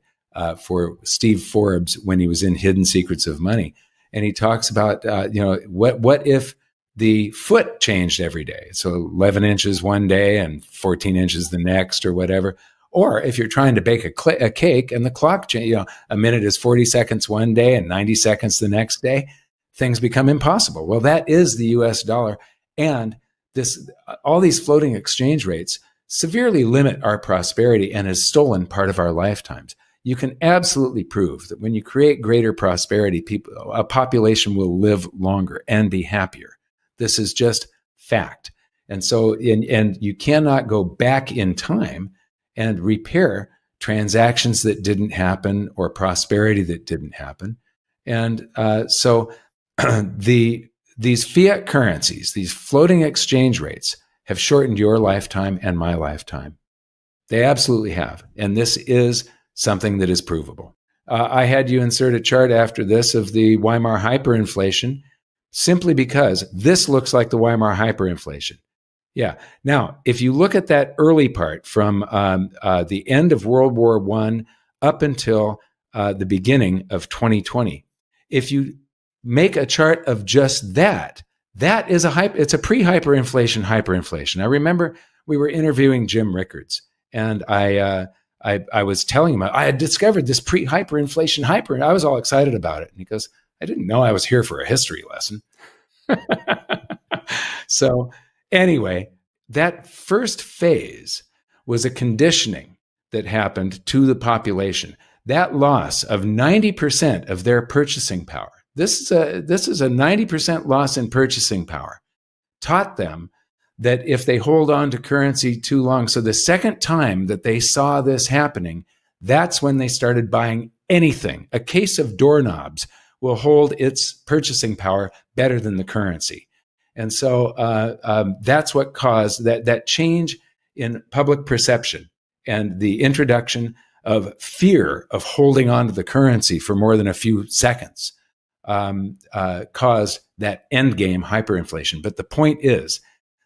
for Steve Forbes when he was in Hidden Secrets of Money. And he talks about, what if the foot changed every day? So 11 inches one day and 14 inches the next or whatever. Or if you're trying to bake a cake and the clock change, a minute is 40 seconds one day and 90 seconds the next day, things become impossible. Well, that is the US dollar. And all these floating exchange rates severely limit our prosperity and has stolen part of our lifetimes. You can absolutely prove that when you create greater prosperity, a population will live longer and be happier. This is just fact. And so, and you cannot go back in time and repair transactions that didn't happen or prosperity that didn't happen. And so these fiat currencies, these floating exchange rates, have shortened your lifetime and my lifetime. They absolutely have. And this is something that is provable. I had you insert a chart after this of the Weimar hyperinflation, simply because this looks like the Weimar hyperinflation. Yeah. Now, if you look at that early part from the end of World War I up until the beginning of 2020, if you make a chart of just that, that is it's a pre-hyperinflation hyperinflation. I remember we were interviewing Jim Rickards, and I was telling him I had discovered this pre-hyperinflation hyper, and I was all excited about it. And he goes, "I didn't know I was here for a history lesson." So anyway, that first phase was a conditioning that happened to the population. That loss of 90% of their purchasing power, this is a 90% loss in purchasing power, taught them that if they hold on to currency too long, so the second time that they saw this happening, that's when they started buying anything. A case of doorknobs will hold its purchasing power better than the currency. And so that's what caused that change in public perception and the introduction of fear of holding on to the currency for more than a few seconds caused that endgame hyperinflation. But the point is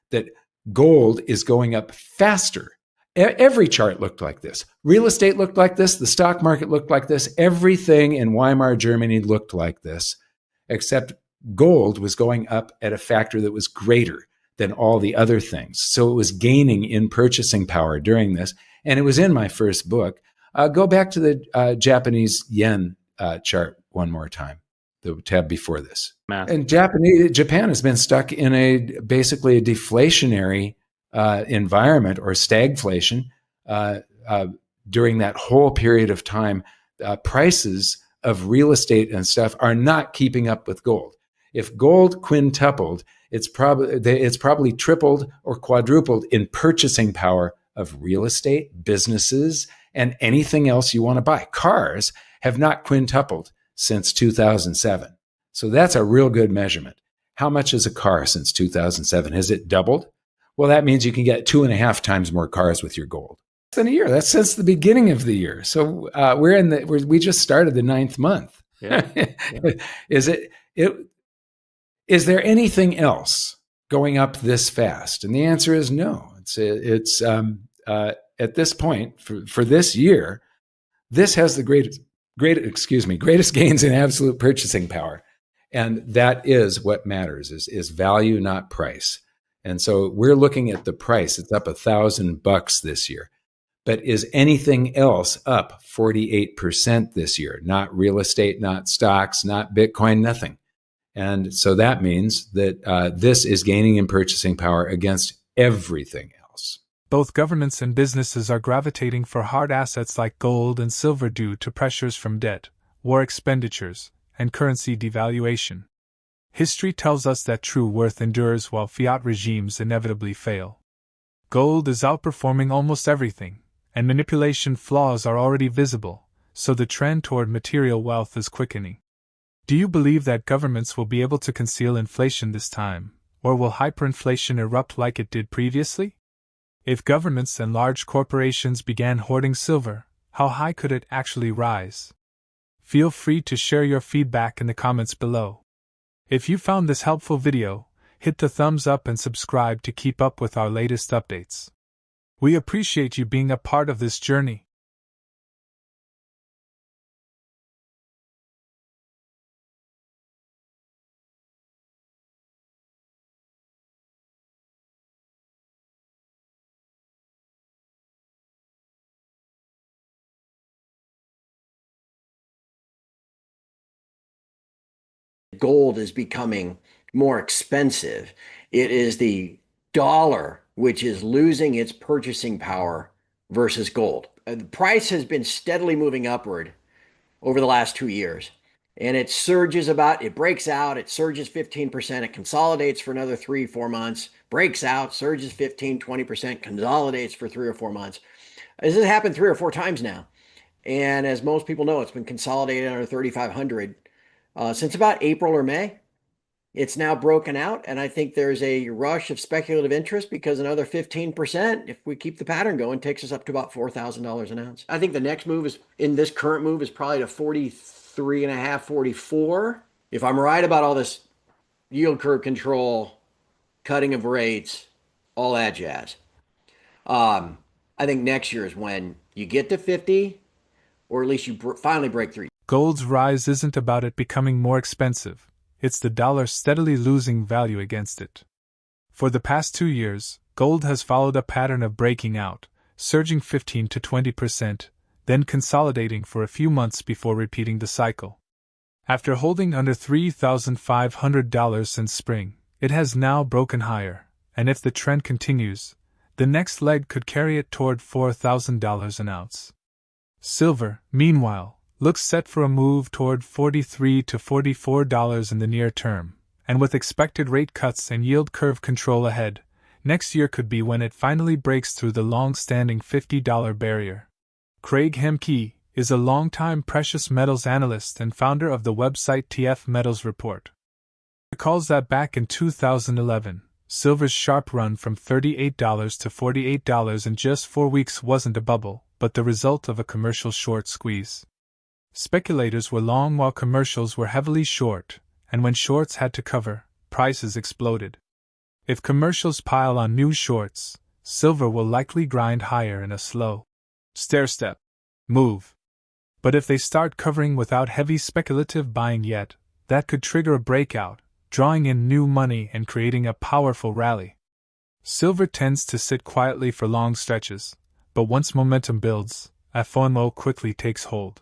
that gold is going up faster. Every chart looked like this. Real estate looked like this. The stock market looked like this. Everything in Weimar Germany looked like this, except gold was going up at a factor that was greater than all the other things. So it was gaining in purchasing power during this. And it was in my first book. Go back to the Japanese yen chart one more time, the tab before this. Math. And Japan has been stuck in basically a deflationary environment, or stagflation, during that whole period of time. Prices of real estate and stuff are not keeping up with gold. If gold quintupled, it's probably tripled or quadrupled in purchasing power of real estate, businesses, and anything else you want to buy. Cars have not quintupled since 2007. So that's a real good measurement. How much is a car since 2007? Has it doubled? Well, that means you can get 2.5 times more cars with your gold. Than a year. That's since the beginning of the year. So we just started the 9th month. Yeah. Yeah. Is there anything else going up this fast? And the answer is no. It's at this point for this year, this has the greatest gains in absolute purchasing power, and that is what matters is value, not price. And so we're looking at the price. It's up $1,000 this year. But is anything else up 48% this year? Not real estate, not stocks, not Bitcoin, nothing. And so that means that this is gaining in purchasing power against everything else. Both governments and businesses are gravitating for hard assets like gold and silver due to pressures from debt, war expenditures, and currency devaluation. History tells us that true worth endures while fiat regimes inevitably fail. Gold is outperforming almost everything, and manipulation flaws are already visible, so the trend toward material wealth is quickening. Do you believe that governments will be able to conceal inflation this time, or will hyperinflation erupt like it did previously? If governments and large corporations began hoarding silver, how high could it actually rise? Feel free to share your feedback in the comments below. If you found this helpful video, hit the thumbs up and subscribe to keep up with our latest updates. We appreciate you being a part of this journey. Gold is becoming more expensive. It is the dollar, which is losing its purchasing power versus gold. The price has been steadily moving upward over the last 2 years. And it surges it breaks out, it surges 15%, it consolidates for another 3-4 months, breaks out, surges 15, 20%, consolidates for 3 or 4 months. This has happened 3 or 4 times now. And as most people know, it's been consolidated under 3,500 since about April or May. It's now broken out, and I think there's a rush of speculative interest because another 15%, if we keep the pattern going, takes us up to about $4,000 an ounce. I think the next move in this current move is probably to 43.5, 44. If I'm right about all this yield curve control, cutting of rates, all that jazz, I think next year is when you get to 50, or at least you finally break through. Gold's rise isn't about it becoming more expensive. It's the dollar steadily losing value against it. For the past 2 years, gold has followed a pattern of breaking out, surging 15 to 20%, then consolidating for a few months before repeating the cycle. After holding under $3,500 since spring, it has now broken higher, and if the trend continues, the next leg could carry it toward $4,000 an ounce. Silver, meanwhile, looks set for a move toward $43 to $44 in the near term, and with expected rate cuts and yield curve control ahead, next year could be when it finally breaks through the long-standing $50 barrier. Craig Hemke is a longtime precious metals analyst and founder of the website TF Metals Report. He recalls that back in 2011, silver's sharp run from $38 to $48 in just 4 weeks wasn't a bubble, but the result of a commercial short squeeze. Speculators were long while commercials were heavily short, and when shorts had to cover, prices exploded. If commercials pile on new shorts, silver will likely grind higher in a slow, stair-step move. But if they start covering without heavy speculative buying yet, that could trigger a breakout, drawing in new money and creating a powerful rally. Silver tends to sit quietly for long stretches, but once momentum builds, FOMO quickly takes hold.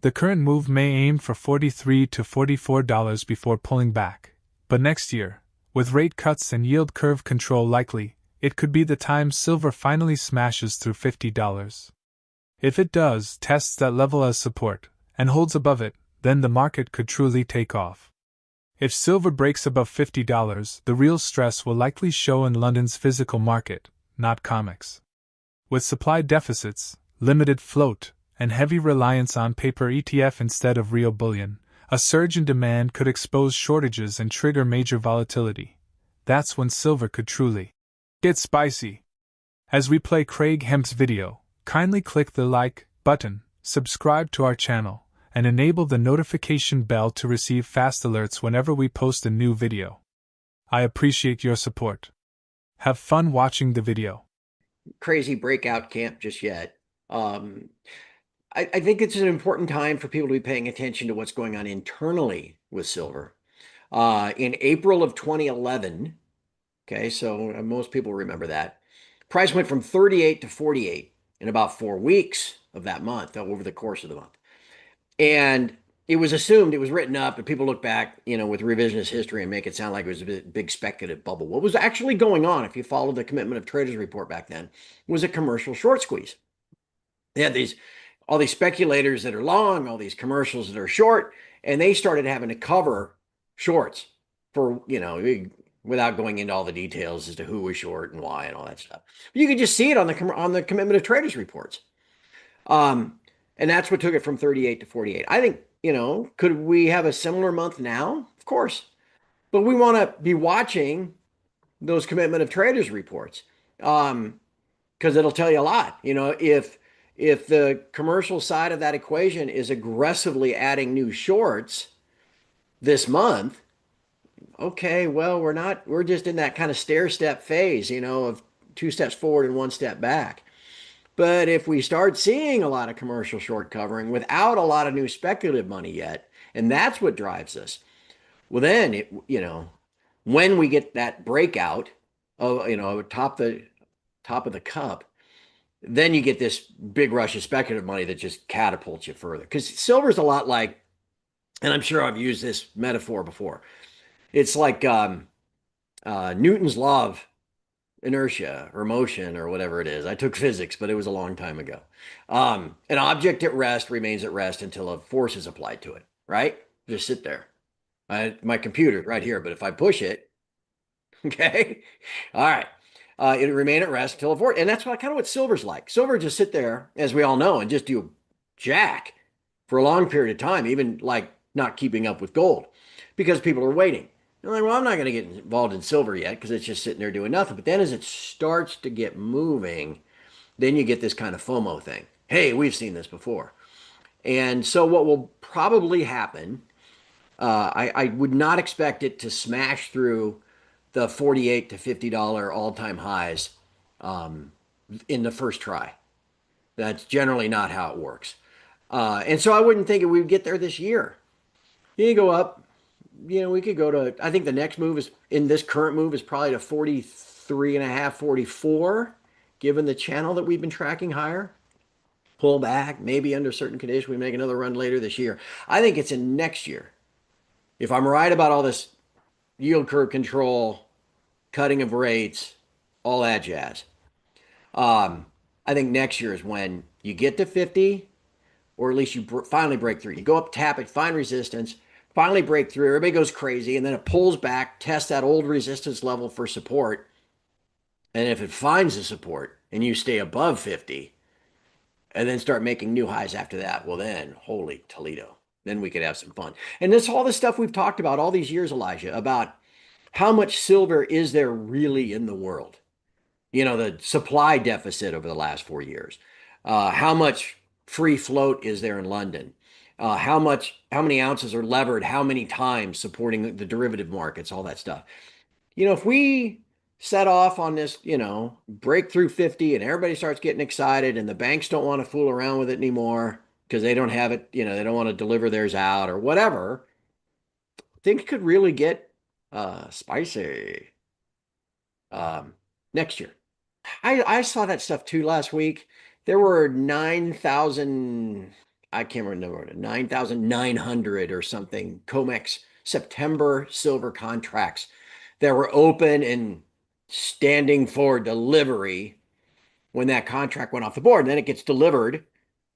The current move may aim for $43 to $44 before pulling back, but next year, with rate cuts and yield curve control likely, it could be the time silver finally smashes through $50. If it does, tests that level as support, and holds above it, then the market could truly take off. If silver breaks above $50, the real stress will likely show in London's physical market, not COMEX. With supply deficits, limited float, and heavy reliance on paper ETF instead of real bullion, a surge in demand could expose shortages and trigger major volatility. That's when silver could truly get spicy. As we play Craig Hemp's video, kindly click the like button, subscribe to our channel, and enable the notification bell to receive fast alerts whenever we post a new video. I appreciate your support. Have fun watching the video. Crazy breakout camp just yet. I think it's an important time for people to be paying attention to what's going on internally with silver. In April of 2011, okay, so most people remember that, price went from 38 to 48 in about 4 weeks of that month, over the course of the month. And it was assumed, it was written up, and people look back, with revisionist history and make it sound like it was a big speculative bubble. What was actually going on, if you followed the Commitment of Traders report back then, was a commercial short squeeze. They had all these speculators that are long, all these commercials that are short, and they started having to cover shorts for, without going into all the details as to who was short and why and all that stuff. But you could just see it on the Commitment of Traders reports. And that's what took it from 38 to 48. I think, could we have a similar month now? Of course. But we want to be watching those Commitment of Traders reports because it'll tell you a lot. If the commercial side of that equation is aggressively adding new shorts this month, okay, well, we're just in that kind of stair-step phase, of 2 steps forward and 1 step back. But if we start seeing a lot of commercial short covering without a lot of new speculative money yet, and that's what drives us, well, then, when we get that breakout of, top of the cup, then you get this big rush of speculative money that just catapults you further. Because silver's a lot like, and I'm sure I've used this metaphor before, it's like Newton's law inertia or motion or whatever it is. I took physics, but it was a long time ago. An object at rest remains at rest until a force is applied to it, right? Just sit there. My computer's right here, but if I push it, okay, all right, it'll remain at rest until a force. And that's kind of what silver's like. Silver just sit there, as we all know, and just do jack for a long period of time, even like not keeping up with gold because people are waiting. They're like, well, I'm not going to get involved in silver yet because it's just sitting there doing nothing. But then as it starts to get moving, then you get this kind of FOMO thing. Hey, we've seen this before. And so what will probably happen, I would not expect it to smash through the $48 to $50 all-time highs in the first try. That's generally not how it works. And so I wouldn't think we would get there this year. You go up, we could go to, I think the next move is, in this current move, is probably to 43 and a half, 44, given the channel that we've been tracking higher. Pull back, maybe under certain conditions, we make another run later this year. I think it's in next year. If I'm right about all this yield curve control, cutting of rates, all that jazz, I think next year is when you get to 50, or at least you finally break through. You go up, tap it, find resistance, finally break through. Everybody goes crazy, and then it pulls back, tests that old resistance level for support. And if it finds the support and you stay above 50 and then start making new highs after that, well then, holy Toledo, then we could have some fun. And this all the stuff we've talked about all these years, Elijah, about how much silver is there really in the world? The supply deficit over the last 4 years. How much free float is there in London? How many ounces are levered, how many times, supporting the derivative markets, all that stuff. If we set off on this, break through 50 and everybody starts getting excited and the banks don't want to fool around with it anymore because they don't have it, they don't want to deliver theirs out or whatever, things could really get spicy next year. I saw that stuff too last week. There were 9,000, I can't remember, 9,900 or something COMEX September silver contracts that were open and standing for delivery when that contract went off the board. And then it gets delivered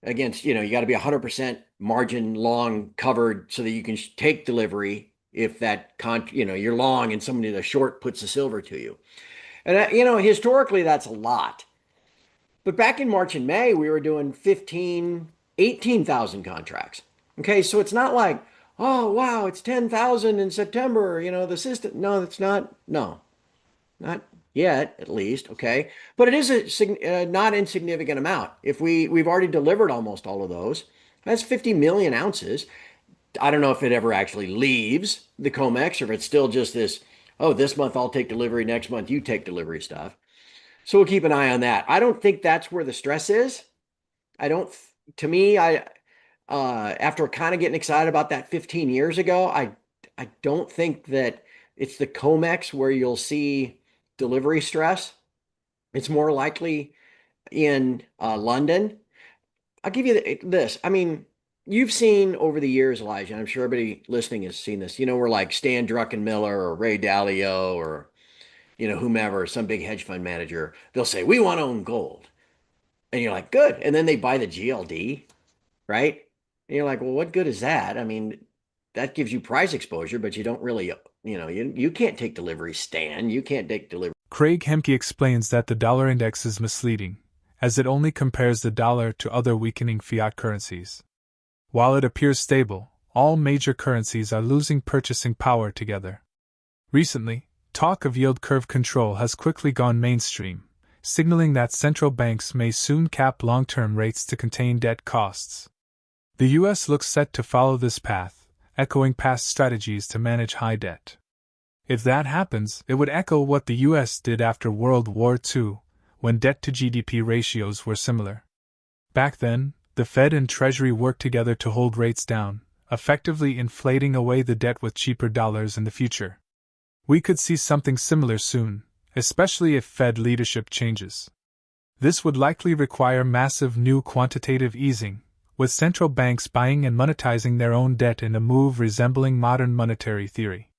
against, you got to be 100% margin long covered so that you can take delivery if that you're long and somebody the short puts the silver to you. And historically that's a lot. But back in March and May, we were doing 18,000 contracts. Okay, so it's not like, oh, wow, it's 10,000 in September, the system. No, it's not. No, not yet, at least. Okay, but it is a not insignificant amount. If we've already delivered almost all of those, that's 50 million ounces. I don't know if it ever actually leaves the COMEX or if it's still just this, oh, this month I'll take delivery, next month you take delivery stuff. So we'll keep an eye on that. I don't think that's where the stress is. To me, after kind of getting excited about that 15 years ago, I don't think that it's the COMEX where you'll see delivery stress. It's more likely in London. I'll give you this. I mean, you've seen over the years, Elijah, and I'm sure everybody listening has seen this, we're like Stan Druckenmiller or Ray Dalio or whomever, some big hedge fund manager, they'll say, we want to own gold. And you're like, good. And then they buy the GLD, right? And you're like, well, what good is that? I mean, that gives you price exposure, but you don't really, you can't take delivery, Stan. You can't take delivery. Craig Hemke explains that the dollar index is misleading, as it only compares the dollar to other weakening fiat currencies. While it appears stable, all major currencies are losing purchasing power together. Recently, talk of yield curve control has quickly gone mainstream, signaling that central banks may soon cap long-term rates to contain debt costs. The U.S. looks set to follow this path, echoing past strategies to manage high debt. If that happens, it would echo what the U.S. did after World War II, when debt-to-GDP ratios were similar. Back then, the Fed and Treasury worked together to hold rates down, effectively inflating away the debt with cheaper dollars in the future. We could see something similar soon, especially if Fed leadership changes. This would likely require massive new quantitative easing, with central banks buying and monetizing their own debt in a move resembling modern monetary theory.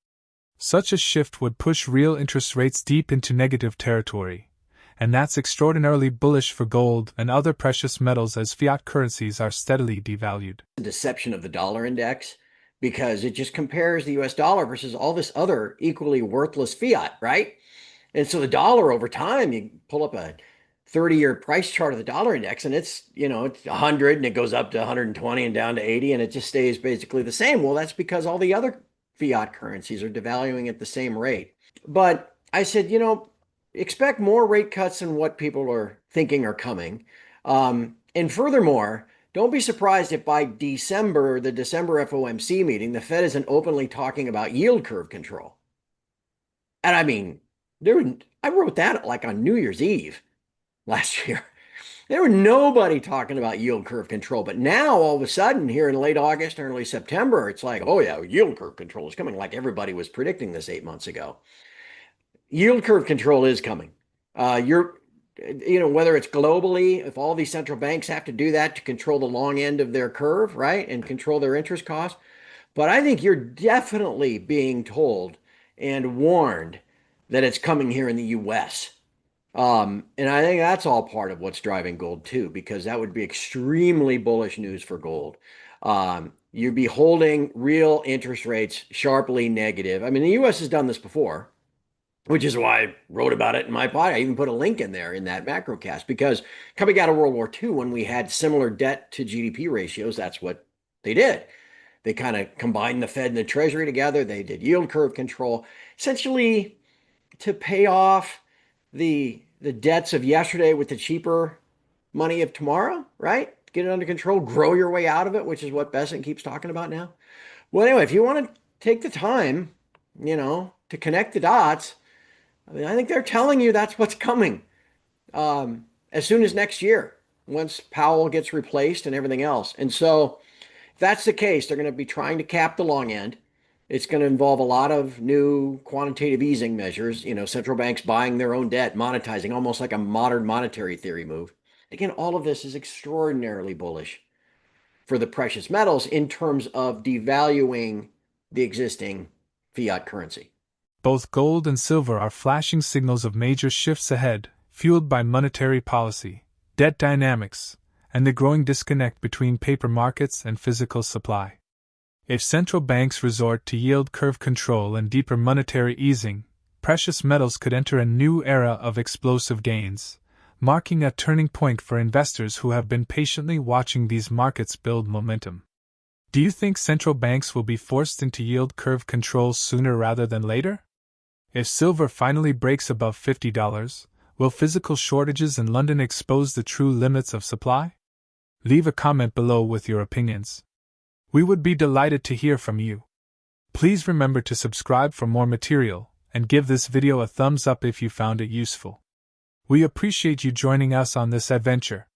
Such a shift would push real interest rates deep into negative territory, and that's extraordinarily bullish for gold and other precious metals as fiat currencies are steadily devalued. The deception of the dollar index, because it just compares the US dollar versus all this other equally worthless fiat, right? And so the dollar over time, you pull up a 30-year price chart of the dollar index and it's, it's 100 and it goes up to 120 and down to 80 and it just stays basically the same. Well, that's because all the other fiat currencies are devaluing at the same rate. But I said, expect more rate cuts than what people are thinking are coming. And furthermore, don't be surprised if by December, the December FOMC meeting, the Fed isn't openly talking about yield curve control. And I mean, I wrote that like on New Year's Eve last year. There were nobody talking about yield curve control. But now, all of a sudden, here in late August, early September, it's like, oh yeah, yield curve control is coming, like everybody was predicting this 8 months ago. Yield curve control is coming. Whether it's globally, if all these central banks have to do that to control the long end of their curve, right, and control their interest costs. But I think you're definitely being told and warned that it's coming here in the U.S. And I think that's all part of what's driving gold too, because that would be extremely bullish news for gold. You'd be holding real interest rates sharply negative. I mean, the U.S. has done this before, which is why I wrote about it in my pod. I even put a link in there in that macrocast, because coming out of World War II, when we had similar debt to GDP ratios, that's what they did. They kind of combined the Fed and the Treasury together. They did yield curve control, essentially to pay off the debts of yesterday with the cheaper money of tomorrow, right? Get it under control, grow your way out of it, which is what Besant keeps talking about now. Well, anyway, if you want to take the time, to connect the dots, I mean, I think they're telling you that's what's coming as soon as next year, once Powell gets replaced and everything else. And so if that's the case, they're going to be trying to cap the long end. It's going to involve a lot of new quantitative easing measures, central banks buying their own debt, monetizing, almost like a modern monetary theory move. Again, all of this is extraordinarily bullish for the precious metals in terms of devaluing the existing fiat currency. Both gold and silver are flashing signals of major shifts ahead, fueled by monetary policy, debt dynamics, and the growing disconnect between paper markets and physical supply. If central banks resort to yield curve control and deeper monetary easing, precious metals could enter a new era of explosive gains, marking a turning point for investors who have been patiently watching these markets build momentum. Do you think central banks will be forced into yield curve control sooner rather than later? If silver finally breaks above $50, will physical shortages in London expose the true limits of supply? Leave a comment below with your opinions. We would be delighted to hear from you. Please remember to subscribe for more material, and give this video a thumbs up if you found it useful. We appreciate you joining us on this adventure.